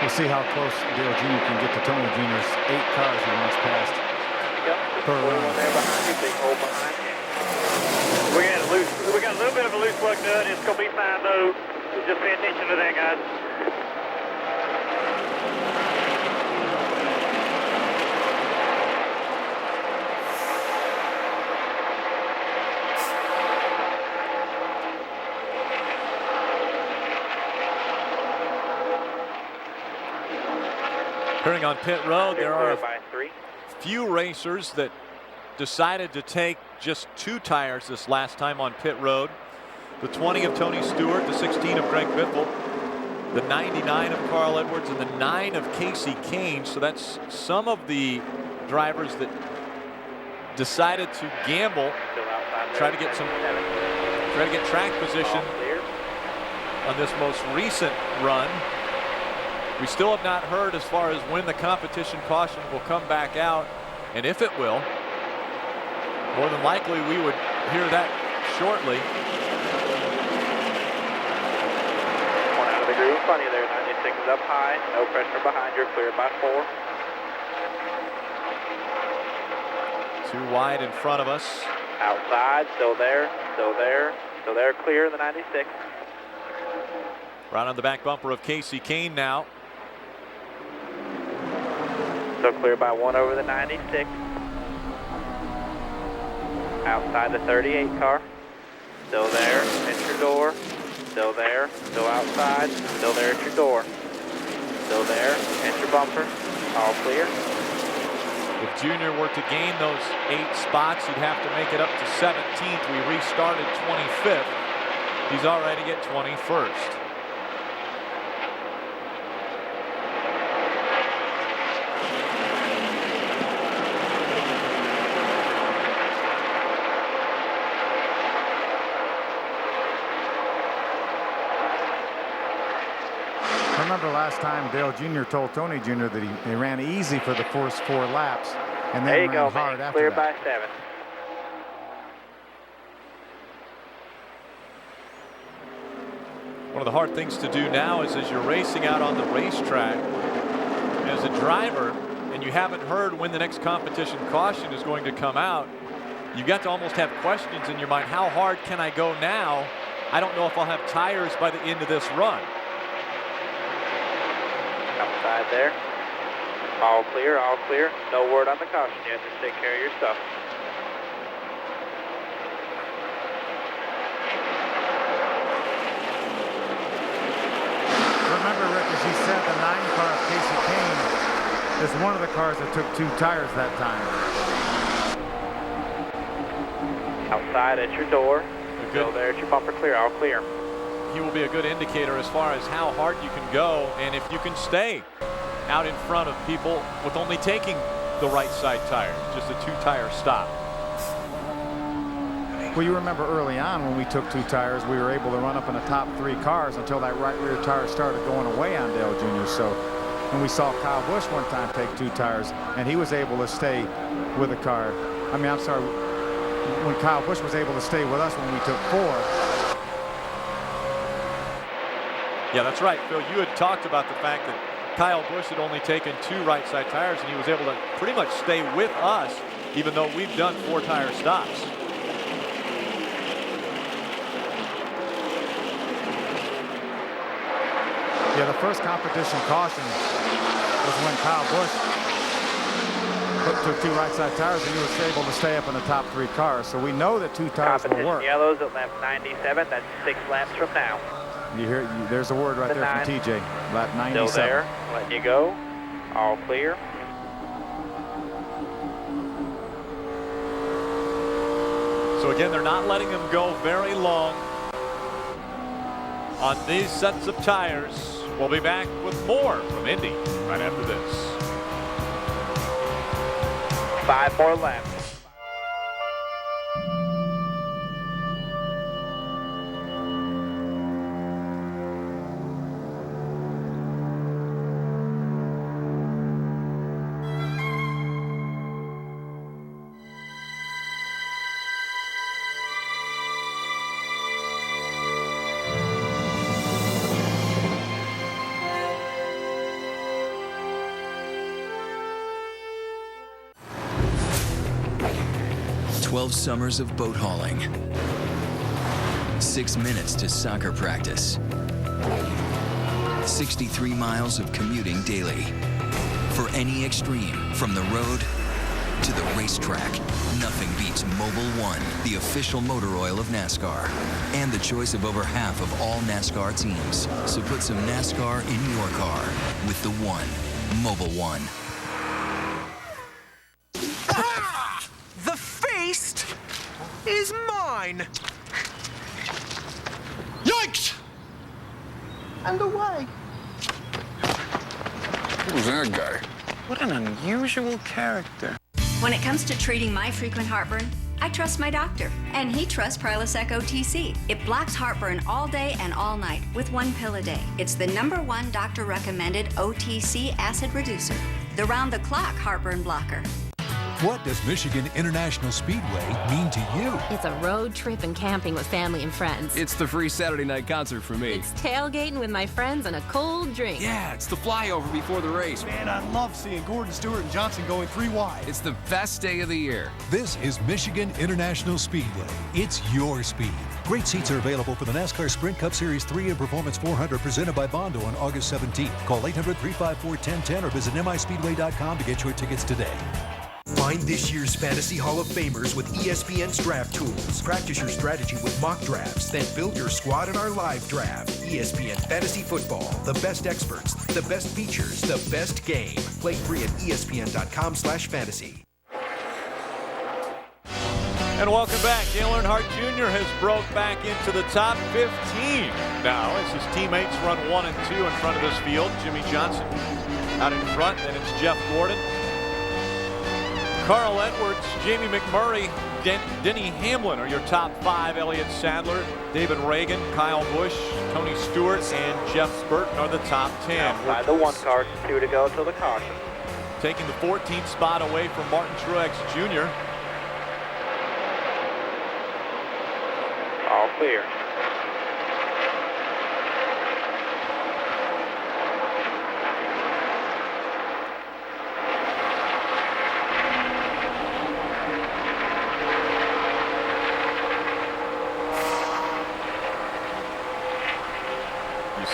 We'll see how close Dale Jr. can get to Tony Jr.'s 8 cars he wants passed. Yep. Per round. There behind you, big hole behind you. We got a little bit of a loose plug nut. It's gonna be fine though. Just pay attention to that, guys. Appearing on pit road, there are a few racers that decided to take just 2 tires this last time on pit road. The 20 of Tony Stewart, the 16 of Greg Biffle, the 99 of Carl Edwards, and the 9 of Casey Kane. So that's some of the drivers that decided to gamble, try to get track position on this most recent run. We still have not heard as far as when the competition caution will come back out, and if it will. More than likely, we would hear that shortly. One out of the groove in front of you there. 96 is up high. No pressure behind you. Clear by 4. 2 wide in front of us. Outside. Still there. Still there. Still there. Clear in the 96. Right on the back bumper of Casey Kane now. Still clear by 1 over the 96. Outside the 38 car. Still there at your door. Still there. Still outside. Still there at your door. Still there at your bumper. All clear. If Junior were to gain those 8 spots, he'd have to make it up to 17th. We restarted 25th. He's already at 21st. I remember last time Dale Jr. told Tony Jr. that he ran easy for the first 4 laps and then ran hard after Clear that. by 7. One of the hard things to do now is as you're racing out on the racetrack as a driver and you haven't heard when the next competition caution is going to come out, you've got to almost have questions in your mind. How hard can I go now? I don't know if I'll have tires by the end of this run. Outside there. All clear, all clear. No word on the caution yet. Just take care of your stuff. Remember, Rick, as you said, the 9 car of Casey Kane is one of the cars that took 2 tires that time. Outside at your door. Still there at your bumper. Clear, all clear. He will be a good indicator as far as how hard you can go and if you can stay out in front of people with only taking the right side tire, just a 2-tire stop. Well, you remember early on when we took 2 tires, we were able to run up in the top 3 cars until that right rear tire started going away on Dale Jr. So when we saw Kyle Busch one time take 2 tires and he was able to stay with a car. I mean, I'm sorry, when Kyle Busch was able to stay with us when we took 4. Yeah, that's right, Phil. You had talked about the fact that Kyle Busch had only taken 2 right side tires and he was able to pretty much stay with us even though we've done 4-tire stops. Yeah, the first competition caution was when Kyle Busch took 2 right side tires and he was able to stay up in the top 3 cars. So we know that 2 tires will work. Yellows at lap 97. That's 6 laps from now. You hear? There's a word right there from TJ. Lap 97. Still there. Letting you go. All clear. So again, they're not letting them go very long on these sets of tires. We'll be back with more from Indy right after this. 5 more laps. Summers of boat hauling, 6 minutes to soccer practice, 63 miles of commuting daily. For any extreme, from the road to the racetrack, nothing beats Mobil 1, the official motor oil of NASCAR, and the choice of over half of all NASCAR teams. So put some NASCAR in your car with the One, Mobil 1. Is mine. Yikes! And away. Who's that guy? What an unusual character. When it comes to treating my frequent heartburn, I trust my doctor, and he trusts Prilosec OTC. It blocks heartburn all day and all night with 1 pill a day. It's the #1 doctor-recommended OTC acid reducer, the round-the-clock heartburn blocker. What does Michigan International Speedway mean to you? It's a road trip and camping with family and friends. It's the free Saturday night concert for me. It's tailgating with my friends and a cold drink. Yeah, it's the flyover before the race. Man, I love seeing Gordon Stewart and Johnson going 3 wide. It's the best day of the year. This is Michigan International Speedway. It's your speed. Great seats are available for the NASCAR Sprint Cup Series 3 and Performance 400 presented by Bondo on August 17th. Call 800-354-1010 or visit mispeedway.com to get your tickets today. Find this year's Fantasy Hall of Famers with ESPN's draft tools. Practice your strategy with mock drafts, then build your squad in our live draft. ESPN Fantasy Football. The best experts, the best features, the best game. Play free at ESPN.com/fantasy. And welcome back. Dale Earnhardt Jr. has broke back into the top 15 now as his teammates run 1 and 2 in front of this field. Jimmy Johnson out in front, and it's Jeff Gordon, Carl Edwards, Jamie McMurray, Denny Hamlin are your top 5. Elliott Sadler, David Reagan, Kyle Busch, Tony Stewart, and Jeff Burton are the top 10. Outside the 1 car, 2 to go till the caution. Taking the 14th spot away from Martin Truex Jr. All clear.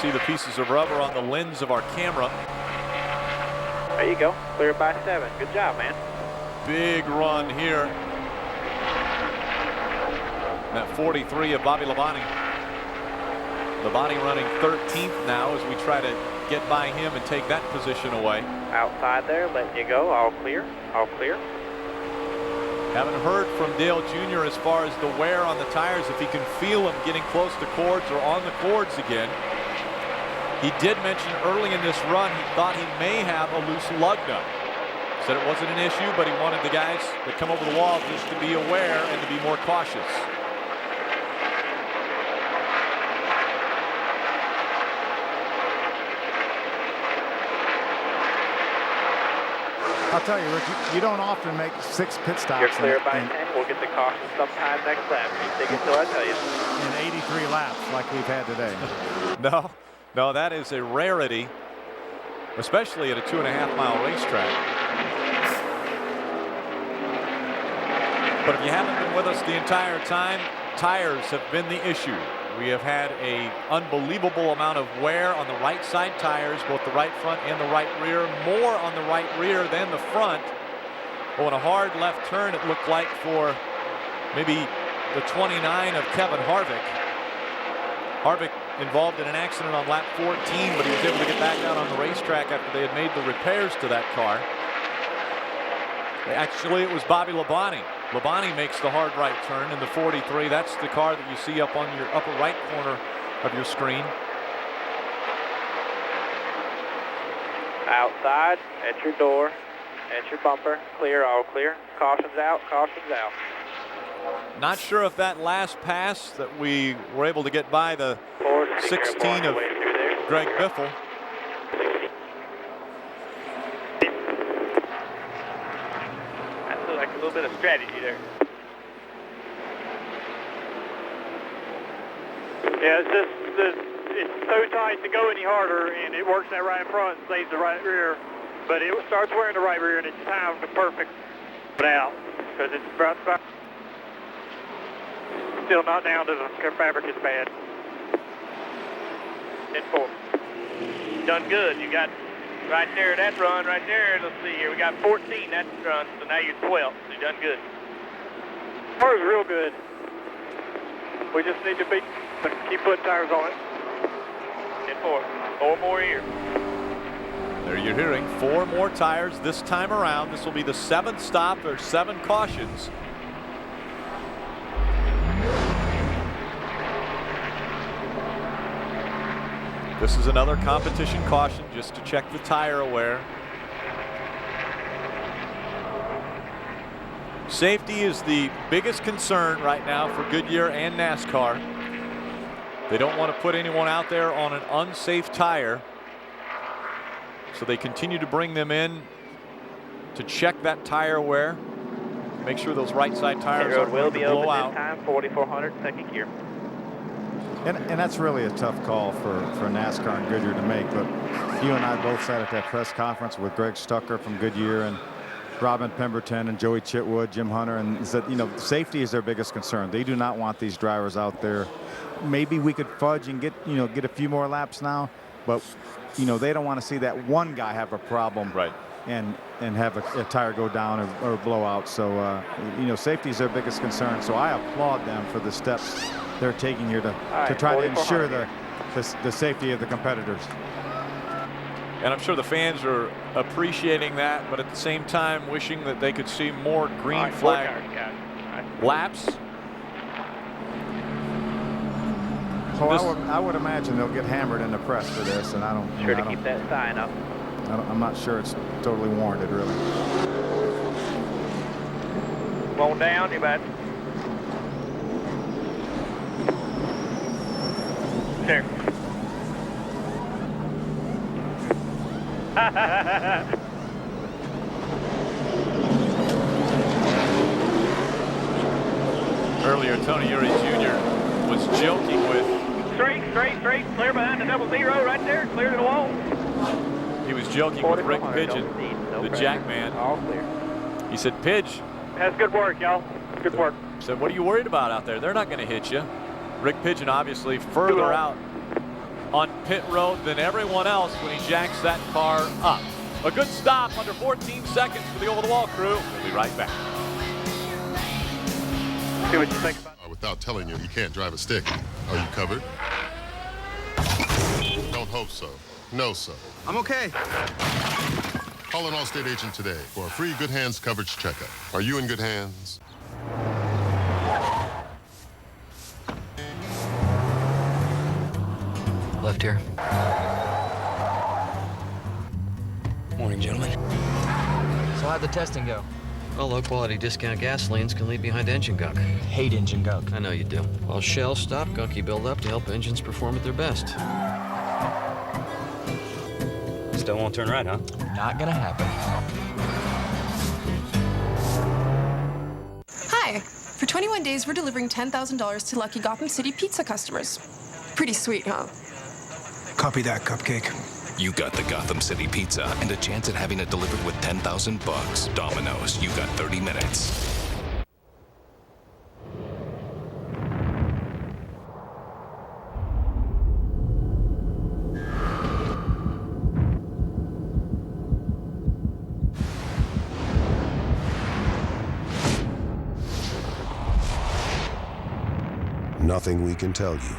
See the pieces of rubber on the lens of our camera. There you go. Clear by 7. Good job, man. Big run here. That 43 of Bobby Labonte. Labonte running 13th now as we try to get by him and take that position away. Outside there, letting you go. All clear. All clear. Haven't heard from Dale Jr. as far as the wear on the tires, if he can feel them getting close to cords or on the cords again. He did mention early in this run he thought he may have a loose lug nut. Said it wasn't an issue, but he wanted the guys that come over the wall just to be aware and to be more cautious. I'll tell you, Rick, you don't often make 6 pit stops. You're clear by 10. We'll get the caution sometime next lap. You take it till I tell you. In 83 laps like we've had today. No, that is a rarity, especially at a 2.5-mile racetrack. But if you haven't been with us the entire time, tires have been the issue. We have had an unbelievable amount of wear on the right side tires, both the right front and the right rear, more on the right rear than the front. Oh, and a hard left turn, it looked like, for maybe the 29 of Kevin Harvick. Harvick involved in an accident on lap 14, but he was able to get back out on the racetrack after they had made the repairs to that car. Actually, it was Bobby Labonte. Labonte makes the hard right turn in the 43. That's the car that you see up on your upper right corner of your screen. Outside, at your door, at your bumper, clear, all clear. Caution's out, caution's out. Not sure if that last pass that we were able to get by the 16 of Greg Biffle. That looked like a little bit of strategy there. Yeah, it's so tight to go any harder, and it works that right in front and saves the right rear. But it starts wearing the right rear, and it's timed perfect out because it's about still not down to the fabric is bad. 10-4. Done good. You got right there that run right there. Let's see here. We got 14 that run, so now you're 12. So you done good. Car is real good. We just need to keep putting tires on it. 10-4. 4 more here. There you're hearing 4 more tires this time around. This will be the 7th stop. There's 7 cautions. This is another competition caution just to check the tire wear. Safety is the biggest concern right now for Goodyear and NASCAR. They don't want to put anyone out there on an unsafe tire. So they continue to bring them in to check that tire wear. Make sure those right side tires aren't going to blow out. Time 4,400, second gear. And that's really a tough call for NASCAR and Goodyear to make. But you and I both sat at that press conference with Greg Stucker from Goodyear and Robin Pemberton and Joey Chitwood, Jim Hunter, and said, you know, safety is their biggest concern. They do not want these drivers out there. Maybe we could fudge and get a few more laps now, but they don't want to see that one guy have a problem, right, and have a tire go down or blow out. So safety is their biggest concern. So I applaud them for the steps they're taking here to try to ensure the safety of the competitors. And I'm sure the fans are appreciating that, but at the same time wishing that they could see more green flag laps. Oh, I would imagine they'll get hammered in the press for this, and I don't. Sure to keep that sign up. I'm not sure it's totally warranted, really. Roll down, you bet. There. Earlier, Tony Uri Jr. was joking with. Straight, clear behind the 00 right there, clear to the wall. He was joking with Rick Pigeon, the Jackman. All clear. He said, Pidge. That's good work, y'all. Good work. Said, what are you worried about out there? They're not going to hit you. Rick Pigeon obviously further out on pit road than everyone else when he jacks that car up. A good stop under 14 seconds for the over-the-wall crew. We'll be right back. See what you think about it. Without telling you can't drive a stick. Are you covered? Don't hope so. No, sir. I'm okay. Call an Allstate agent today for a free Good Hands coverage checkup. Are you in good hands? Left here. Morning, gentlemen. So how'd the testing go? Well, low-quality discount gasolines can leave behind engine gunk. Hate engine gunk. I know you do. Well, Shell stopped gunky buildup to help engines perform at their best. Still won't turn right, huh? Not gonna happen. Hi. For 21 days, we're delivering $10,000 to lucky Gotham City pizza customers. Pretty sweet, huh? Copy that, Cupcake. You got the Gotham City Pizza and a chance at having it delivered with $10,000. Domino's, you got 30 minutes. nothing we can tell you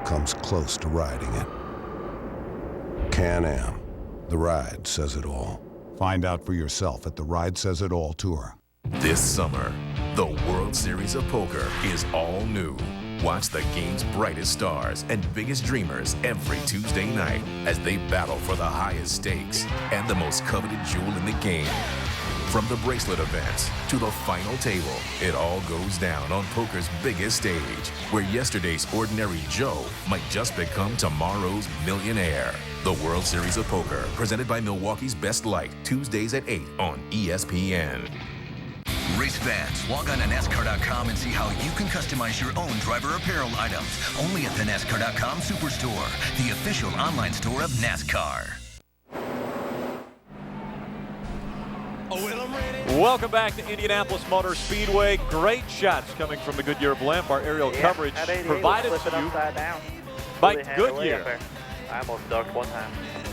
comes close to riding it. Can-Am, the ride says it all. Find out for yourself at the Ride Says It All Tour. This summer, the World Series of Poker is all new. Watch the game's brightest stars and biggest dreamers every Tuesday night as they battle for the highest stakes and the most coveted jewel in the game. From the bracelet events to the final table, it all goes down on poker's biggest stage, where yesterday's ordinary Joe might just become tomorrow's millionaire. The World Series of Poker, presented by Milwaukee's Best Light, Tuesdays at 8 on ESPN. Race fans, log on to NASCAR.com and see how you can customize your own driver apparel items. Only at the NASCAR.com Superstore, the official online store of NASCAR. Welcome back to Indianapolis Motor Speedway. Great shots coming from the Goodyear blimp. Our aerial coverage provided to you by Goodyear. I almost ducked one time.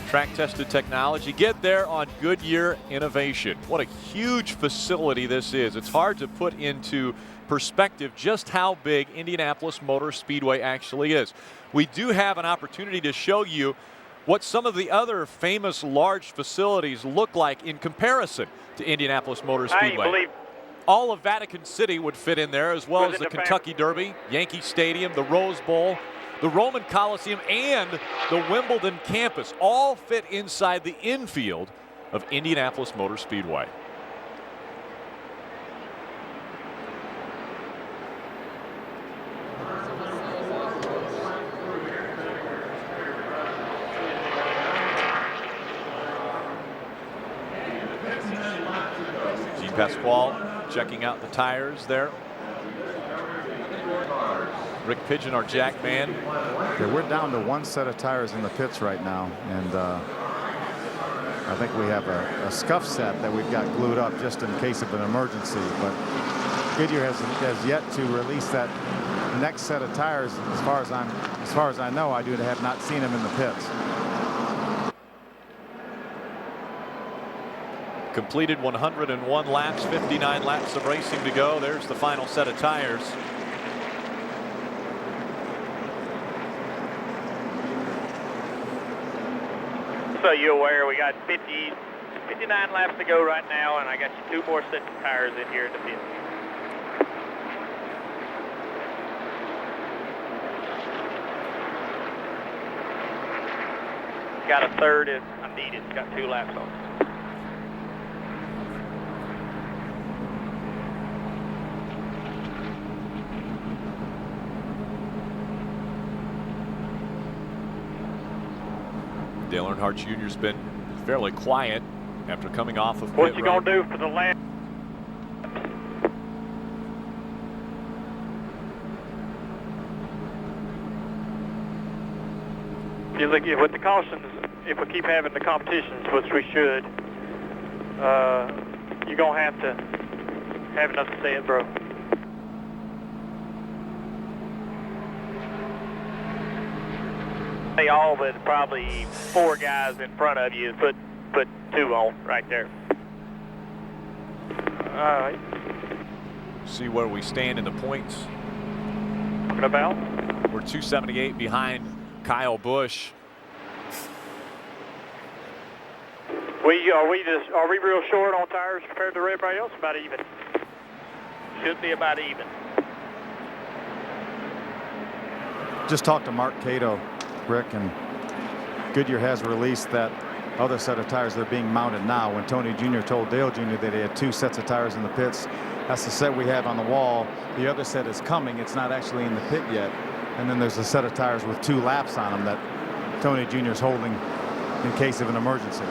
Track-tested technology. Get there on Goodyear innovation. What a huge facility this is. It's hard to put into perspective just how big Indianapolis Motor Speedway actually is. We do have an opportunity to show you what some of the other famous large facilities look like in comparison to Indianapolis Motor Speedway. All of Vatican City would fit in there, as well as the Kentucky Derby, Yankee Stadium, the Rose Bowl, the Roman Coliseum, and the Wimbledon campus all fit inside the infield of Indianapolis Motor Speedway. Pasquale checking out the tires there. Rick Pigeon, our jack man. Yeah, we're down to one set of tires in the pits right now, and I think we have a scuff set that we've got glued up just in case of an emergency. But Goodyear has yet to release that next set of tires. As far as I know, I have not seen them in the pits. Completed 101 laps, 59 laps of racing to go. There's the final set of tires. So you're aware, we got 59 laps to go right now, and I got you 2 more sets of tires in here in the pit. Got a third if I need it. Got 2 laps on it. Dale Earnhardt Jr.'s been fairly quiet after coming off of What you gonna do for the last? With the cautions, if we keep having the competitions, which we should, you're gonna have to have enough to say it, bro. All but probably 4 guys in front of you put 2 on right there. All right. See where we stand in the points. Talking about? We're 278 behind Kyle Busch. Are we real short on tires compared to everybody else? About even. Should be about even. Just talked to Mark Cato, Rick, and Goodyear has released that other set of tires that are being mounted now. When Tony Jr. told Dale Jr. that he had 2 sets of tires in the pits, that's the set we have on the wall. The other set is coming. It's not actually in the pit yet. And then there's a set of tires with 2 laps on them that Tony Jr. is holding in case of an emergency.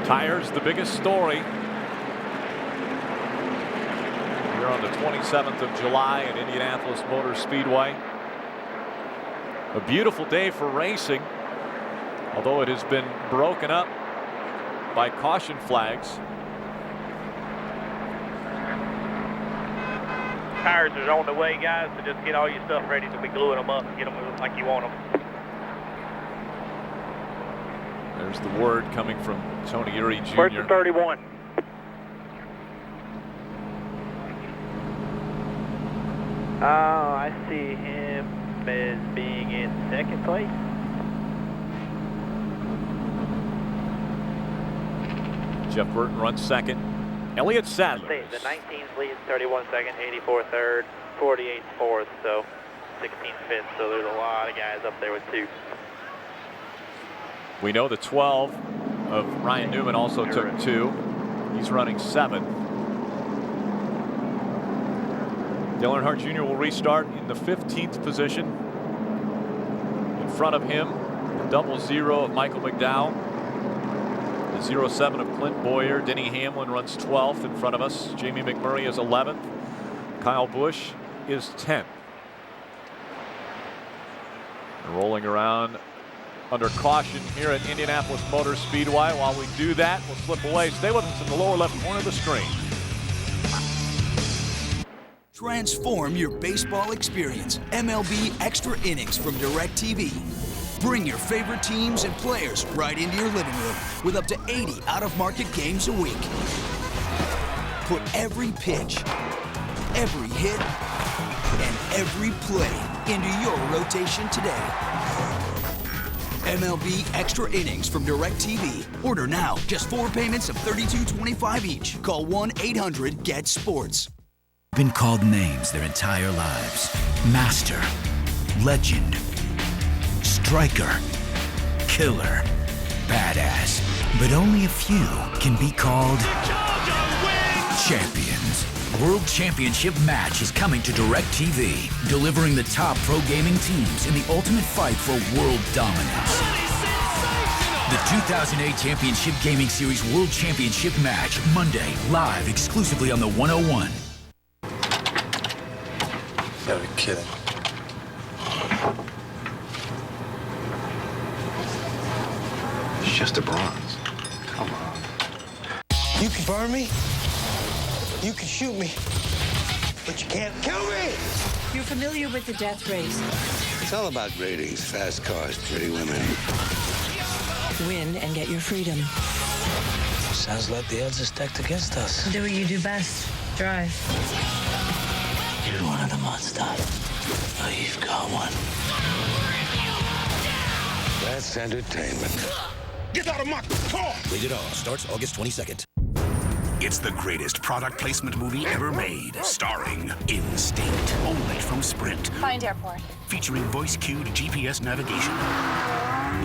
Tires, the biggest story. Here on the 27th of July at Indianapolis Motor Speedway. A beautiful day for racing, although it has been broken up by caution flags. Tires are on the way, guys, so just get all your stuff ready to be gluing them up and get them like you want them. There's the word coming from Tony Uri Jr. First and 31. Oh, I see him as being in second place. Jeff Burton runs second. Elliott Sadler. The 19's lead 31 second, 84 third, 48 fourth, so 16 fifth. So there's a lot of guys up there with 2. We know the 12 of Ryan Newman also took 2. He's running 7. Dale Earnhardt Jr. will restart in the 15th position. In front of him, the 00 of Michael McDowell. The 07 of Clint Boyer. Denny Hamlin runs 12th in front of us. Jamie McMurray is 11th. Kyle Busch is 10th. Rolling around under caution here at Indianapolis Motor Speedway. While we do that, we'll slip away. Stay with us in the lower left corner of the screen. Transform your baseball experience. MLB Extra Innings from DirecTV. Bring your favorite teams and players right into your living room with up to 80 out-of-market games a week. Put every pitch, every hit, and every play into your rotation today. MLB Extra Innings from DirecTV. Order now. Just 4 payments of $32.25 each. Call 1-800-GET-SPORTS. Been called names their entire lives. Master, legend, striker, killer, badass. But only a few can be called champions. World Championship Match is coming to DirecTV, delivering the top pro gaming teams in the ultimate fight for world dominance. The 2008 Championship Gaming Series World Championship Match, Monday, live exclusively on the 101. You gotta be kidding. It's just a bronze. Come on. You can burn me, you can shoot me, but you can't kill me! You're familiar with the death race. It's all about ratings, fast cars, pretty women. Win and get your freedom. Sounds like the odds are stacked against us. Do what you do best. Drive. You're one of the monsters. Oh, you've got one. That's entertainment. Get out of my car! Rated R. Starts August 22nd. It's the greatest product placement movie ever made, starring Instinct, only from Sprint. Find airport. Featuring voice-cued GPS navigation,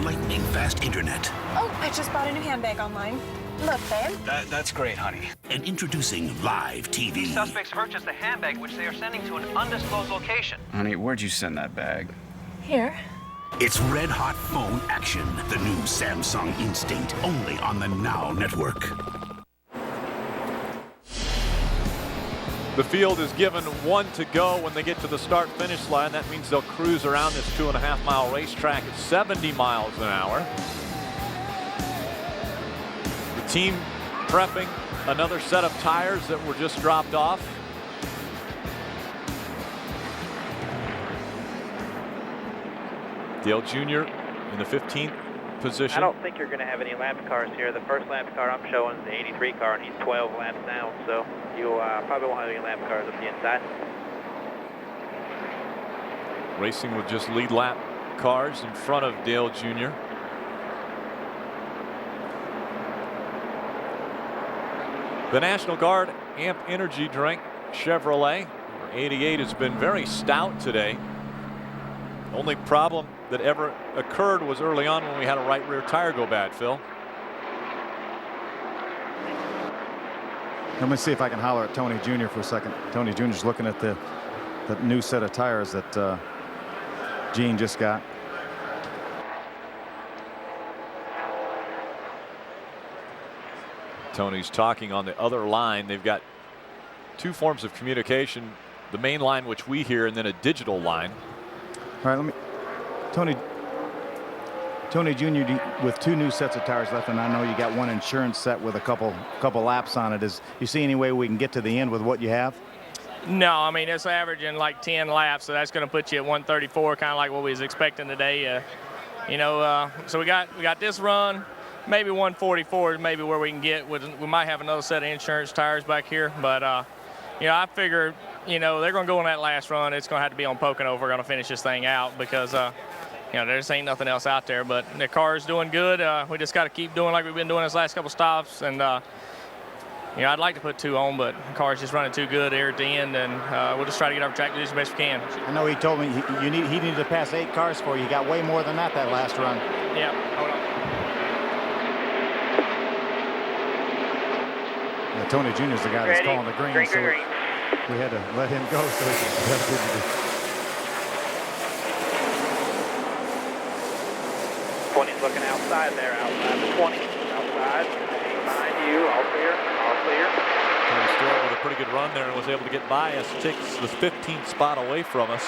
lightning-fast internet. Oh, I just bought a new handbag online. Look, babe. That's great, honey. And introducing live TV. Suspects purchased a handbag which they are sending to an undisclosed location. Honey, where'd you send that bag? Here. It's red-hot phone action. The new Samsung Instinct, only on the Now Network. The field is given 1 to go when they get to the start-finish line. That means they'll cruise around this 2.5-mile racetrack at 70 miles an hour. The team prepping another set of tires that were just dropped off. Dale Jr. in the 15th position. I don't think you're going to have any lap cars here. The first lap car I'm showing is the 83 car, and he's 12 laps down, so you probably won't have any lap cars up the inside. Racing with just lead lap cars in front of Dale Jr. The National Guard Amp Energy Drink Chevrolet 88 has been very stout today. Only problem that ever occurred was early on when we had a right rear tire go bad, Phil. Let me see if I can holler at Tony Jr. for a second. Tony Jr.'s looking at the new set of tires that Gene just got. Tony's talking on the other line. They've got 2 forms of communication, the main line which we hear and then a digital line. All right, Tony Jr. with 2 new sets of tires left, and I know you got 1 insurance set with a couple laps on it. You see any way we can get to the end with what you have? No, I mean, it's averaging like 10 laps, so that's going to put you at 134, kind of like what we was expecting today. So we got this run, maybe 144 is maybe where we can get. We might have another set of insurance tires back here, but I figure, they're going to go on that last run. It's going to have to be on Pocono if we're going to finish this thing out because, there just ain't nothing else out there. But the car's doing good. We just got to keep doing like we've been doing this last couple stops. And, I'd like to put 2 on, but the car's just running too good here at the end. And we'll just try to get our track to do the best we can. I know he told me he needed to pass 8 cars for you. You got way more than that last run. Yeah, hold on. Tony Jr.'s the guy that's calling the green. So we had to let him go. So that's good to do. 20's looking outside there, outside the 20. Outside, behind you, all clear, all clear. Tony Stewart with a pretty good run there and was able to get by us. Takes the 15th spot away from us.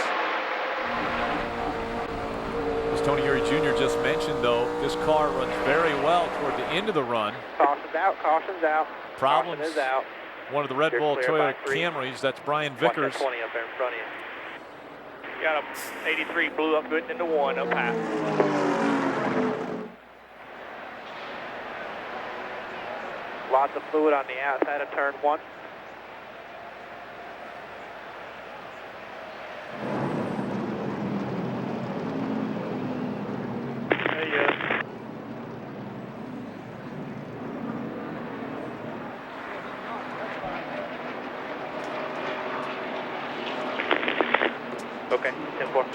As Tony Eury Jr. just mentioned, though, this car runs very well toward the end of the run. Caution's out, caution's out. Problems. Caution is out. One of the Red Bull Toyota Camrys, that's Brian Vickers. 20 up there in front of you. Got a 83, blew up good into 1 up high. Lots of fluid on the outside of turn 1. There you go. Okay, 10-4.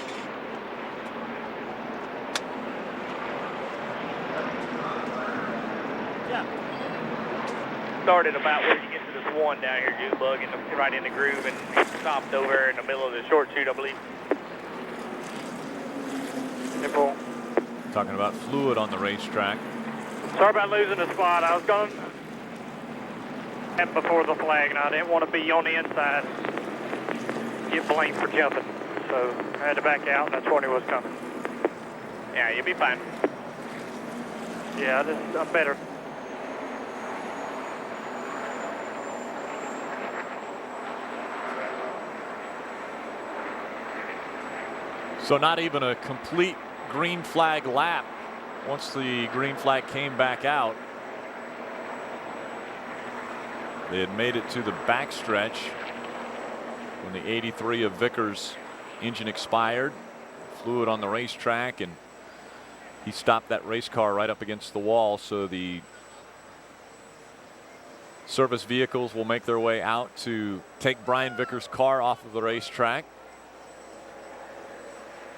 Started about where you get to this 1 down here, June Bug, right in the groove, and he stopped over in the middle of the short chute, I believe. Nipple. Talking about fluid on the racetrack. Sorry about losing the spot. I was going before the flag, and I didn't want to be on the inside. Get blamed for jumping. So I had to back out, and that's when he was coming. Yeah, you'll be fine. Yeah, I'm better. So not even a complete green flag lap once the green flag came back out. They had made it to the backstretch when the 83 of Vickers' engine expired. Fluid on the racetrack, and he stopped that race car right up against the wall. So the service vehicles will make their way out to take Brian Vickers' car off of the racetrack.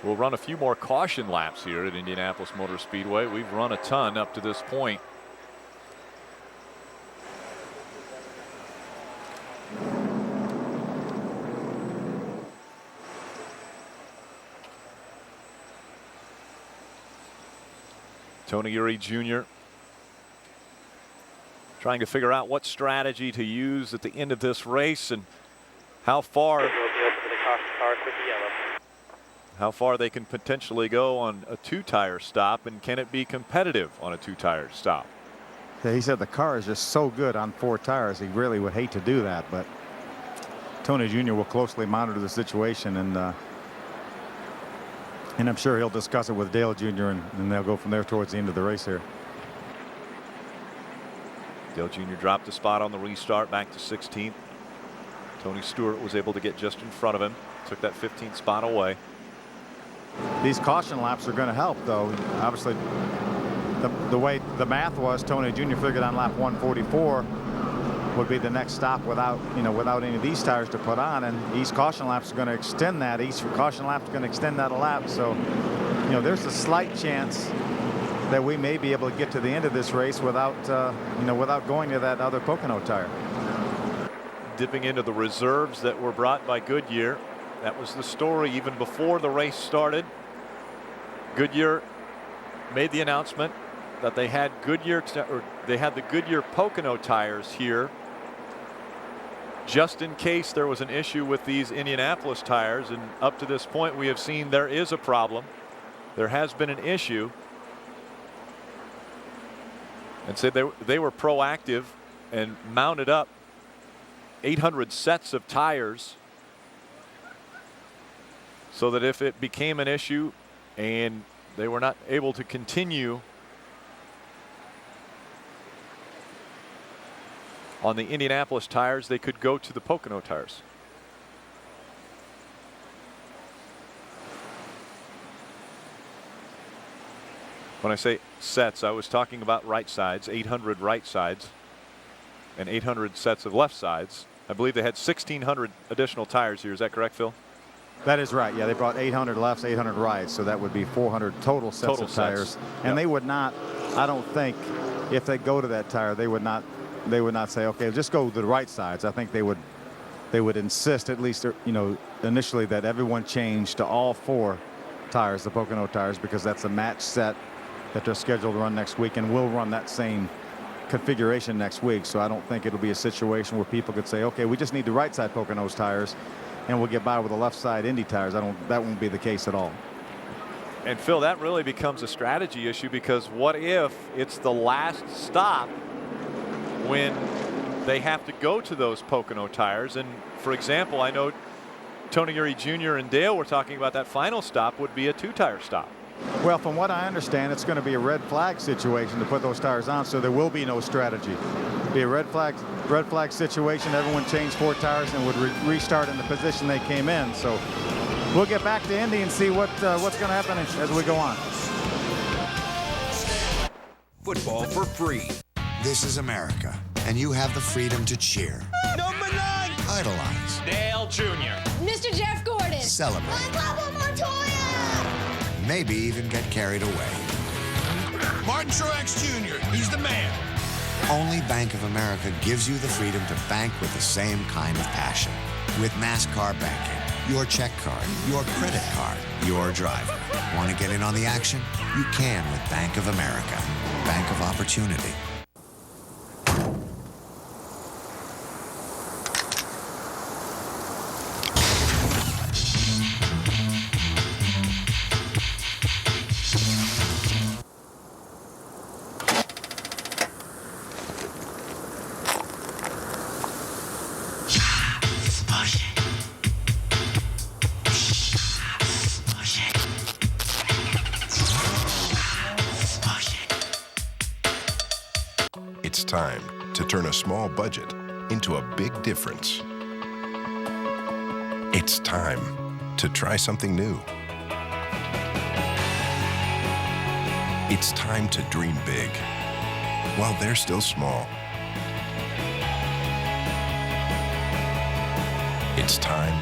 We'll run a few more caution laps here at Indianapolis Motor Speedway. We've run a ton up to this point. Tony Eury Jr. trying to figure out what strategy to use at the end of this race and how far they can potentially go on a 2-tire stop, and can it be competitive on a 2-tire stop? Yeah, he said the car is just so good on 4 tires. He really would hate to do that, but Tony Jr. will closely monitor the situation, and I'm sure he'll discuss it with Dale Jr. and they'll go from there towards the end of the race here. Dale Jr. dropped a spot on the restart back to 16th. Tony Stewart was able to get just in front of him, took that 15th spot away. These caution laps are going to help, though. Obviously, the way the math was, Tony Jr. figured on lap 144 would be the next stop without any of these tires to put on, and these caution laps are going to extend that. Each caution lap is going to extend that a lap. So, there's a slight chance that we may be able to get to the end of this race without going to that other Pocono tire. Dipping into the reserves that were brought by Goodyear. That was the story even before the race started. Goodyear made the announcement that they had the Goodyear Pocono tires here just in case there was an issue with these Indianapolis tires, and up to this point we have seen there is a problem. There has been an issue, and said they were proactive and mounted up 800 sets of tires so that if it became an issue and they were not able to continue on the Indianapolis tires, they could go to the Pocono tires. When I say sets, I was talking about right sides, 800 right sides and 800 sets of left sides. I believe they had 1,600 additional tires here. Is that correct, Phil? That is right. Yeah, they brought 800 lefts, 800 rights, so that would be 400 total sets of tires. And they would not, I don't think, if they go to that tire, they would not say, okay, just go to the right sides. I think they would insist, at least, you know, initially, that everyone change to all 4 tires, the Pocono tires, because that's a match set that they're scheduled to run next week, and will run that same configuration next week. So I don't think it'll be a situation where people could say, okay, we just need the right side Poconos tires and we'll get by with the left side Indy tires. That won't be the case at all. And Phil, that really becomes a strategy issue, because what if it's the last stop when they have to go to those Pocono tires? And for example, I know Tony Eury Jr. and Dale were talking about that final stop would be a 2-tire stop. Well, from what I understand, it's going to be a red flag situation to put those tires on, so there will be no strategy. Be a red flag situation. Everyone changed 4 tires and would restart in the position they came in. So we'll get back to Indy and see what's going to happen as we go on. Football for free. This is America, and you have the freedom to cheer. Number 9. Idolize. Dale Jr. Mr. Jeff Gordon. Celebrate. Papa Montoya. Maybe even get carried away. Martin Truex Jr. He's the man. Only Bank of America gives you the freedom to bank with the same kind of passion. With NASCAR banking, your check card, your credit card, your driver. Want to get in on the action? You can with Bank of America. Bank of Opportunity. It's time to turn a small budget into a big difference. It's time to try something new. It's time to dream big while they're still small. It's time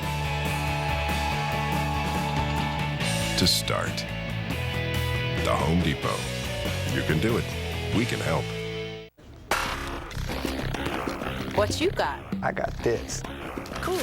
to start. The Home Depot. You can do it. We can help. What you got? I got this. Cool.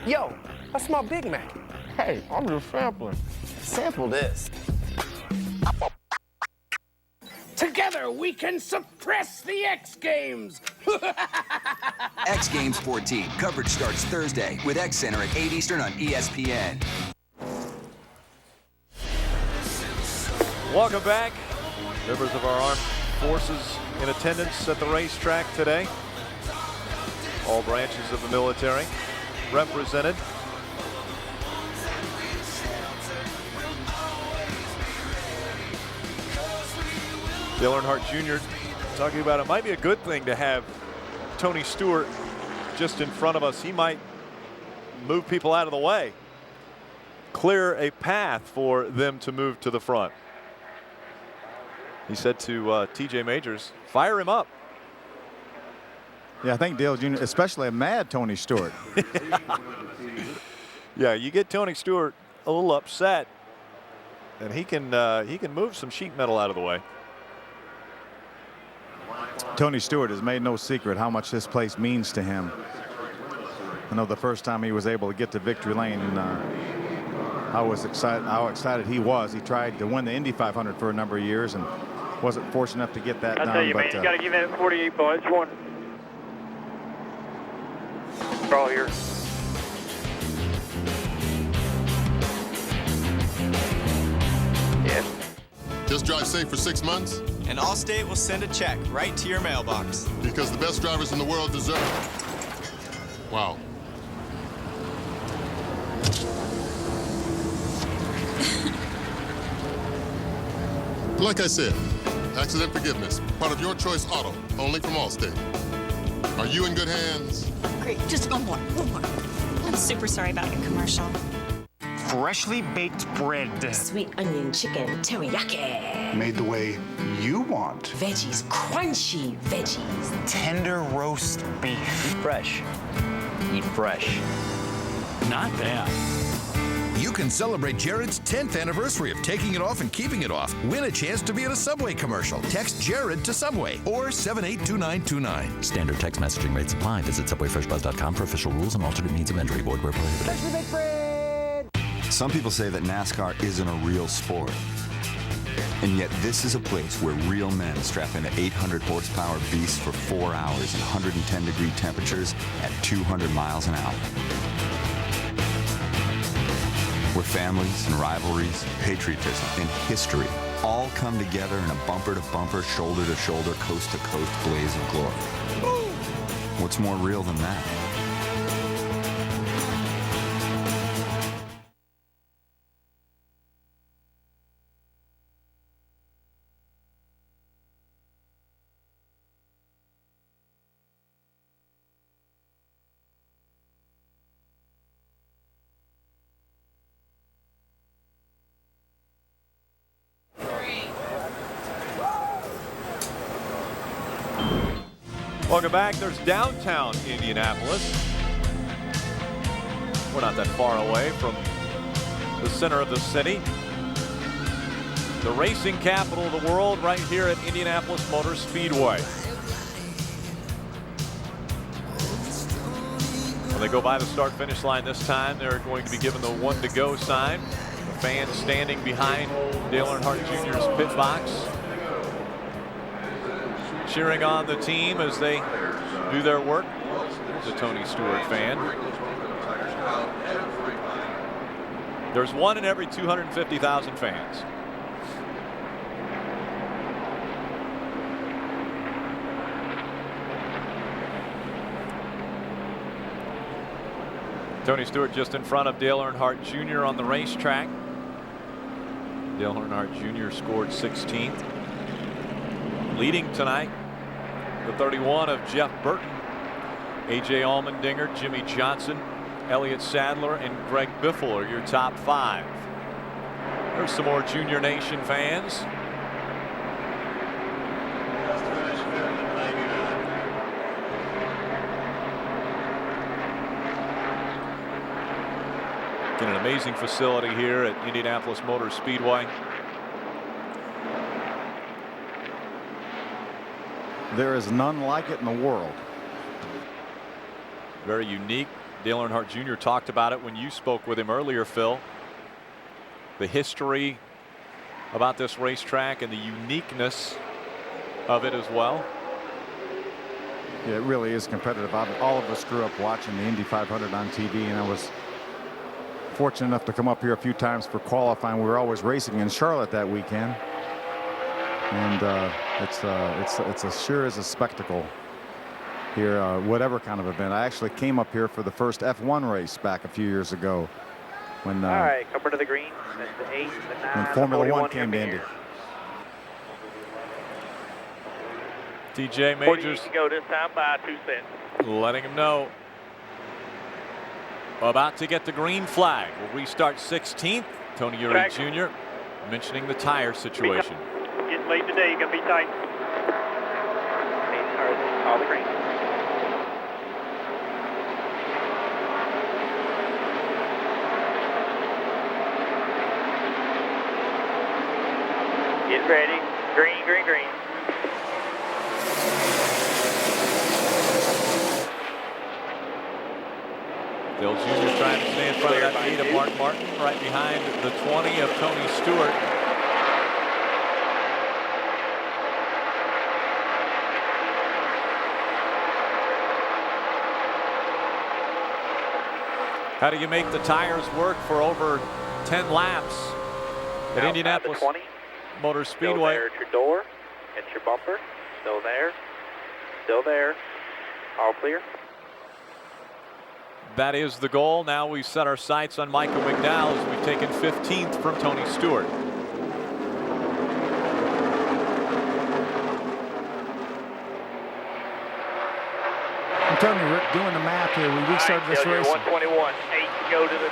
Yo, that's my Big Mac. Hey, I'm just sampling. Sample this. Together we can suppress the X Games! X Games 14. Coverage starts Thursday with X Center at 8 Eastern on ESPN. Welcome back. Members of our armed forces in attendance at the racetrack today. All branches of the military represented. Dale Earnhardt Jr. talking about it might be a good thing to have Tony Stewart just in front of us. He might move people out of the way, clear a path for them to move to the front. He said to TJ Majors, fire him up. Yeah, I think Dale Jr., especially a mad Tony Stewart. Yeah, you get Tony Stewart a little upset, and he can move some sheet metal out of the way. Tony Stewart has made no secret how much this place means to him. I know the first time he was able to get to victory lane, and how excited he was. He tried to win the Indy 500 for a number of years and wasn't fortunate enough to get that done. I tell you, man, you got to give that 48 bucks. One. Draw here. Just drive safe for 6 months? And Allstate will send a check right to your mailbox. Because the best drivers in the world deserve... Wow. Like I said, accident forgiveness, part of Your Choice Auto, only from Allstate. Are you in good hands? Great, just one more. I'm super sorry about your commercial. Freshly baked bread. Sweet onion chicken teriyaki. Made the way you want. Veggies, crunchy veggies. Tender roast beef. Fresh. Eat fresh. Not bad. You can celebrate Jared's 10th anniversary of taking it off and keeping it off. Win a chance to be in a Subway commercial. Text Jared to Subway or 782929. Standard text messaging rates apply. Visit SubwayFreshBuzz.com for official rules and alternate means of entry. Void where prohibited. Some people say that NASCAR isn't a real sport. And yet this is a place where real men strap into 800 horsepower beasts for 4 hours in 110-degree temperatures at 200 miles an hour. Where families and rivalries, patriotism, and history all come together in a bumper-to-bumper, shoulder-to-shoulder, coast-to-coast blaze of glory. What's more real than that? Welcome back. There's downtown Indianapolis. We're not that far away from the center of the city. The racing capital of the world right here at Indianapolis Motor Speedway. When they go by the start-finish line this time, they're going to be given the 1 to go sign. The fans standing behind Dale Earnhardt Jr.'s pit box, cheering on the team as they do their work. There's a Tony Stewart fan. There's one in every 250,000 fans. Tony Stewart just in front of Dale Earnhardt Jr. on the racetrack. Dale Earnhardt Jr. scored 16th. Leading tonight, the 31 of Jeff Burton, A.J. Allmendinger, Jimmy Johnson, Elliott Sadler, and Greg Biffle are your top 5. There's some more Junior Nation fans. In an amazing facility here at Indianapolis Motor Speedway. There is none like it in the world. Very unique. Dale Earnhardt Jr. talked about it when you spoke with him earlier, Phil. The history about this racetrack and the uniqueness of it as well. Yeah, it really is competitive. All of us grew up watching the Indy 500 on TV, and I was fortunate enough to come up here a few times for qualifying. We were always racing in Charlotte that weekend. And it's sure as a spectacle here, whatever kind of event. I actually came up here for the first F1 race back a few years ago when all right, come to the green. That's the 8, the 9, when Formula One came to Indy. TJ Majors to go this time by 2 cents. Letting him know. About to get the green flag. We'll restart 16th. Tony Eury Jr. mentioning the tire situation. Getting late today, you're going to be tight. All the green. Get ready. Green, green, green. Dale Jr. trying to stay in front of that lead of Mark Martin, right behind the 20 of Tony Stewart. How do you make the tires work for over 10 laps at Indianapolis? 20. Motor Still Speedway. there at your door. It's your bumper. Still there. Still there. All clear. That is the goal. Now we set our sights on Michael McDowell as we've taken 15th from Tony Stewart. I'm telling you, Rick, doing the math here, we restarted this race. 121, 8 to go to the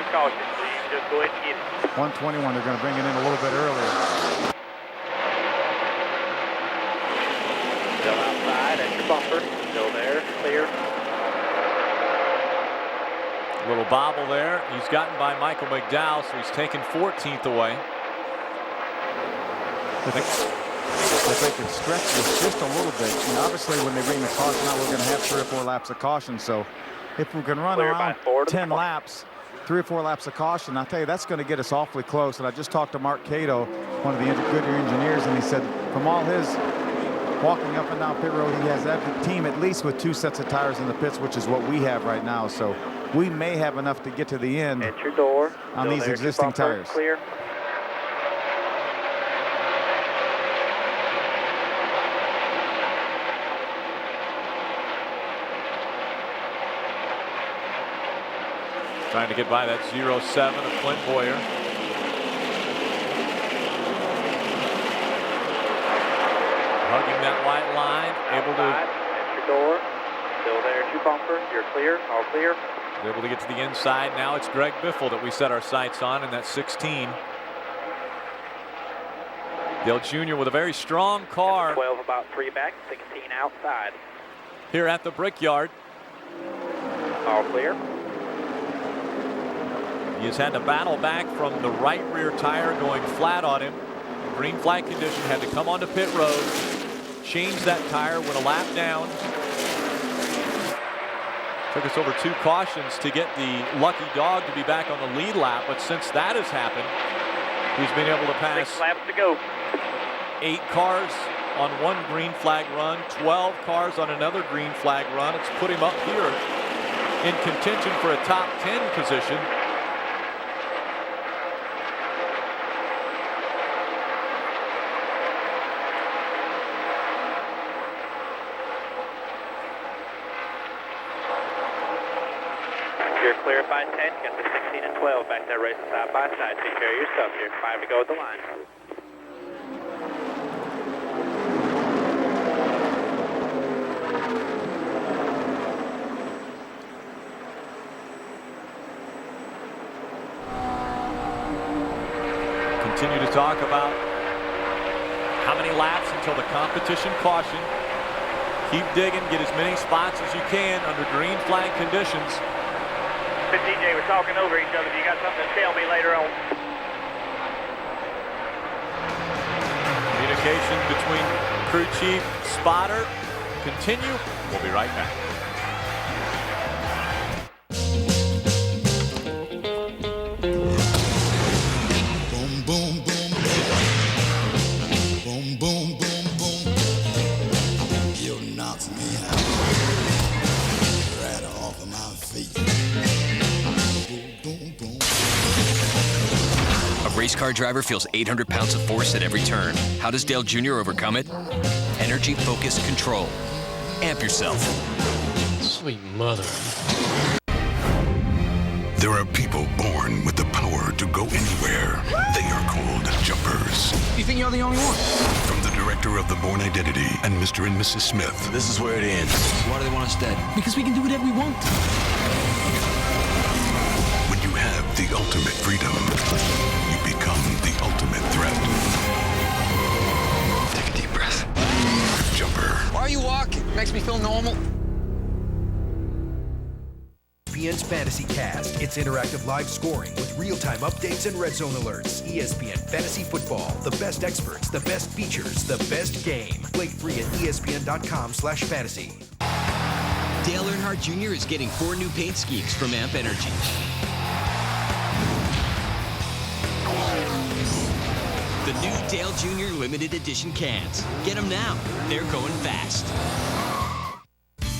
caution. So you just go ahead and get it. 121, they're going to bring it in a little bit earlier. Still outside at your bumper. Still there, clear. Little bobble there. He's gotten by Michael McDowell, so he's taken 14th away. If they can stretch this just a little bit, you know, obviously when they bring the caution out, we're going to have 3 or 4 laps of caution. So if we can run Clear around by 4 to 10 laps, 3 or 4 laps of caution, I'll tell you, that's going to get us awfully close. And I just talked to Mark Cato, one of the Goodyear engineers, and he said from all his walking up and down pit road, he has every team at least with 2 sets of tires in the pits, which is what we have right now. So we may have enough to get to the end at your door. on Still these there, existing your bumper, tires. Clear. Trying to get by that 0-7 of Clint Boyer. Hugging that white line, able to. At your door. Still there at your bumper. You're clear. All clear. Able to get to the inside. Now it's Greg Biffle that we set our sights on in that 16. Dale Jr. with a very strong car. 12 about 3 back, 16 outside. Here at the Brickyard. All clear. He has had to battle back from the right rear tire going flat on him. Green flag condition, had to come onto pit road, change that tire, went a lap down. Took us over 2 cautions to get the lucky dog to be back on the lead lap, but since that has happened, he's been able to pass 6 laps to go. 8 cars on 1 green flag run, 12 cars on another green flag run. It's put him up here in contention for a top 10 position. You're clear by 10. Got the 16 and 12 back there racing side by side. Take care of your stuff here. 5 to go at the line. Continue to talk about how many laps until the competition caution. Keep digging, get as many spots as you can under green flag conditions. DJ, we're talking over each other. You got something to tell me later on. Communication between crew chief, spotter, continue. We'll be right back. Boom, boom, boom, boom, boom, boom, boom. You knocked me out, right off of my feet. A race car driver feels 800 pounds of force at every turn. How does Dale Jr. overcome it? Energy Focus Control. Amp yourself. Sweet mother. There are people born with the power to go anywhere. They are called jumpers. You think you're the only one? From the director of The Bourne Identity and Mr. and Mrs. Smith. This is where it ends. Why do they want us dead? Because we can do whatever we want. When you have the ultimate freedom, you become the ultimate threat. Take a deep breath. Jumper. Why are you walking? Makes me feel normal. ESPN's Fantasy Cast. It's interactive live scoring with real-time updates and red zone alerts. ESPN Fantasy Football. The best experts, the best features, the best game. Play free at ESPN.com/fantasy. Dale Earnhardt Jr. is getting 4 new paint schemes from Amp Energy. The new Dale Jr. limited edition cans. Get them now. They're going fast.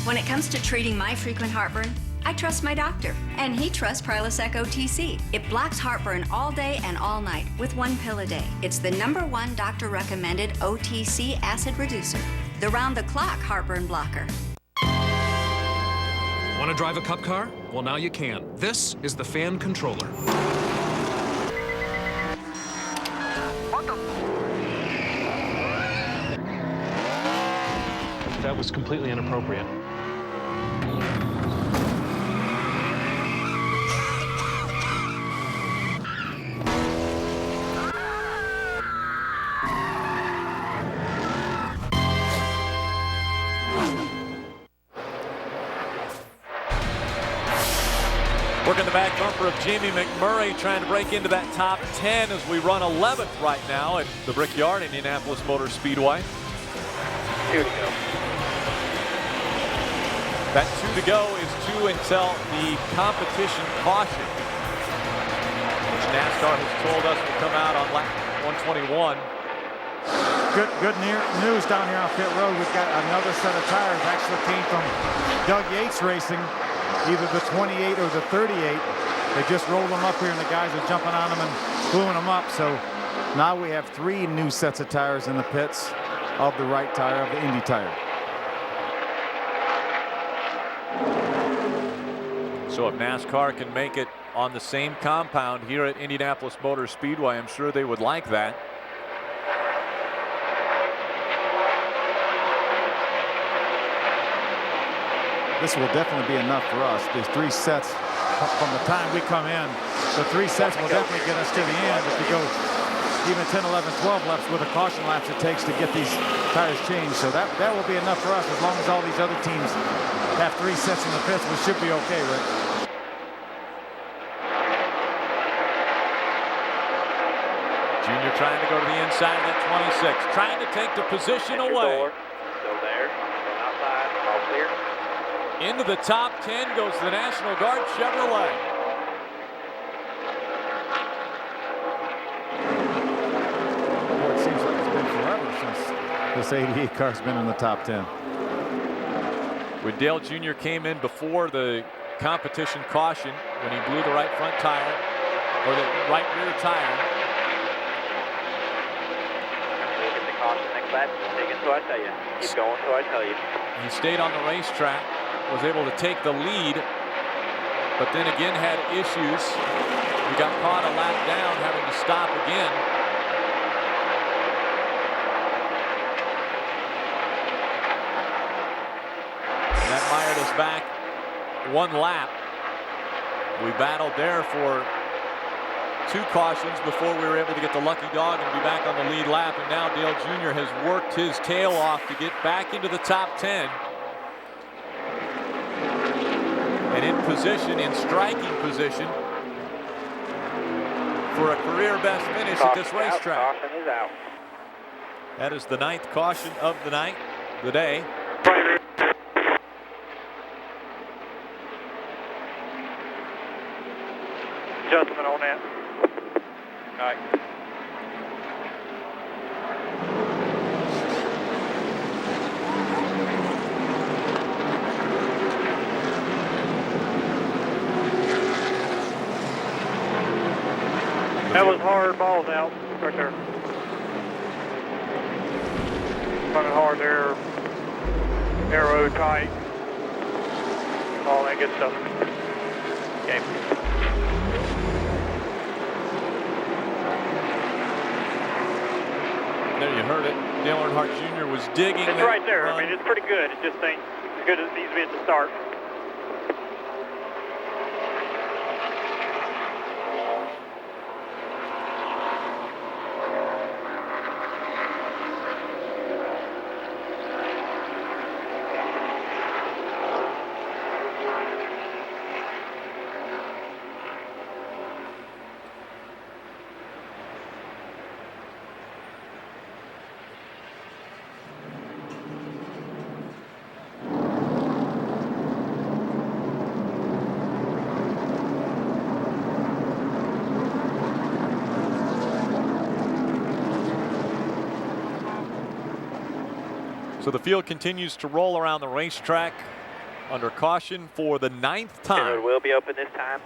When it comes to treating my frequent heartburn, I trust my doctor, and he trusts Prilosec OTC. It blocks heartburn all day and all night with 1 pill a day. It's the #1 doctor-recommended OTC acid reducer, the round-the-clock heartburn blocker. Want to drive a Cup car? Well, now you can. This is the fan controller. That was completely inappropriate. Working the back bumper of Jamie McMurray, trying to break into that top 10 as we run 11th right now at the Brickyard, Indianapolis Motor Speedway. 2 to go. That 2 to go is 2 until the competition caution, which NASCAR has told us will come out on lap 121. Good news down here on pit road. We've got another set of tires. Actually came from Doug Yates Racing, either the 28 or the 38. They just rolled them up here, and the guys are jumping on them and gluing them up. So now we have 3 new sets of tires in the pits of the right tire, of the Indy tire. So if NASCAR can make it on the same compound here at Indianapolis Motor Speedway, I'm sure they would like that. This will definitely be enough for us. These 3 sets from the time we come in, the 3 sets will definitely get us to the end. If we go even 10, 11, 12 laps with the caution laps it takes to get these tires changed. So that will be enough for us as long as all these other teams have 3 sets in the pits. We should be okay, Rick. Junior trying to go to the inside of that 26, trying to take the position away. Still there, outside, all clear. Into the top 10 goes the National Guard Chevrolet. Boy, it seems like it's been forever since this 88 car's been in the top 10. When Dale Jr. came in before the competition caution, when he blew the right front tire, or the right rear tire. We'll get the caution next lap. Dig until I tell you. Keep going until I tell you. He stayed on the racetrack, was able to take the lead, but then again had issues. He got caught a lap down, having to stop again. And that mired us back 1 lap. We battled there for 2 cautions before we were able to get the lucky dog and be back on the lead lap. And now Dale Jr. has worked his tail off to get back into the top 10. And in position, in striking position for a career best finish at this racetrack. Caution is out. That is the 9th caution of the night, the day. Adjustment on that. All right. That was hard balls out right there. Running hard there. Arrow tight. All that good stuff. Okay. There you heard it. Dale Earnhardt Jr. was digging. It's right there. I mean, it's pretty good. It just ain't as good as it needs to be at the start. So the field continues to roll around the racetrack. under caution for the 9th time. It will be open this time.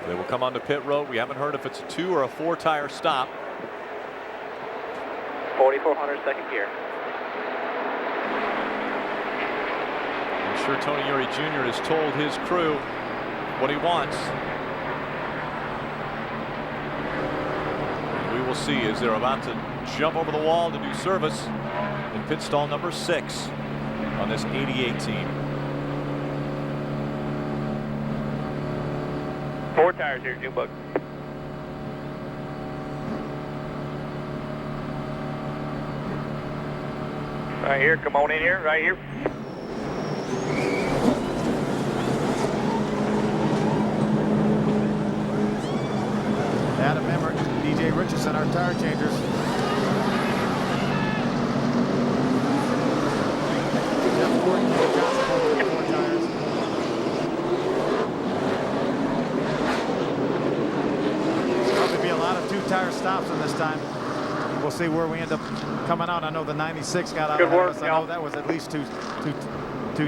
They will come onto pit road. We haven't heard if it's a 2 or a 4 tire stop. 4,400 second gear. I'm sure Tony Eury Jr. has told his crew what he wants. We will see as they're about to jump over the wall to do service in pit stall number 6 on this 88 team. 4 tires here, Junebug. Right here, come on in here, right here. Adam Emmert, DJ Richardson, our tire changers. Jeff Gordon, Johnson, 4 tires. Probably be a lot of 2 tire stops in this time. We'll see where we end up coming out. I know the 96 got out Good ahead work, of us. I know that was at least two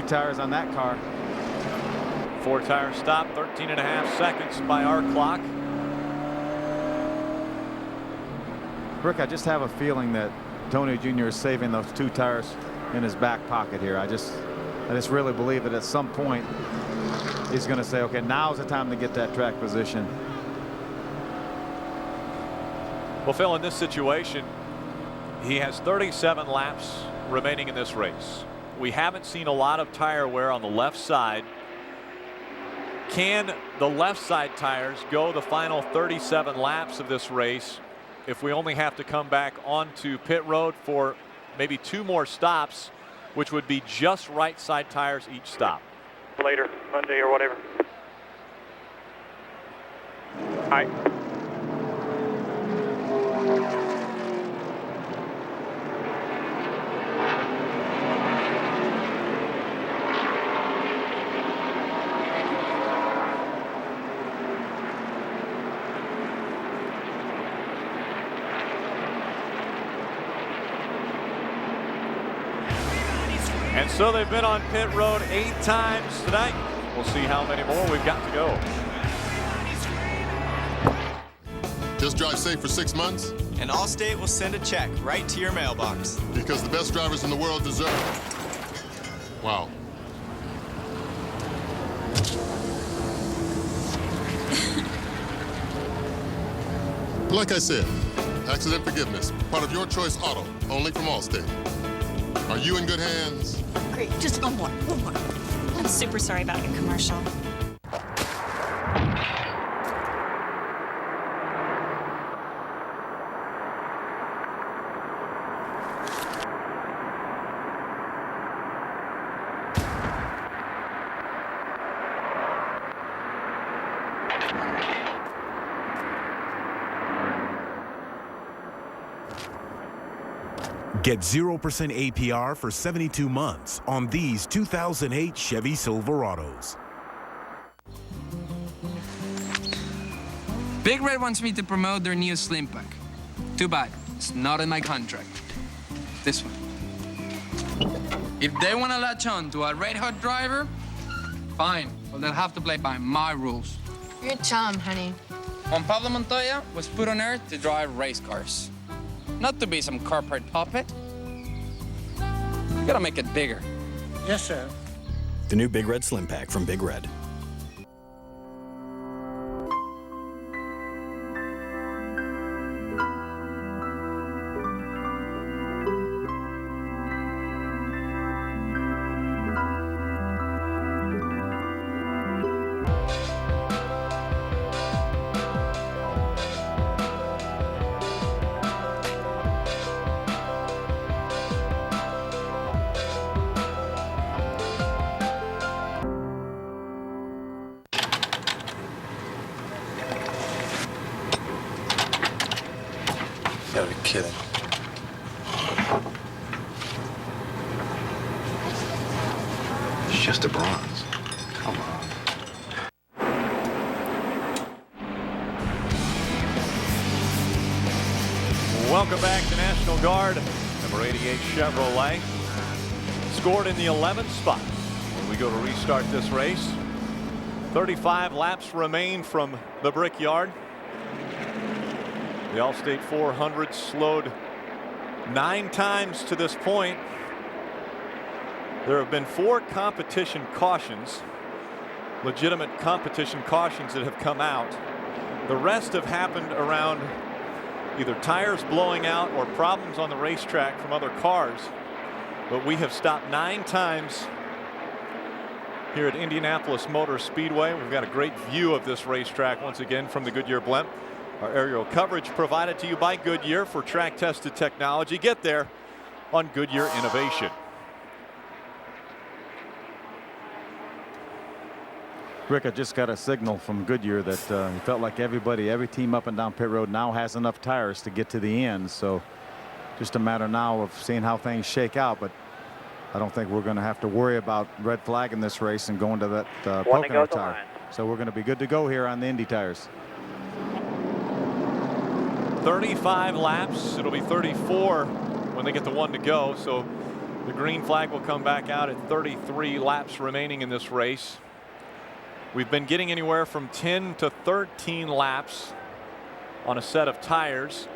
tires on that car. 4 tire stop, 13.5 seconds by our clock. Rick, I just have a feeling that Tony Jr. is saving those 2 tires in his back pocket here. I just really believe that at some point he's going to say, okay, now's the time to get that track position. Well, Phil, in this situation, he has 37 laps remaining in this race. We haven't seen a lot of tire wear on the left side. Can the left side tires go the final 37 laps of this race if we only have to come back onto pit road for maybe 2 more stops, which would be just right side tires each stop? Later, Monday or whatever. All right. And so they've been on pit road 8 times tonight. We'll see how many more we've got to go. Just drive safe for 6 months? And Allstate will send a check right to your mailbox. Because the best drivers in the world deserve it. Wow. Like I said, accident forgiveness, part of your choice auto, only from Allstate. Are you in good hands? Great, just one more. I'm super sorry about your commercial. Get 0% APR for 72 months on these 2008 Chevy Silverados. Big Red wants me to promote their new Slim Pack. Too bad, it's not in my contract. This one. If they want to latch on to a red-hot driver, fine, but they'll have to play by my rules. You're a chum, honey. Juan Pablo Montoya was put on earth to drive race cars. Not to be some corporate puppet. You gotta make it bigger. Yes, sir. The new Big Red Slim Pack from Big Red. Gotta be kidding. It's just a bronze. Come on. Welcome back to National Guard, number 88 Chevrolet. scored in the 11th spot. When we go to restart this race, 35 laps remain from the Brickyard. The Allstate 400 slowed 9 times to this point. There have been 4 competition cautions, legitimate competition cautions that have come out. The rest have happened around either tires blowing out or problems on the racetrack from other cars. But we have stopped 9 times here at Indianapolis Motor Speedway. We've got a great view of this racetrack once again from the Goodyear blimp. Our aerial coverage provided to you by Goodyear for track tested technology. Get there on Goodyear Innovation. Rick, I just got a signal from Goodyear that he felt like every team up and down pit road now has enough tires to get to the end. So just a matter now of seeing how things shake out. But I don't think we're going to have to worry about red flag in this race and going to that Pocono tire. So we're going to be good to go here on the Indy tires. 35 laps. It'll be 34 when they get the 1 to go. So the green flag will come back out at 33 laps remaining in this race. We've been getting anywhere from 10 to 13 laps on a set of tires.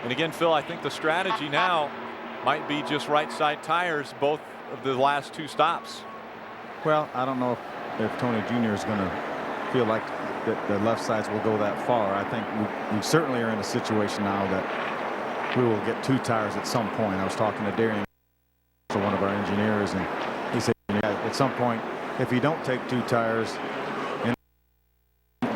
And again, Phil, I think the strategy now might be just right side tires both of the last 2 stops. Well, I don't know if Tony Jr. is going to feel like the left sides will go that far. I think we certainly are in a situation now that we will get 2 tires at some point. I was talking to Darian, one of our engineers, and he said, at some point, if you don't take 2 tires,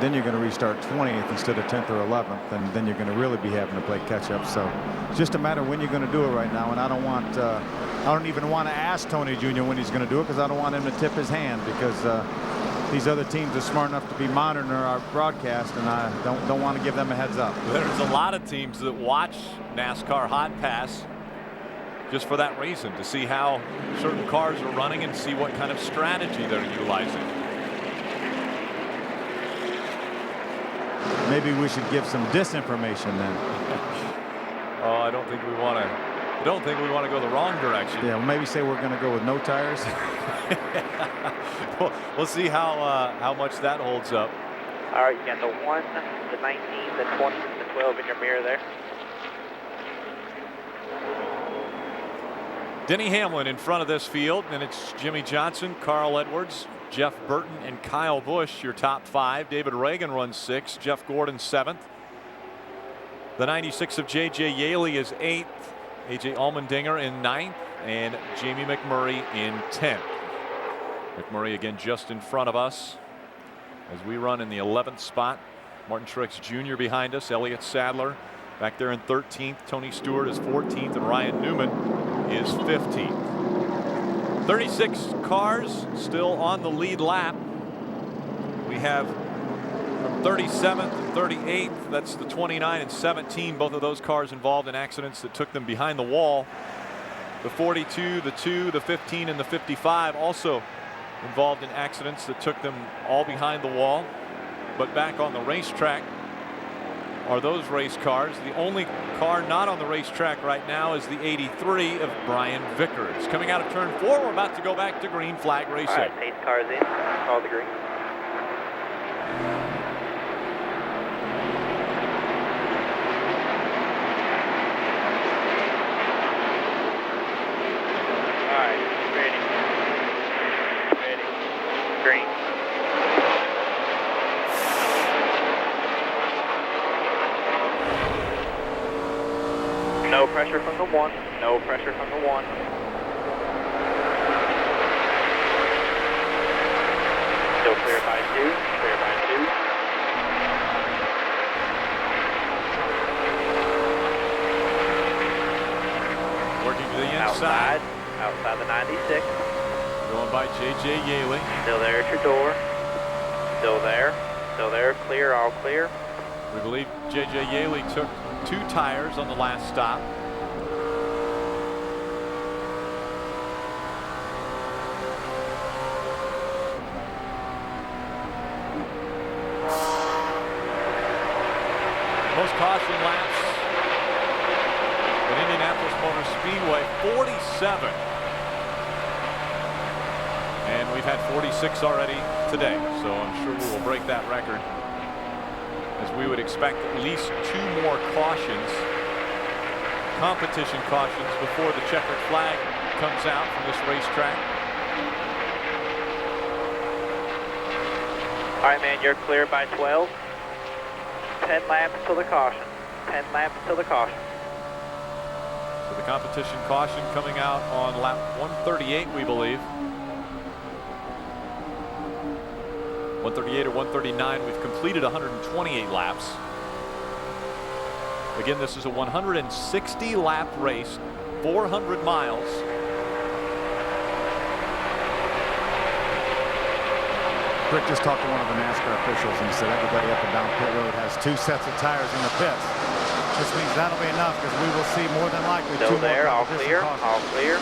then you're going to restart 20th instead of 10th or 11th, and then you're going to really be having to play catch up. So it's just a matter of when you're going to do it right now. And I don't even want to ask Tony Jr. when he's going to do it, because I don't want him to tip his hand, because these other teams are smart enough to be monitoring our broadcast, and I don't want to give them a heads up. There's a lot of teams that watch NASCAR Hotpass just for that reason, to see how certain cars are running and see what kind of strategy they're utilizing. Maybe we should give some disinformation then. Oh, I don't think we want to go the wrong direction. Yeah, well, maybe say we're going to go with no tires. We'll see how much that holds up. All right, you got the 1, the 19, the 20, the 12 in your mirror there. Denny Hamlin in front of this field, and it's Jimmy Johnson, Carl Edwards, Jeff Burton, and Kyle Busch, your top 5. David Reagan runs 6th, Jeff Gordon 7th. The 96 of J.J. Yaley is 8th, A.J. Allmendinger in 9th, and Jamie McMurray in 10th. McMurray again just in front of us as we run in the 11th spot. Martin Truex Jr. behind us, Elliott Sadler back there in 13th, Tony Stewart is 14th, and Ryan Newman is 15th. 36 cars still on the lead lap. We have from 37th to 38th, that's the 29 and 17, both of those cars involved in accidents that took them behind the wall. The 42, the 2, the 15, and the 55 also involved in accidents that took them all behind the wall. But back on the racetrack are those race cars. The only car not on the racetrack right now is the 83 of Brian Vickers. Coming out of turn 4, we're about to go back to green flag racing. All right, pace cars in, all the green. All right, ready, green. No pressure from the 1. No pressure from the 1. Still clear by 2. Clear by 2. Working to the inside. Outside the 96. Going by J.J. Yaley. Still there at your door. Still there. Still there. Clear. All clear. We believe J.J. Yaley took 2 tires on the last stop. Most caution laps at Indianapolis Motor Speedway, 47. And we've had 46 already today, so I'm sure we will break that record, as we would expect at least 2 more cautions, competition cautions, before the checkered flag comes out from this racetrack. All right, man, you're clear by 12. 10 laps till the caution. 10 laps till the caution. So the competition caution coming out on lap 138, we believe. 138 or 139. We've completed 128 laps. Again, this is a 160 lap race, 400 miles. Rick just talked to one of the NASCAR officials, and he said everybody up and down pit road has 2 sets of tires in the pits. This means that'll be enough, because we will see more than likely Still 2 more there, all competition clear, cautions. all clear.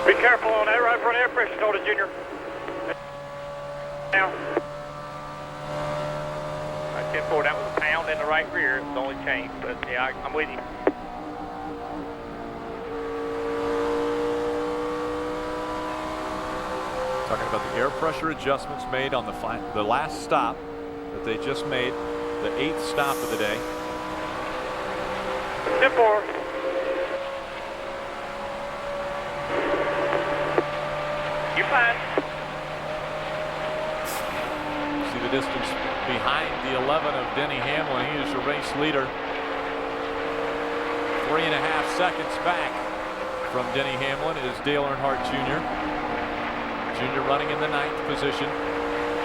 Be careful on that right front air pressure, told it, Junior. Now. 10-4, that was a pound in the right rear. It's the only change, but yeah, I'm with you. Talking about the air pressure adjustments made on the last stop that they just made, the 8th stop of the day. 10-4. You're fine. See the distance behind the 11 of Denny Hamlin. He is your race leader. 3.5 seconds back from Denny Hamlin is Dale Earnhardt Jr. Jr. running in the 9th position,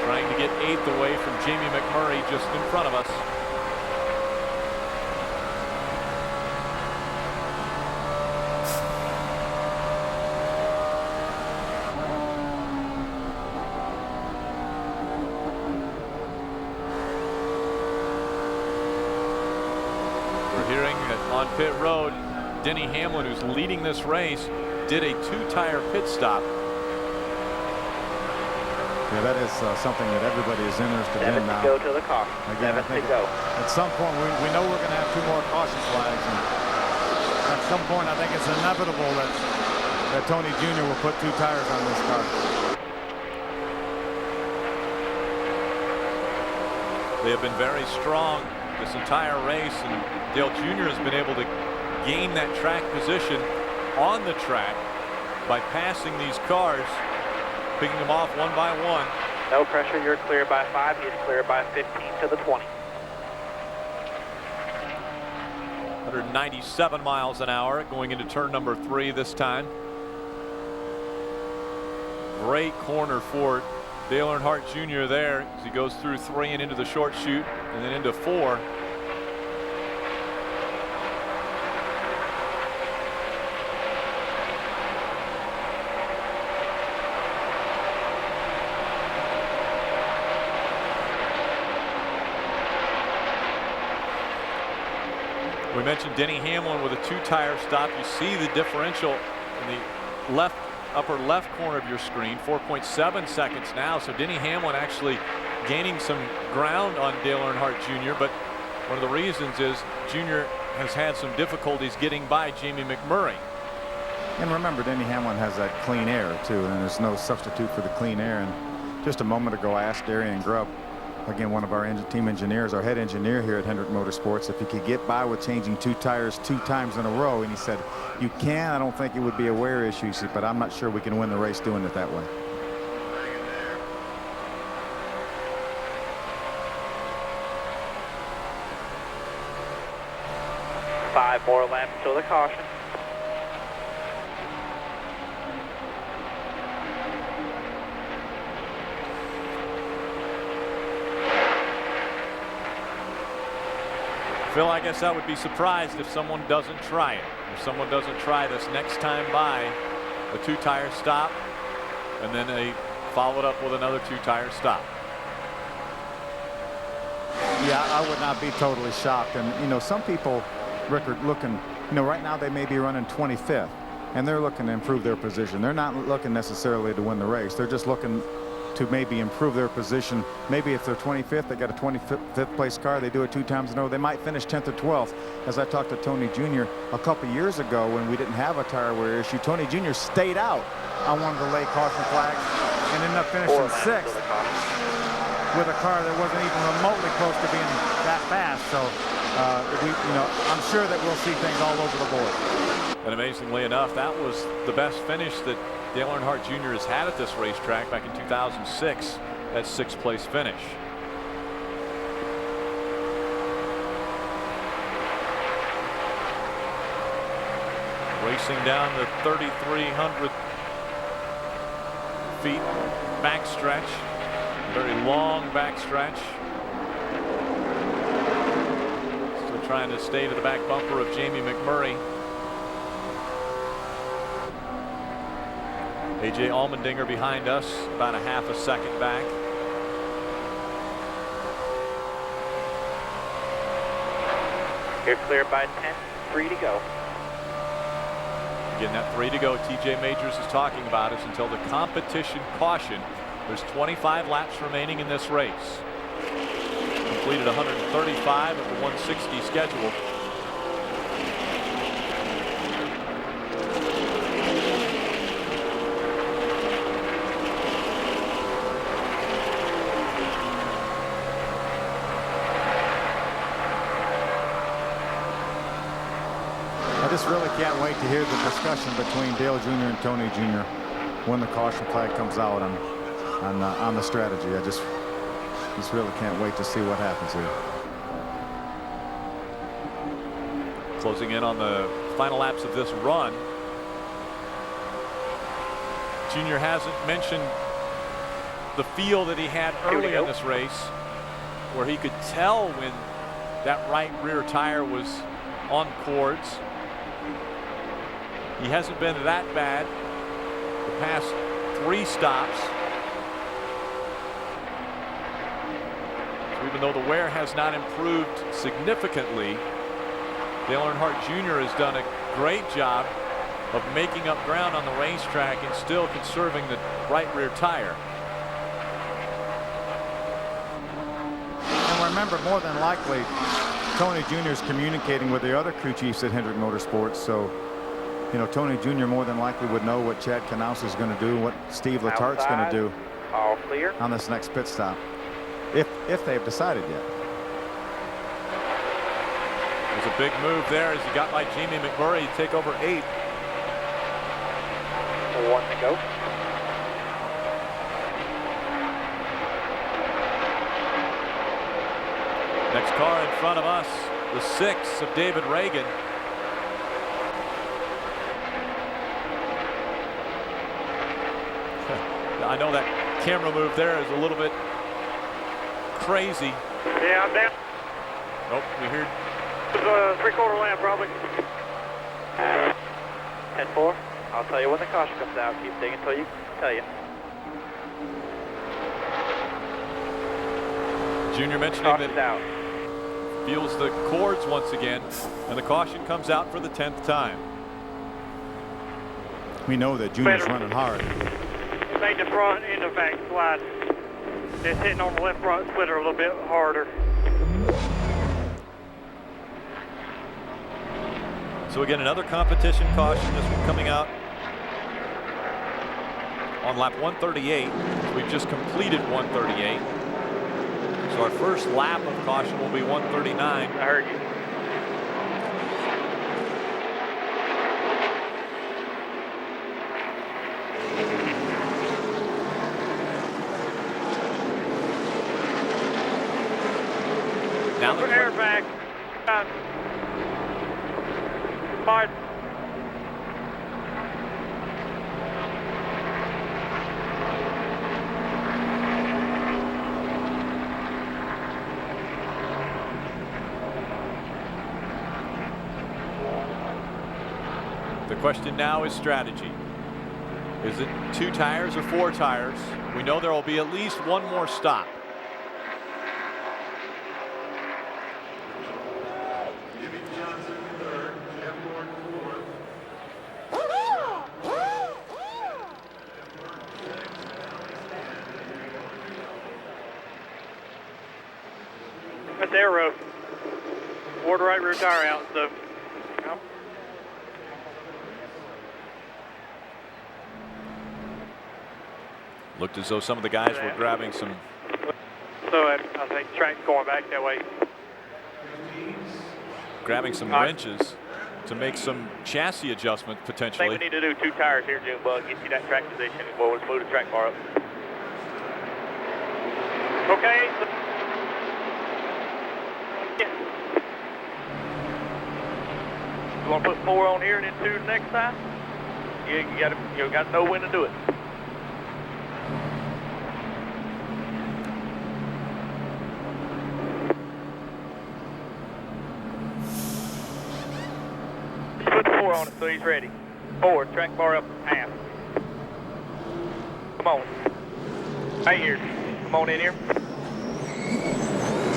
trying to get 8th away from Jamie McMurray just in front of us. On pit road, Denny Hamlin, who's leading this race, did a 2-tire pit stop. Yeah, that is something that everybody is interested in now. 7 to go to the caution. Again, 7 to go. At some point, we know we're going to have 2 more caution flags, and at some point, I think it's inevitable that Tony Jr. will put 2 tires on this car. They have been very strong this entire race, and Dale Jr. has been able to gain that track position on the track by passing these cars, picking them off one by one. No pressure, you're clear by 5, he's clear by 15 to the 20. 197 miles an hour going into turn number 3 this time. Great corner for Dale Earnhardt Jr. there as he goes through 3 and into the short chute and then into 4. We mentioned Denny Hamlin with a 2-tire stop. You see the differential in the upper left corner of your screen, 4.7 seconds now. So Denny Hamlin actually gaining some ground on Dale Earnhardt Jr. But one of the reasons is Jr. has had some difficulties getting by Jamie McMurray. And remember, Denny Hamlin has that clean air too, and there's no substitute for the clean air. And just a moment ago, I asked Darian Grubb, again, one of our team engineers, our head engineer here at Hendrick Motorsports, if he could get by with changing 2 tires 2 times in a row, and he said, you can. I don't think it would be a wear issue, he said, but I'm not sure we can win the race doing it that way. Five more laps till the caution. Phil, I guess I would be surprised if someone doesn't try it. If someone doesn't try this next time by a 2-tire stop and then they followed up with another 2-tire stop. Yeah, I would not be totally shocked. And, you know, some people, Rick, are looking, you know, right now they may be running 25th. and they're looking to improve their position. They're not looking necessarily to win the race. They're just looking to maybe improve their position. Maybe if they're 25th, they got a 25th place car, they do it 2 times in a row, they might finish 10th or 12th. As I talked to Tony Jr. a couple years ago when we didn't have a tire wear issue, Tony Jr. stayed out on one of the late caution flags and ended up finishing 6th with a car that wasn't even remotely close to being that fast. So I'm sure that we'll see things all over the board. And amazingly enough, that was the best finish that Dale Earnhardt Jr. has had at this racetrack back in 2006, that 6th place finish. Racing down the 3,300 feet backstretch, very long backstretch. Still trying to stay to the back bumper of Jamie McMurray. A.J. Allmendinger behind us, about a half a second back. You're clear by 10, 3 to go. Again, that 3 to go TJ Majors is talking about is until the competition caution. There's 25 laps remaining in this race. Completed 135 of the 160 schedule. Really can't wait to hear the discussion between Dale Jr. and Tony Jr. when the caution flag comes out on the strategy. I just really can't wait to see what happens here. Closing in on the final laps of this run. Jr. hasn't mentioned the feel that he had early in this race, where he could tell when that right rear tire was on cords. He hasn't been that bad the past 3 stops. So even though the wear has not improved significantly, Dale Earnhardt Jr. has done a great job of making up ground on the racetrack and still conserving the right rear tire. And remember, more than likely, Tony Jr. is communicating with the other crew chiefs at Hendrick Motorsports, so Tony Jr. more than likely would know what Chad Knaus is going to do, what Steve Letart's going to do all clear on this next pit stop, if they've decided yet. There's a big move there as he got by Jamie McMurray to take over 8. 1 to go. Next car in front of us, the 6 of David Reagan. I know that camera move there is a little bit crazy. Yeah, I'm down. Nope, we heard. It's a 3/4 lap, probably. 10-4. I'll tell you when the caution comes out. Keep digging until you tell you. Junior mentioning that feels the cords once again, and the caution comes out for the 10th time. We know that Junior's running hard. Made the front end of back slide. It's hitting on the left front splitter a little bit harder. So again, another competition caution. This one coming out on lap 138. We've just completed 138. So our first lap of caution will be 139. I heard you. Now the air back. Hard. The question now is strategy. Is it 2 tires or 4 tires? We know there will be at least one more stop. they're rough. Wore the right rear tire out, so. Yep. Looked as though some of the guys were grabbing some. So I think the track's going back that way. Grabbing some wrenches to make some chassis adjustments I potentially. think we need to do 2 tires here, Junebug, get you that track position. We'll move the track bar up. Okay. You want to put 4 on here and then 2 next time? You got to know when to do it. Put 4 on it so he's ready. 4, track bar up half. Come on. Right here. Come on in here.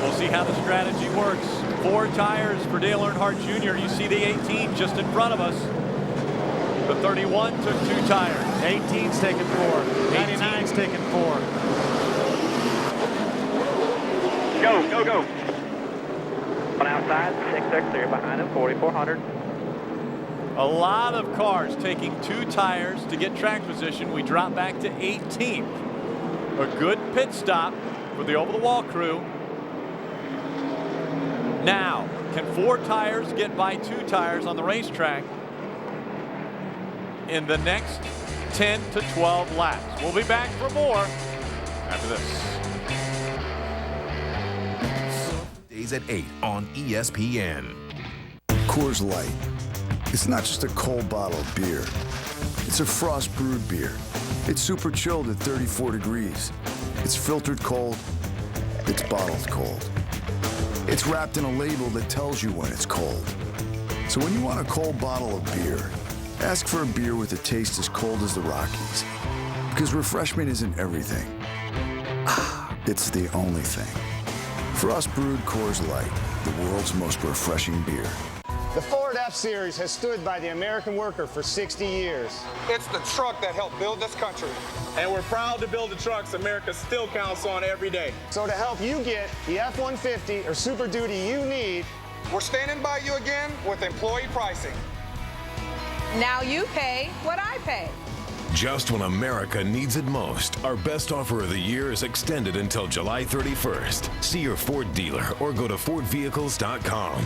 We'll see how the strategy works. 4 tires for Dale Earnhardt Jr. You see the 18 just in front of us. The 31 took 2 tires. 18's taking 4. 99's taking 4. Go. On outside, 6 clear behind him, 4,400. A lot of cars taking 2 tires to get track position. We drop back to 18th. A good pit stop for the over-the-wall crew. Now, can 4 tires get by 2 tires on the racetrack in the next 10 to 12 laps? We'll be back for more after this. Days at 8 on ESPN. Coors Light. It's not just a cold bottle of beer. It's a frost brewed beer. It's super chilled at 34 degrees. It's filtered cold. It's bottled cold. It's wrapped in a label that tells you when it's cold. So when you want a cold bottle of beer, ask for a beer with a taste as cold as the Rockies. Because refreshment isn't everything. It's the only thing. Frost brewed Coors Light, the world's most refreshing beer. The Ford F-Series has stood by the American worker for 60 years. It's the truck that helped build this country. And we're proud to build the trucks America still counts on every day. So to help you get the F-150 or Super Duty you need, we're standing by you again with employee pricing. Now you pay what I pay. Just when America needs it most, our best offer of the year is extended until July 31st. See your Ford dealer or go to FordVehicles.com.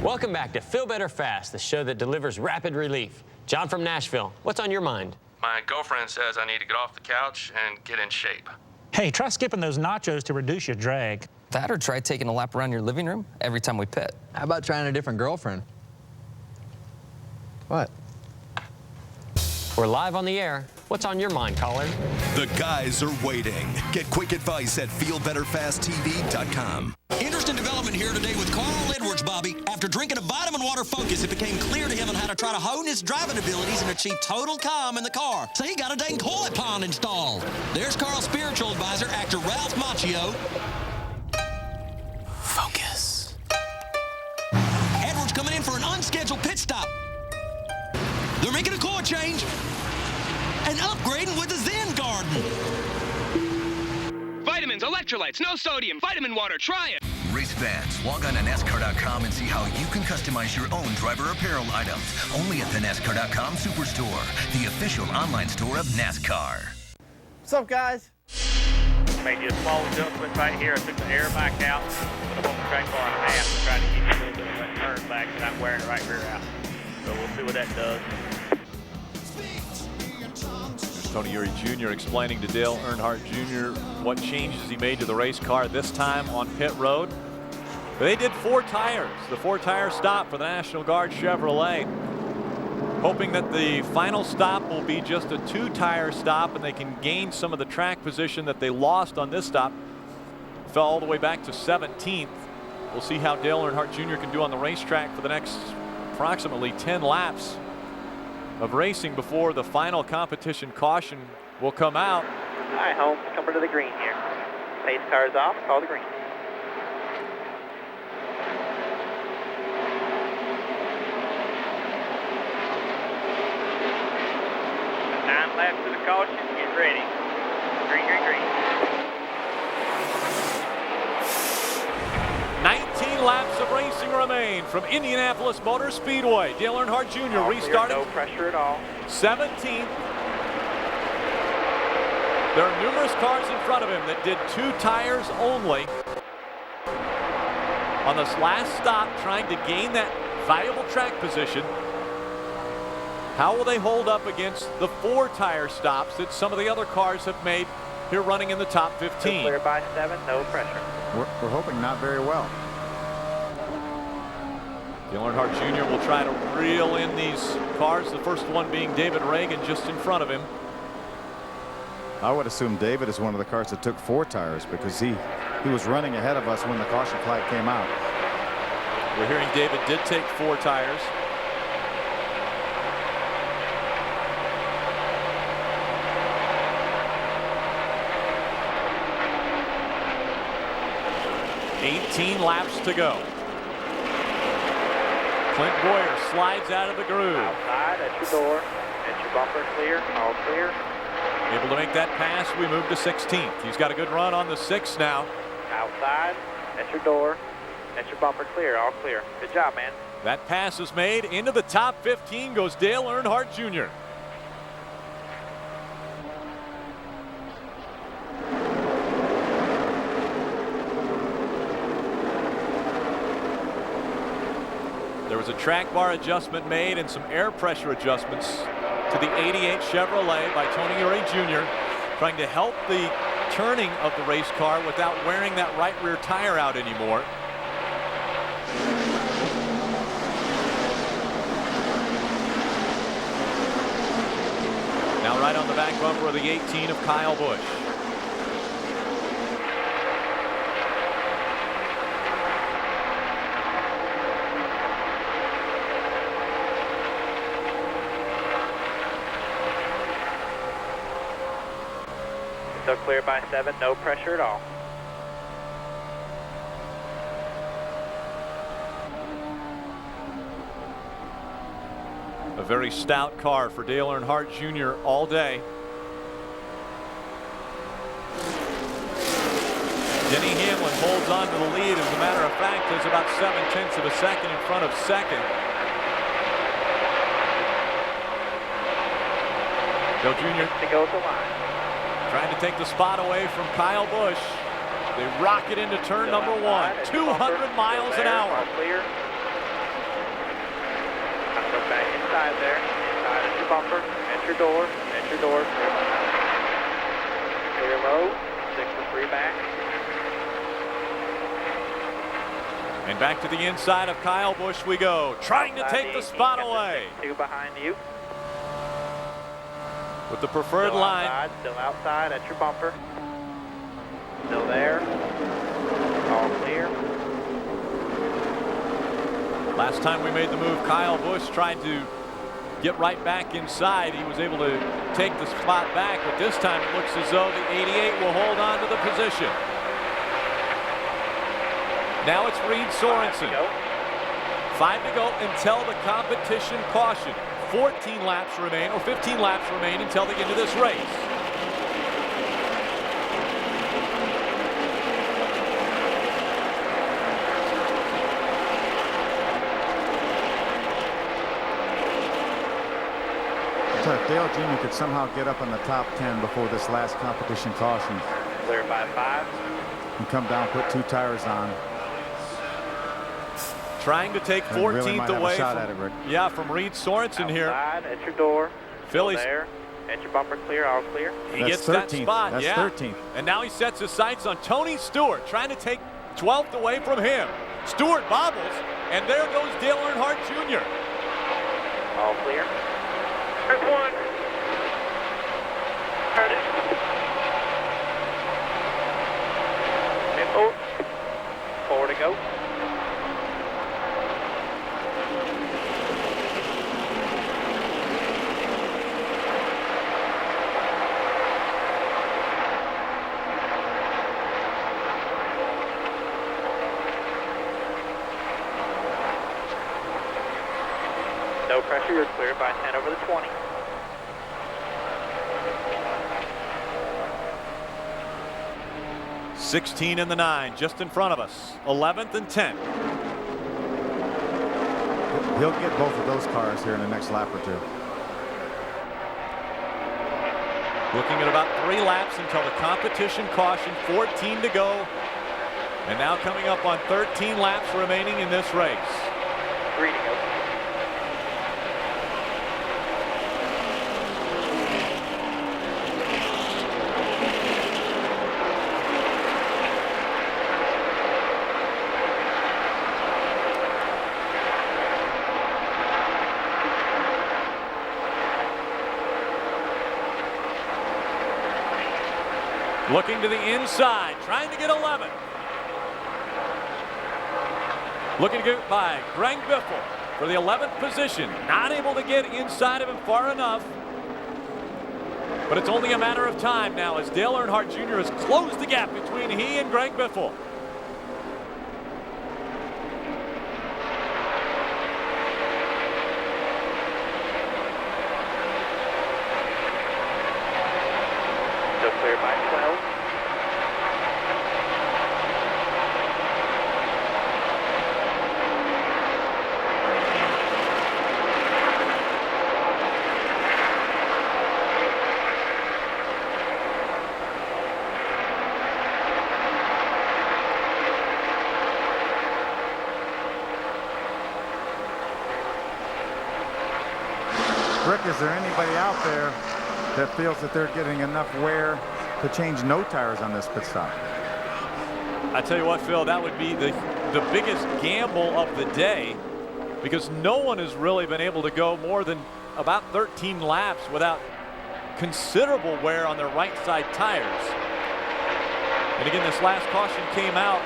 Welcome back to Feel Better Fast, the show that delivers rapid relief. John from Nashville, what's on your mind? My girlfriend says I need to get off the couch and get in shape. Hey, try skipping those nachos to reduce your drag. That or try taking a lap around your living room every time we pit. How about trying a different girlfriend? What? We're live on the air. What's on your mind, caller? The guys are waiting. Get quick advice at FeelBetterFastTV.com. Interest in development here today with Carl Edwards, Bobby. After drinking a Vitamin Water Focus, it became clear to him on how to try to hone his driving abilities and achieve total calm in the car. So he got a dang toilet pond installed. There's Carl's spiritual advisor, actor Ralph Macchio. Focus. Edwards coming in for an unscheduled pit stop. They're making a core change and upgrading with the Zen Garden. Vitamins, electrolytes, no sodium, vitamin water, try it. Race fans, log on to NASCAR.com and see how you can customize your own driver apparel items. Only at the NASCAR.com Superstore, the official online store of NASCAR. What's up, guys? Made you a small adjustment right here. I took the air back out, put them on the track bar in half to try to give you a little bit of that turn back, and I'm wearing the right rear out. So we'll see what that does. Tony Eury Jr. explaining to Dale Earnhardt Jr. what changes he made to the race car this time on pit road. They did 4 tires, the 4-tire stop for the National Guard Chevrolet, hoping that the final stop will be just a 2-tire stop and they can gain some of the track position that they lost on this stop. Fell all the way back to 17th. We'll see how Dale Earnhardt Jr. can do on the racetrack for the next approximately 10 laps of racing before the final competition caution will come out. All right, Holmes, coming to the green here. Pace car's off, call the green. Nine laps to the caution, get ready. Green, green, green. 16 laps of racing remain from Indianapolis Motor Speedway. Dale Earnhardt Jr. restarting. No pressure at all. 17th. There are numerous cars in front of him that did 2 tires only on this last stop, trying to gain that valuable track position. How will they hold up against the 4 tire stops that some of the other cars have made here running in the top 15? Clear by 7, no pressure. We're hoping not very well. Dale Earnhardt Jr. will try to reel in these cars, the first one being David Reagan just in front of him. I would assume David is one of the cars that took 4 tires, because he was running ahead of us when the caution flag came out. We're hearing David did take 4 tires. $18 laps to go. Clint Boyer slides out of the groove. Outside at your door. At your bumper clear. All clear. Able to make that pass. We move to 16th. He's got a good run on the 6th now. Outside at your door. At your bumper clear. All clear. Good job, man. That pass is made. Into the top 15 goes Dale Earnhardt Jr. There was a track bar adjustment made and some air pressure adjustments to the 88 Chevrolet by Tony Uri Jr., trying to help the turning of the race car without wearing that right rear tire out anymore. Now right on the back bumper of the 18 of Kyle Busch. Still clear by 7, no pressure at all. A very stout car for Dale Earnhardt Jr. all day. Denny Hamlin holds on to the lead. As a matter of fact, there's about 7/10 of a second in front of second. Dale Jr. to go to the line. Trying to take the spot away from Kyle Busch. They rocket into turn number 1. 200 miles an hour. All clear. Look back inside there. Inside at your bumper. At your door. At your door. Clear low. 6 to 3 back. And back to the inside of Kyle Busch we go. Trying to take the spot away. 2 behind you. With the preferred line. Still outside at your bumper. Still there. All clear. Last time we made the move, Kyle Busch tried to get right back inside. He was able to take the spot back, but this time it looks as though the 88 will hold on to the position. Now it's Reed Sorensen. 5 to go until the competition caution. 14 laps remain, or 15 laps remain until the end of this race. So if Dale Jr. could somehow get up in the top 10 before this last competition caution. Clear by 5. And come down, put 2 tires on. Trying to take 14th really away from Reed Sorensen here. Outside at your door. Phillies. There. At your bumper clear, all clear. He gets that spot. That's 13th. And now he sets his sights on Tony Stewart, trying to take 12th away from him. Stewart bobbles, and there goes Dale Earnhardt Jr. All clear. There's 1. Heard it. And 4 to go. No pressure, you're clear by 10 over the 20. $16 and the 9 just in front of us. 11th and 10th. He'll get both of those cars here in the next lap or two. Looking at about 3 laps until the competition caution, 14 to go. And now coming up on 13 laps remaining in this race. 3 to go. Looking to the inside, trying to get 11. Looking to get by Greg Biffle for the 11th position. Not able to get inside of him far enough. But it's only a matter of time now as Dale Earnhardt Jr. has closed the gap between he and Greg Biffle. Still clear by 12. Rick, is there anybody out there that feels that they're getting enough wear to change no tires on this pit stop? I tell you what, Phil, that would be the biggest gamble of the day, because no one has really been able to go more than about 13 laps without considerable wear on their right side tires. And again, this last caution came out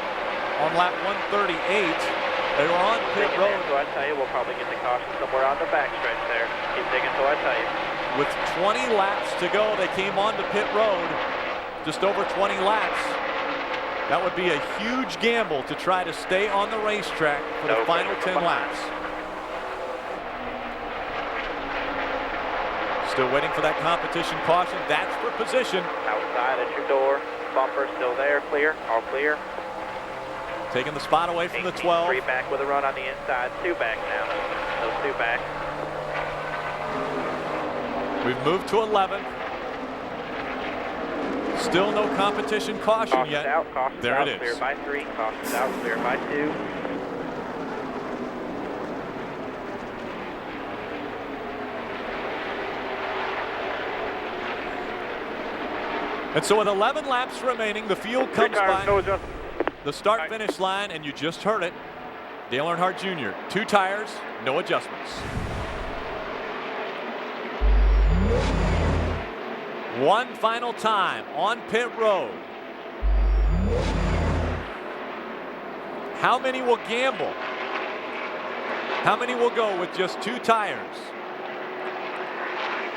on lap 138. They were on pit road. So I tell you, we'll probably get the caution somewhere on the backstretch there. Keep digging so I tell you. With 20 laps to go, they came onto pit road, just over 20 laps. That would be a huge gamble to try to stay on the racetrack for the final 10 laps. Still waiting for that competition caution. That's for position. Outside at your door. Bumper still there. Clear. All clear. Taking the spot away from the 12. 3 back with a run on the inside. 2 back now. Those 2 back. We've moved to 11. Still no competition caution Caution's yet. Out, caution's there out, it is. Clear by 3. Caution's out. Clear by 2. And so with 11 laps remaining, the field comes by no the start-finish line, and you just heard it. Dale Earnhardt Jr., 2 tires, no adjustments. One final time on pit road. How many will gamble? How many will go with just 2 tires?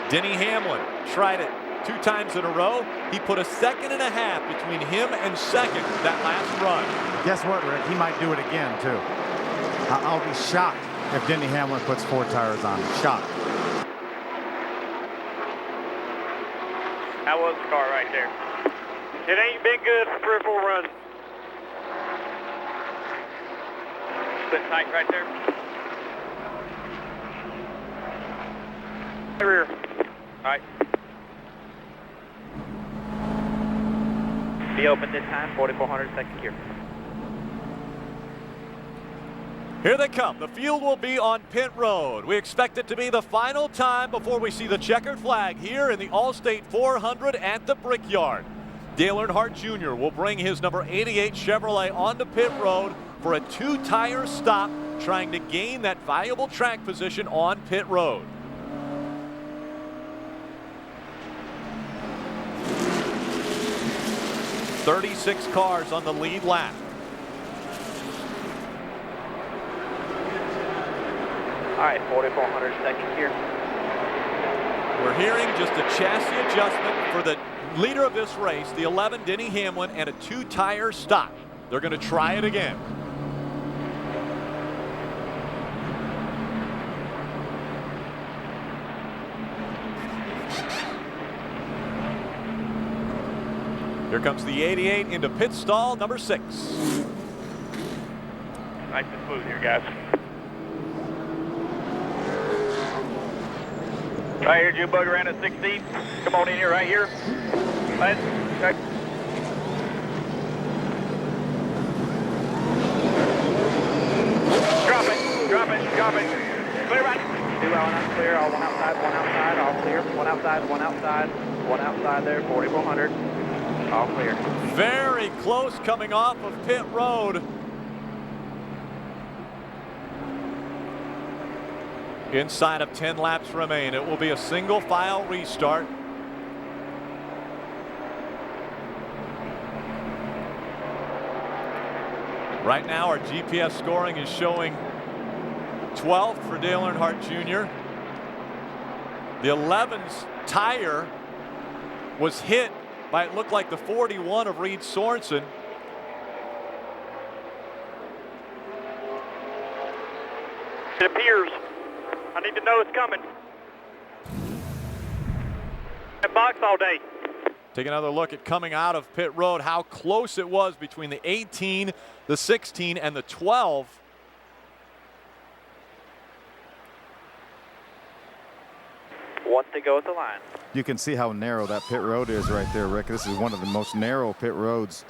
Denny Hamlin tried it 2 times in a row. He put a 1.5 seconds between him and second that last run. Guess what, Rick? He might do it again, too. I'll be shocked if Denny Hamlin puts 4 tires on. Shocked. How was the car right there? It ain't been good for 3 or 4 runs. Split tight right there. Rear. All right. Be open this time, 4,400 second gear. Here they come. The field will be on pit road. We expect it to be the final time before we see the checkered flag here in the Allstate 400 at the Brickyard. Dale Earnhardt Jr. will bring his number 88 Chevrolet onto pit road for a 2-tire stop, trying to gain that valuable track position on pit road. .36 cars on the lead lap. All right, 4,400 second gear. We're hearing just a chassis adjustment for the leader of this race, the 11, Denny Hamlin, and a 2-tire stop. They're going to try it again. Here comes the 88 into pit stall number 6. Nice and smooth here, guys. Right here, June bug around at 16. Come on in here, right here. Right. Drop it, drop it, drop it. Clear right. 2 out, clear, all one outside, all clear. One outside there, 4400. All clear. Very close coming off of pit road. Inside of 10 laps remain. It will be a single file restart. Right now our GPS scoring is showing 12th for Dale Earnhardt Jr. The 11's tire was hit by, it looked like, the 41 of Reed Sorensen. It appears. I need to know it's coming. That box all day. Take another look at coming out of pit road, how close it was between the 18, the 16, and the 12. One to go at the line. You can see how narrow that pit road is right there, Rick. This is one of the most narrow pit roads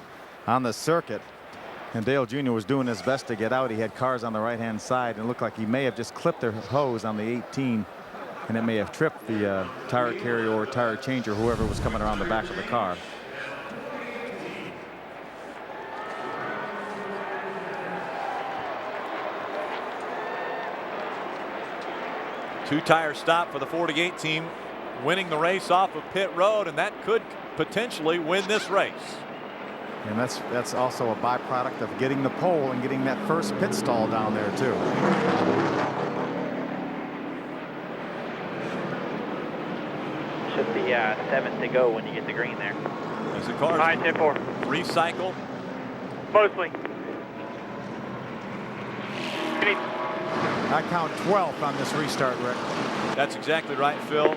on the circuit. And Dale Jr. was doing his best to get out. He had cars on the right-hand side, and it looked like he may have just clipped their hose on the 18, and it may have tripped the tire carrier or tire changer, whoever was coming around the back of the car. Two-tire stop for the 48 team, winning the race off of pit road, and that could potentially win this race. And that's also a byproduct of getting the pole and getting that first pit stall down there too. Should be 7 to go when you get the green there. As the cars 10-4. recycle. Mostly. I count 12th on this restart, Rick. That's exactly right, Phil.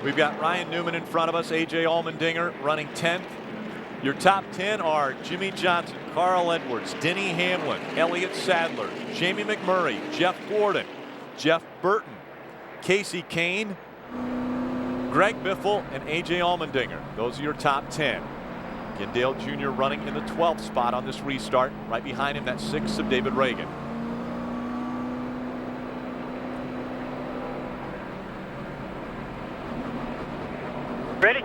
We've got Ryan Newman in front of us, A.J. Allmendinger running 10th. Your top 10 are Jimmy Johnson, Carl Edwards, Denny Hamlin, Elliott Sadler, Jamie McMurray, Jeff Gordon, Jeff Burton, Casey Kane, Greg Biffle, and A.J. Allmendinger. Those are your top 10. Again, Dale Jr. running in the 12th spot on this restart. Right behind him, that 6th of David Reagan. Ready?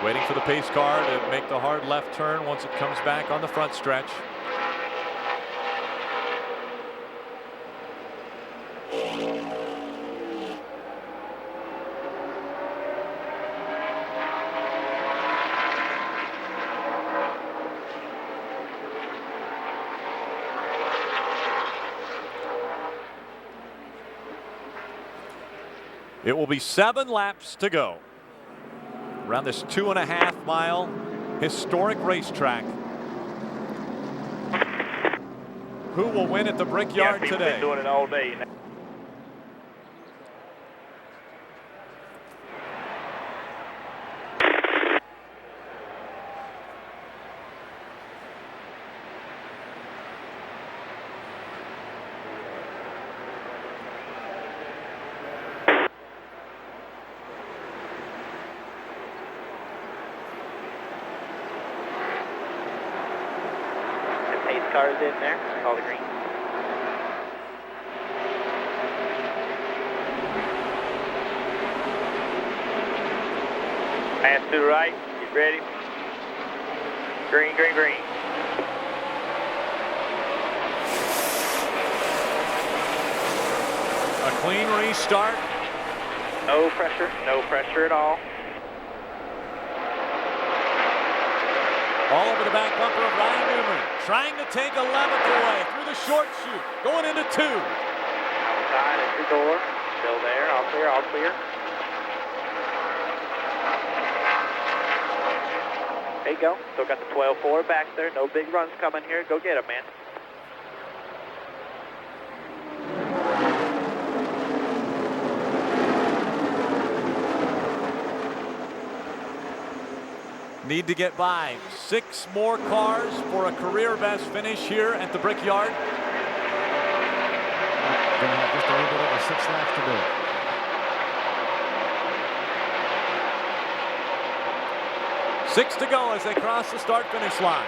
Waiting for the pace car to make the hard left turn once it comes back on the front stretch. It will be 7 laps to go around this 2.5 mile historic racetrack. Who will win at the Brickyard today? Been doing it all day. Cars in there, all the green. Pass to the right, get ready. Green, green, green. A clean restart. No pressure at all. All over the back bumper of Ryan Newman, trying to take 11th away through the short chute, going into 2. Outside at your door, still there, all clear, all clear. There you go, still got the 12-4 back there, no big runs coming here, go get them, man. Need to get by 6 more cars for a career best finish here at the Brickyard. going to have just a little bit over 6 laps to do it. Six to go as they cross the start-finish line.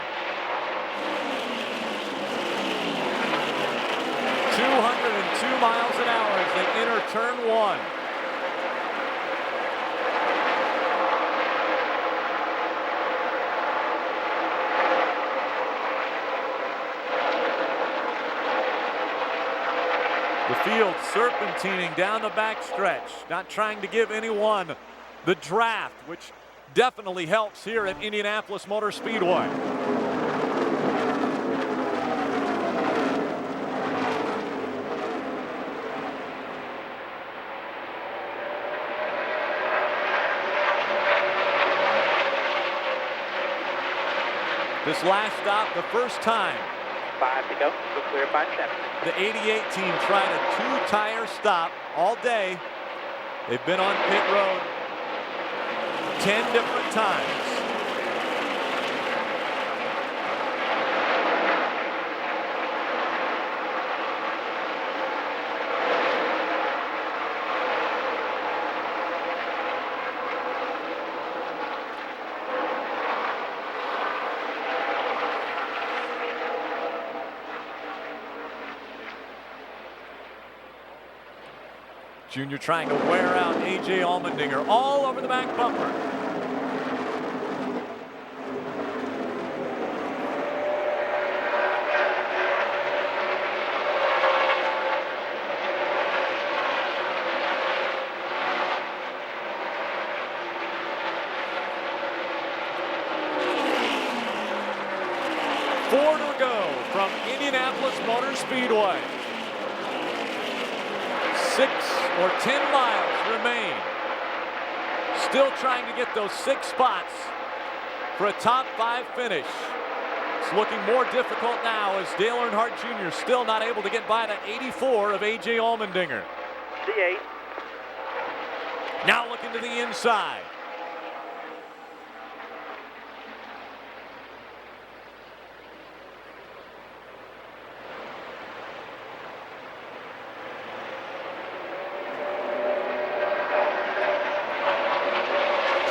202 miles an hour as they enter turn 1. The field serpentining down the backstretch, not trying to give anyone the draft, which definitely helps here at Indianapolis Motor Speedway. This last stop, the first time. 5 to go. We're clear by 7. The 88 team tried a 2-tire stop all day. They've been on pit road 10 different times. Junior trying to wear out A.J. Allmendinger all over the back bumper. Four to go from Indianapolis Motor Speedway. 6 or 10 miles remain. Still trying to get those 6 spots for a top 5 finish. It's looking more difficult now as Dale Earnhardt Jr. still not able to get by that 84 of A.J. Allmendinger. C8. Now looking to the inside.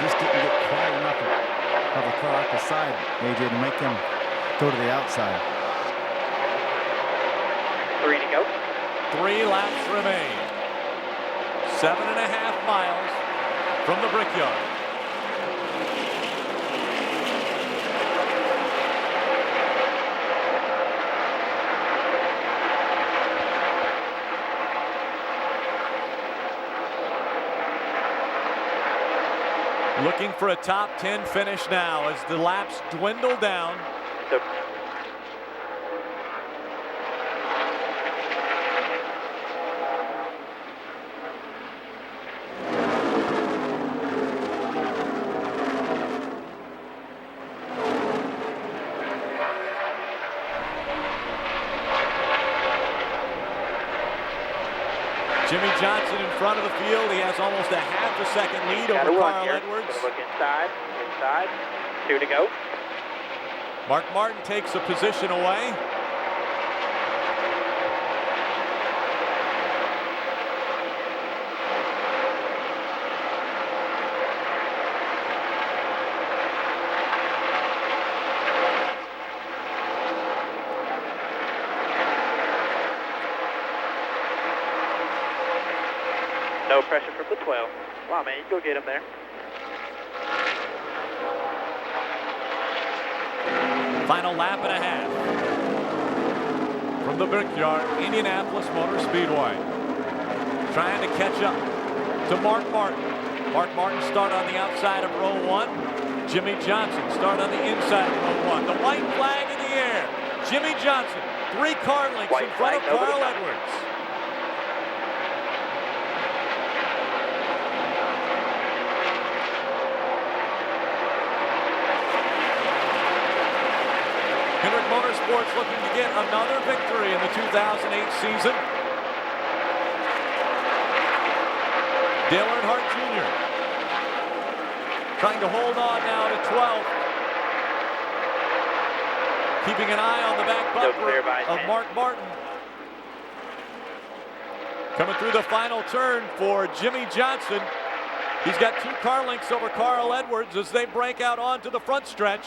Just didn't get quite enough of a car out the side, AJ, to make him go to the outside. 3 to go. 3 laps remain. 7.5 miles from the Brickyard. Looking for a top 10 finish now as the laps dwindle down. Jimmy Johnson in front of the field. He has almost a half a second lead over Carl Edwards. Look inside. 2 to go. Mark Martin takes a position away. No pressure from the 12. Wow, man, you go get him there. Final lap and a half from the Brickyard, Indianapolis Motor Speedway. Trying to catch up to Mark Martin. Mark Martin start on the outside of row 1. Jimmy Johnson start on the inside of row 1. The white flag in the air. Jimmy Johnson, 3 car lengths in front of Carl Edwards. Motorsports looking to get another victory in the 2008 season. Dale Earnhardt Jr. trying to hold on now to 12th. Keeping an eye on the back bumper of Mark Martin. Coming through the final turn for Jimmy Johnson. He's got 2 car lengths over Carl Edwards as they break out onto the front stretch.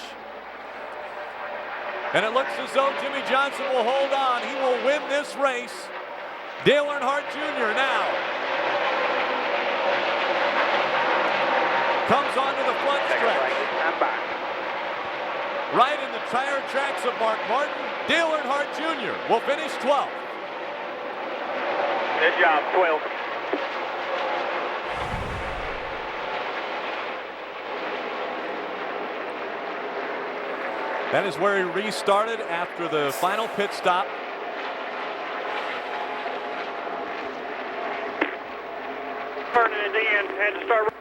And it looks as though Jimmy Johnson will hold on. He will win this race. Dale Earnhardt Jr. now comes onto the front stretch. Right in the tire tracks of Mark Martin, Dale Earnhardt Jr. will finish 12th. Good job, 12. That is where he restarted after the final pit stop. Turning at the end, had to start.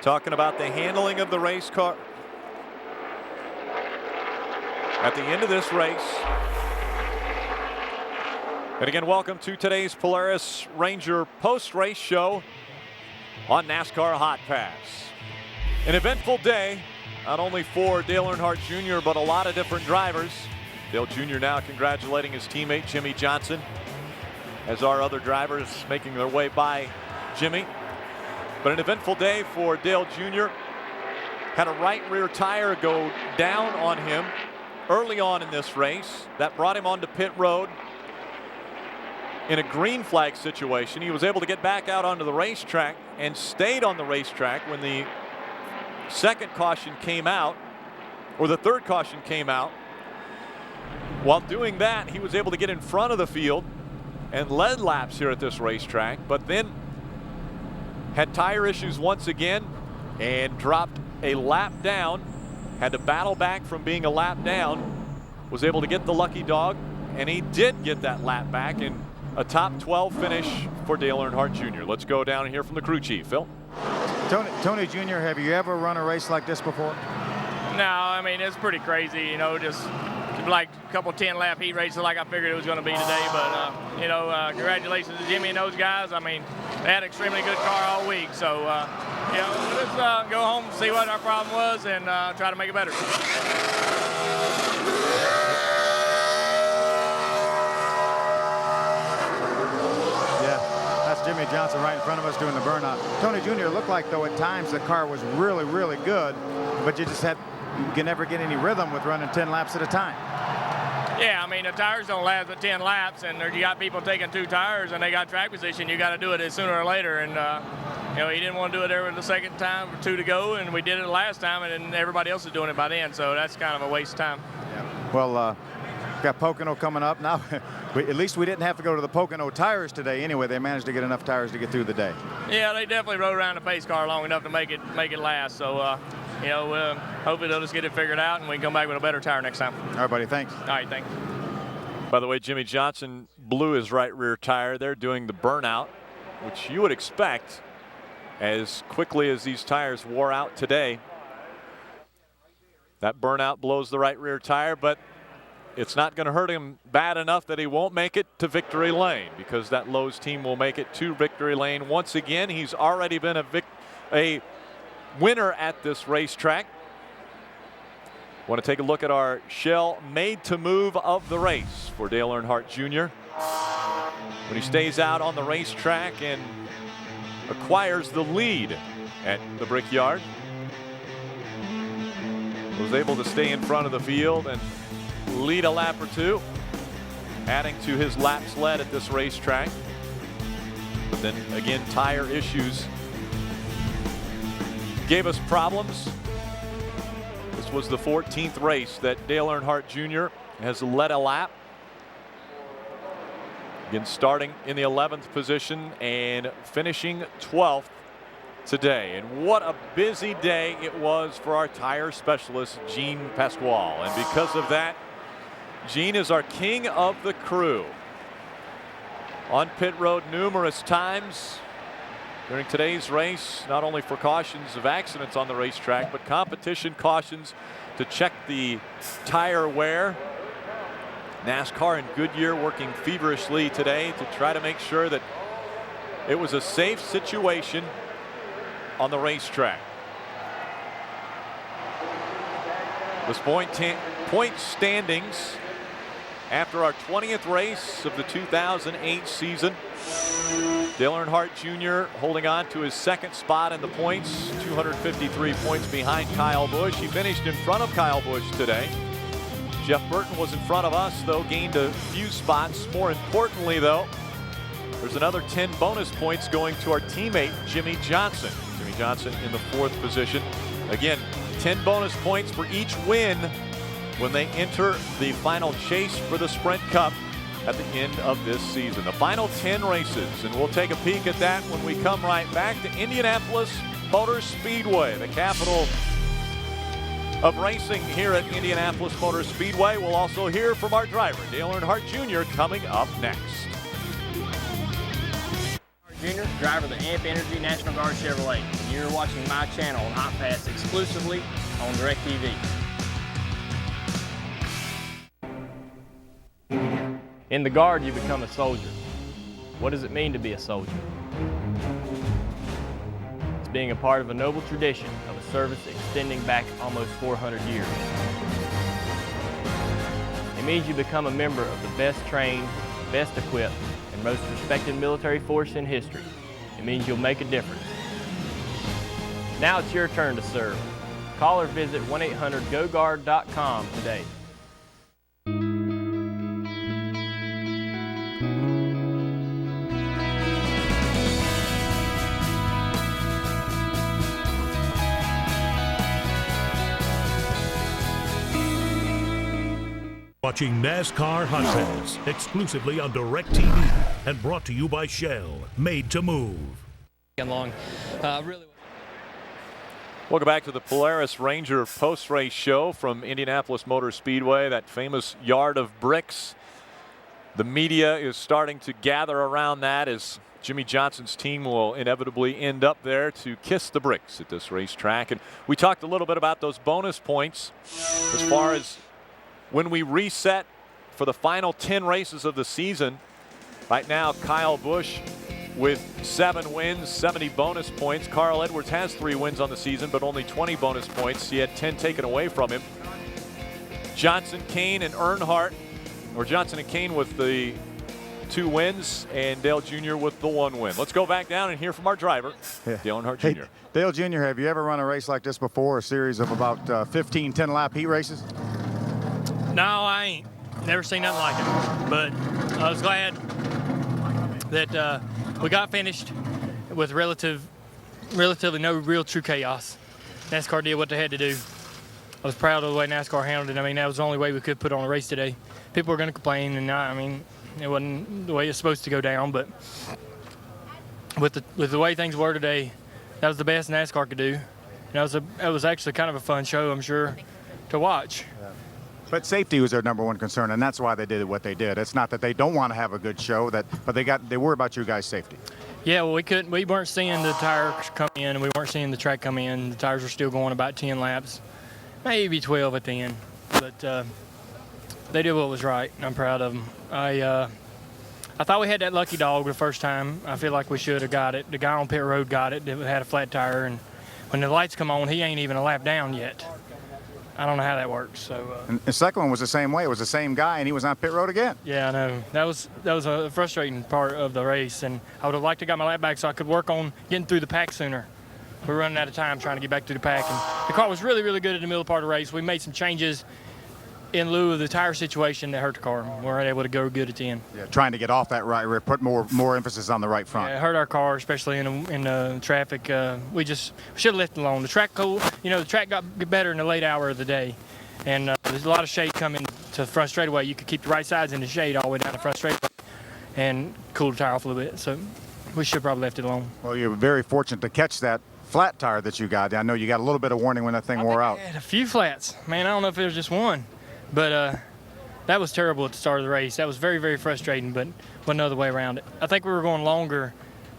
Talking about the handling of the race car. At the end of this race. And again, welcome to today's Polaris Ranger post-race show on NASCAR Hotpass. An eventful day, not only for Dale Earnhardt Jr., but a lot of different drivers. Dale Jr. now congratulating his teammate Jimmy Johnson, as our other drivers making their way by Jimmy. But an eventful day for Dale Jr. Had a right rear tire go down on him early on in this race. That brought him onto pit road in a green flag situation. He was able to get back out onto the racetrack and stayed on the racetrack when the second caution came out, or the third caution came out. While doing that, he was able to get in front of the field and led laps here at this racetrack, but then had tire issues once again and dropped a lap down. Had to battle back from being a lap down. Was able to get the lucky dog, and he did get that lap back in a top 12 finish for Dale Earnhardt Jr. Let's go down and hear from the crew chief, Phil. Tony Jr., have you ever run a race like this before? No, I mean, it's pretty crazy, you know, just like a couple 10-lap heat races like I figured it was going to be today. But, you know, congratulations to Jimmy and those guys. I mean, they had an extremely good car all week. So, you know, let's go home and see what our problem was and try to make it better. Jimmy Johnson right in front of us doing the burnout. Tony Jr. looked like, though, at times the car was really, really good, but you can never get any rhythm with running 10 laps at a time. Yeah, I mean, the tires don't last but 10 laps, and you got people taking 2 tires and they got track position. You got to do it sooner or later, and you know, he didn't want to do it there the second time for 2 to go, and we did it the last time, and then everybody else is doing it by then, so that's kind of a waste of time. Yeah. Well, got Pocono coming up now. At least we didn't have to go to the Pocono tires today. Anyway, they managed to get enough tires to get through the day. Yeah, they definitely rode around the pace car long enough to make it last. So, you know, hopefully they'll just get it figured out and we can come back with a better tire next time. All right, buddy. Thanks. All right, thanks. By the way, Jimmy Johnson blew his right rear tire. They're doing the burnout, which you would expect as quickly as these tires wore out today. That burnout blows the right rear tire, but it's not going to hurt him bad enough that he won't make it to victory lane, because that Lowe's team will make it to victory lane once again. He's already been a winner at this racetrack. Want to take a look at our Shell made to move of the race for Dale Earnhardt Jr. when he stays out on the racetrack and acquires the lead at the Brickyard. Was able to stay in front of the field and lead a lap or 2, adding to his laps led at this racetrack. But then again, tire issues gave us problems. This was the 14th race that Dale Earnhardt Jr. has led a lap. Again, starting in the 11th position and finishing 12th today. And what a busy day it was for our tire specialist, Gene Pasquale. And because of that, Gene is our king of the crew. On pit road numerous times during today's race, not only for cautions of accidents on the racetrack, but competition cautions to check the tire wear. NASCAR and Goodyear working feverishly today to try to make sure that it was a safe situation on the racetrack. This point standings after our 20th race of the 2008 season. Dale Earnhardt Jr. holding on to his second spot in the points, 253 points behind Kyle Busch. He finished in front of Kyle Busch today. Jeff Burton was in front of us, though, gained a few spots. More importantly, though, there's another 10 bonus points going to our teammate, Jimmy Johnson. Jimmy Johnson in the 4th position. Again, 10 bonus points for each win when they enter the final chase for the Sprint Cup at the end of this season. The final 10 races, and we'll take a peek at that when we come right back to Indianapolis Motor Speedway, the capital of racing here at Indianapolis Motor Speedway. We'll also hear from our driver, Dale Earnhardt Jr., coming up next. Jr., driver of the AMP Energy National Guard Chevrolet. You're watching my channel on Hotpass exclusively on DirecTV. In the Guard, you become a soldier. What does it mean to be a soldier? It's being a part of a noble tradition of a service extending back almost 400 years. It means you become a member of the best trained, best equipped, and most respected military force in history. It means you'll make a difference. Now it's your turn to serve. Call or visit 1-800-GO-GUARD.com today. Watching NASCAR Hotpass exclusively on DirecTV and brought to you by Shell. Made to move. Welcome back to the Polaris Ranger post-race show from Indianapolis Motor Speedway, that famous yard of bricks. The media is starting to gather around that as Jimmy Johnson's team will inevitably end up there to kiss the bricks at this racetrack. And we talked a little bit about those bonus points as far as when we reset for the final 10 races of the season. Right now, Kyle Busch with 7 wins, 70 bonus points. Carl Edwards has 3 wins on the season, but only 20 bonus points. He had 10 taken away from him. Johnson, Kane, and Earnhardt, or Johnson and Kane with the 2 wins, and Dale Jr. with the 1 win. Let's go back down and hear from our driver, Dale Earnhardt Jr. Hey, Dale Jr., have you ever run a race like this before, a series of about 15 10-lap heat races? No, I ain't. Never seen nothing like it. But I was glad that we got finished with relatively no real true chaos. NASCAR did what they had to do. I was proud of the way NASCAR handled it. I mean, that was the only way we could put on a race today. People were going to complain, and I mean, it wasn't the way it's supposed to go down. But with the way things were today, that was the best NASCAR could do. And it was actually kind of a fun show, I'm sure, to watch. But safety was their number 1 concern, and that's why they did what they did. It's not that they don't want to have a good show, but they worry about you guys' safety. Yeah, well, we weren't seeing the tires come in, and we weren't seeing the track come in. The tires were still going about 10 laps, maybe 12 at the end. But they did what was right, and I'm proud of them. I thought we had that lucky dog the first time. I feel like we should have got it. The guy on pit road got it. It had a flat tire, and when the lights come on, he ain't even a lap down yet. I don't know how that works. So. And the second one was the same way. It was the same guy, and he was on pit road again. Yeah, I know. That was a frustrating part of the race, and I would have liked to got my lap back so I could work on getting through the pack sooner. We're running out of time trying to get back through the pack, and the car was really, really good in the middle part of the race. We made some changes in lieu of the tire situation that hurt the car. We weren't able to go good at the end. Yeah, trying to get off that right rear, put more emphasis on the right front. Yeah, it hurt our car, especially in the traffic. We should have left it alone. The track the track got better in the late hour of the day. And there's a lot of shade coming to the front straightaway. You could keep the right sides in the shade all the way down the front straightaway and cool the tire off a little bit. So we should have probably left it alone. Well, you're very fortunate to catch that flat tire that you got. I know you got a little bit of warning when that thing wore out. I had a few flats. Man, I don't know if it was just one. But that was terrible at the start of the race. That was very, very frustrating, but wasn't no other way around it. I think we were going longer.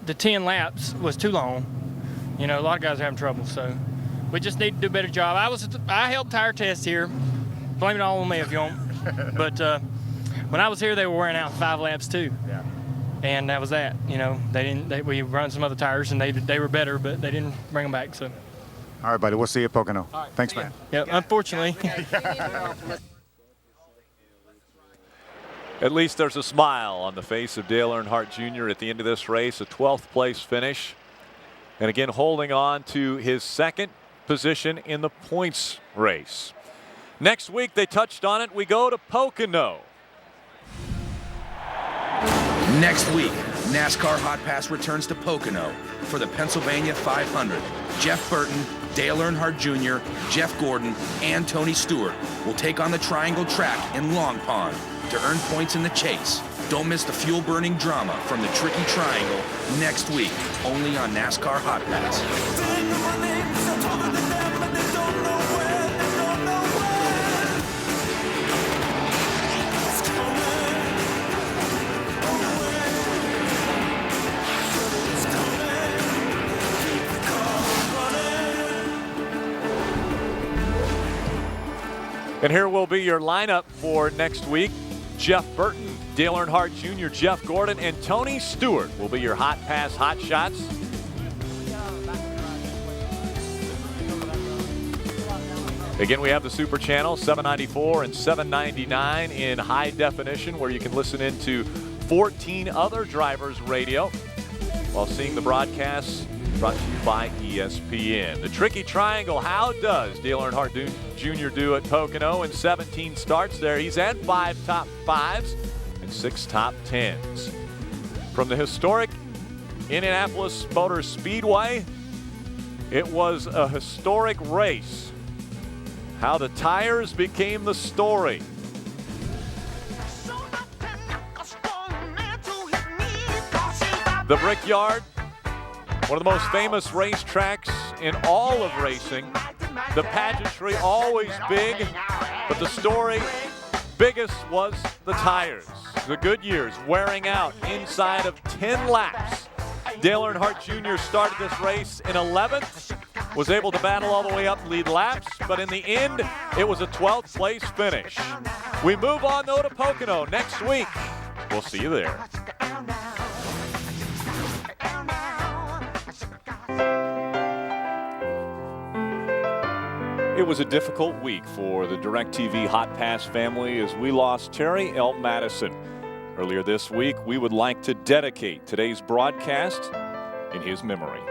The 10 laps was too long. You know, a lot of guys are having trouble, so we just need to do a better job. I helped tire test here. Blame it all on me if you want. But when I was here, they were wearing out 5 laps too. Yeah. And that was that. You know, we run some other tires and they were better, but they didn't bring them back. So. All right, buddy. We'll see you at Pocono. Right, thanks, man. Yeah, unfortunately. At least there's a smile on the face of Dale Earnhardt Jr. at the end of this race, a 12th place finish. And again, holding on to his second position in the points race. Next week, they touched on it, we go to Pocono. Next week, NASCAR Hotpass returns to Pocono for the Pennsylvania 500. Jeff Burton, Dale Earnhardt Jr., Jeff Gordon, and Tony Stewart will take on the Triangle track in Long Pond to earn points in the chase. Don't miss the fuel-burning drama from the Tricky Triangle next week, only on NASCAR Hotpass. And here will be your lineup for next week. Jeff Burton, Dale Earnhardt Jr., Jeff Gordon, and Tony Stewart will be your Hot Pass Hot Shots. Again, we have the Super Channel 794 and 799 in high definition, where you can listen into 14 other drivers' radio while seeing the broadcasts brought to you by ESPN. The Tricky Triangle, how does Dale Earnhardt Jr. do at Pocono? In 17 starts there, he's had 5 top 5s and 6 top 10s. From the historic Indianapolis Motor Speedway, it was a historic race. How the tires became the story. The Brickyard, one of the most famous racetracks in all of racing. The pageantry always big, but the story biggest was the tires. The Goodyears wearing out inside of 10 laps. Dale Earnhardt Jr. started this race in 11th, was able to battle all the way up lead laps, but in the end, it was a 12th place finish. We move on though to Pocono next week. We'll see you there. It was a difficult week for the DirecTV Hot Pass family as we lost Terry L. Madison. Earlier this week, we would like to dedicate today's broadcast in his memory.